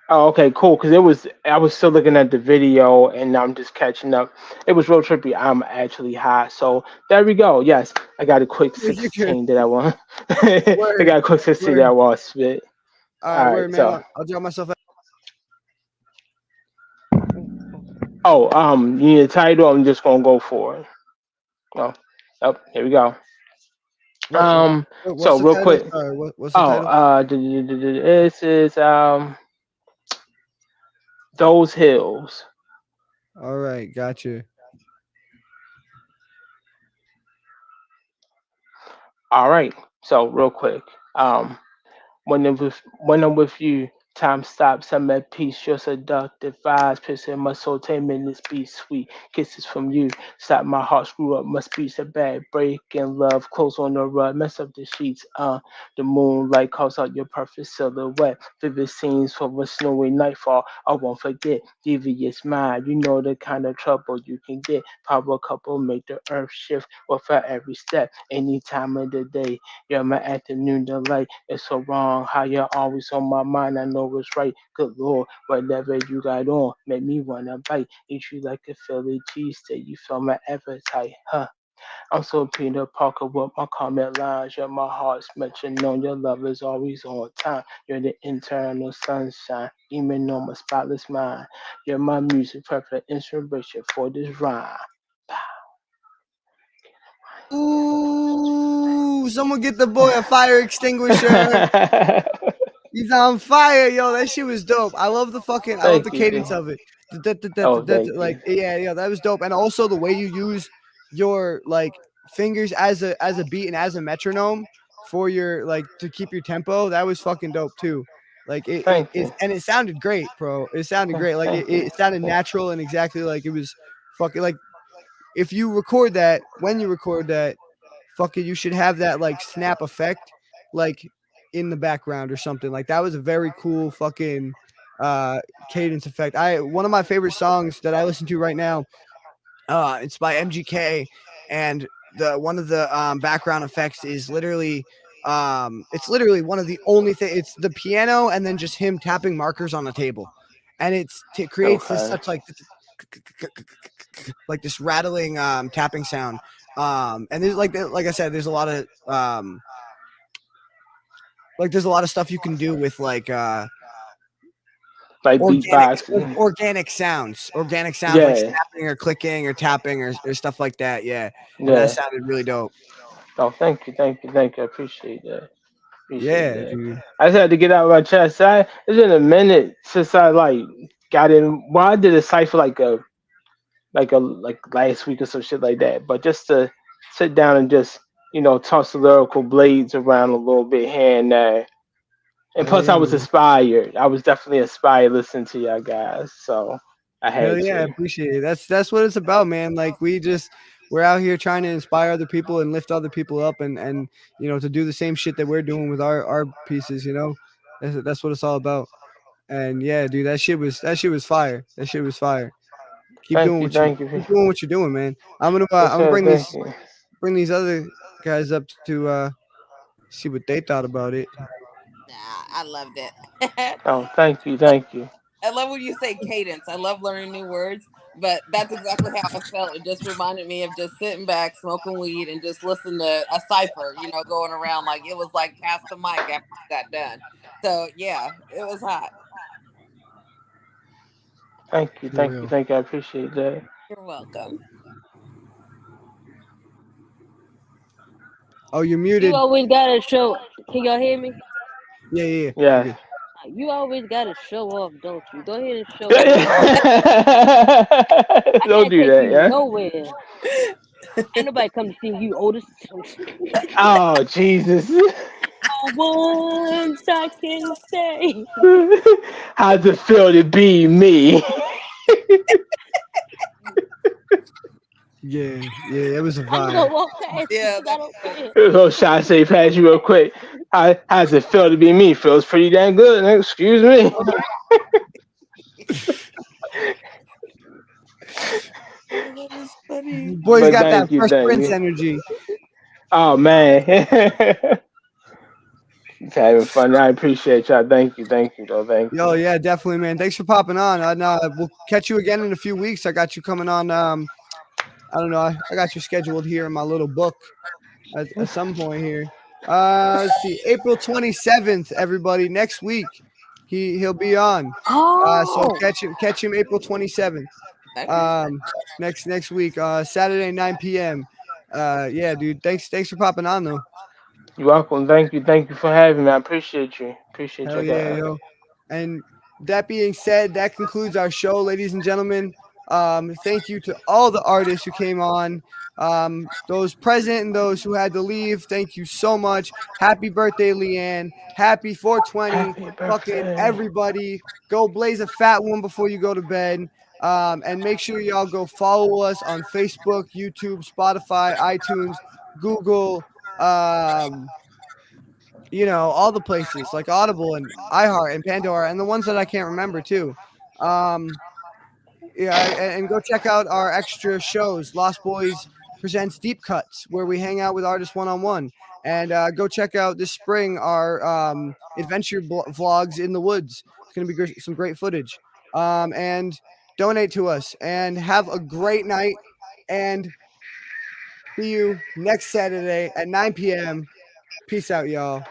Speaker 5: Oh, okay, cool. Because I was still looking at the video, and I'm just catching up. It was real trippy. I'm actually high, so there we go. Yes, I got a quick 16 that I want. I got a quick 16 that I want to spit.
Speaker 1: All right, man. So I'll draw myself out.
Speaker 5: Oh, you need a title. I'm just gonna go for it. Oh, here we go. So real quick.
Speaker 1: Sorry, what's the title?
Speaker 5: This is Those Hills.
Speaker 1: All right, gotcha.
Speaker 11: All right. So real quick, when I'm with you, time stops. I'm at peace. Your seductive eyes piercing my soul. 10 minutes be sweet. Kisses from you. Stop my heart. Screw up my speech. A bad break in love. Close on the rug. Mess up the sheets. The moonlight calls out your perfect silhouette. Vivid scenes from a snowy nightfall. I won't forget. Devious mind. You know the kind of trouble you can get. Power couple make the earth shift without every step. Any time of the day. You're my afternoon delight. It's so wrong how you're always on my mind. I know it's right. Good Lord, whatever you got on, make me wanna bite. Eat you like a Philly cheesesteak. You feel my appetite, huh? I'm so Peter Parker with my comment lines. You're my heart's mention on. Your love is always on time. You're the internal sunshine, even on my spotless mind. You're my music, perfect inspiration for this rhyme.
Speaker 1: Ooh, someone get the boy a fire extinguisher. He's on fire, yo. That shit was dope. I love the fucking. I love the
Speaker 11: Thank you,
Speaker 1: cadence
Speaker 11: D.
Speaker 1: of it.
Speaker 11: Oh, thank
Speaker 1: Like,
Speaker 11: you.
Speaker 1: yeah, yeah, that was dope. And also the way you use your like fingers as a beat and as a metronome for your like to keep your tempo. That was fucking dope too. Like
Speaker 11: Thank you.
Speaker 1: and it sounded great, bro. It sounded great. Like
Speaker 11: Thank you.
Speaker 1: it sounded natural and exactly like it was fucking like if you record that when you record that fucking you should have that like snap effect like in the background or something. Like that was a very cool fucking uh cadence effect. I one of my favorite songs that I listen to right now, it's by MGK and the one of the background effects is literally it's literally one of the only thing it's the piano and then just him tapping markers on the table. And it creates this
Speaker 11: Okay.
Speaker 1: such like this rattling tapping sound. And there's like I said, there's a lot of stuff you can do with like
Speaker 11: Like beatboxing.
Speaker 1: organic sounds like
Speaker 11: Yeah.
Speaker 1: snapping or clicking or tapping or stuff like that. Yeah, and that
Speaker 11: Yeah.
Speaker 1: sounded really dope.
Speaker 11: Oh, thank you, thank you, thank you. I appreciate that. Appreciate
Speaker 1: Yeah,
Speaker 11: that.
Speaker 1: dude.
Speaker 11: I just had to get out my chest. It's been a minute since I like got in. Well, I did a cipher like last week or some shit like that. But just to sit down and just toss the lyrical blades around a little bit here and there. And
Speaker 1: Hell
Speaker 11: plus, I
Speaker 1: yeah,
Speaker 11: was
Speaker 1: man.
Speaker 11: inspired. I was definitely inspired listening to y'all guys. So I
Speaker 1: Hell
Speaker 11: had
Speaker 1: yeah, I
Speaker 11: to.
Speaker 1: appreciate it. That's what it's about, man. Like we're out here trying to inspire other people and lift other people up and to do the same shit that we're doing with our pieces, you know. That's what it's all about. And yeah, dude, that shit was fire. That shit was fire.
Speaker 11: Thank you, thank you.
Speaker 1: Keep doing what you're doing, man.
Speaker 11: Yes,
Speaker 1: I'm gonna
Speaker 11: sir. Thank you.
Speaker 1: bring these other guys up to see what they thought about it.
Speaker 6: Nah, I loved it.
Speaker 11: Oh, thank you, thank you.
Speaker 6: I love when you say cadence. I love learning new words, but that's exactly how I felt. It just reminded me of just sitting back, smoking weed, and just listening to a cipher, going around like it was like past the mic after you got done. So yeah, it was hot.
Speaker 11: Thank you,
Speaker 1: For
Speaker 11: thank you,
Speaker 1: real.
Speaker 11: thank you. I appreciate that.
Speaker 6: You're welcome.
Speaker 1: Oh, you're
Speaker 10: You
Speaker 1: muted.
Speaker 10: always gotta show. Can y'all hear me?
Speaker 1: Yeah, yeah, yeah. You're
Speaker 11: Yeah.
Speaker 1: good.
Speaker 10: You always gotta show off, don't you? Go ahead and show off. I
Speaker 11: Don't
Speaker 10: can't
Speaker 11: do
Speaker 10: take
Speaker 11: that,
Speaker 10: you
Speaker 11: yeah.
Speaker 10: nowhere. Ain't nobody come to see you, Otis.
Speaker 11: Oh Jesus.
Speaker 10: Once I can say.
Speaker 11: How's it feel to be me?
Speaker 1: Yeah, yeah. It was a
Speaker 10: I'm gonna
Speaker 1: vibe.
Speaker 10: walk past you
Speaker 6: Yeah,
Speaker 10: because I
Speaker 6: that
Speaker 10: don't
Speaker 6: was
Speaker 10: care.
Speaker 11: So shall I say past you real quick? How's it feel to be me? Feels pretty damn good. Excuse me.
Speaker 6: oh, that is funny.
Speaker 1: Boy's
Speaker 11: But
Speaker 1: got that
Speaker 11: thank you,
Speaker 1: Fresh
Speaker 11: thank
Speaker 1: Prince
Speaker 11: you.
Speaker 1: energy.
Speaker 11: Oh man. Just having fun. I appreciate y'all. Thank you though. Thank
Speaker 1: Yo,
Speaker 11: you.
Speaker 1: yeah, definitely, man. Thanks for popping on. And we'll catch you again in a few weeks. I got you coming on. I don't know. I got you scheduled here in my little book at some point here. Let's see, April 27th, everybody. Next week, he'll be on. So
Speaker 10: Oh,
Speaker 1: catch him April 27th.
Speaker 6: Okay.
Speaker 1: Um, next week, Saturday 9 p.m. Yeah, dude. Thanks for popping on though.
Speaker 11: You're welcome. Thank you for having me. I appreciate you. Appreciate
Speaker 1: Hell
Speaker 11: you
Speaker 1: yeah,
Speaker 11: guys.
Speaker 1: yo. And that being said, that concludes our show, ladies and gentlemen. Thank you to all the artists who came on. Those present and those who had to leave, thank you so much. Happy birthday, Leanne. Happy 420.
Speaker 11: Happy
Speaker 1: Fucking
Speaker 11: birthday.
Speaker 1: everybody. Go blaze a fat one before you go to bed. And make sure y'all go follow us on Facebook, YouTube, Spotify, iTunes, Google, all the places like Audible and iHeart and Pandora and the ones that I can't remember too. And go check out our extra shows. Lost Boys presents Deep Cuts, where we hang out with artists one-on-one. And go check out this spring our adventure vlogs in the woods. It's going to be some great footage. And donate to us and have a great night. And see you next Saturday at 9 p.m. Peace out, y'all.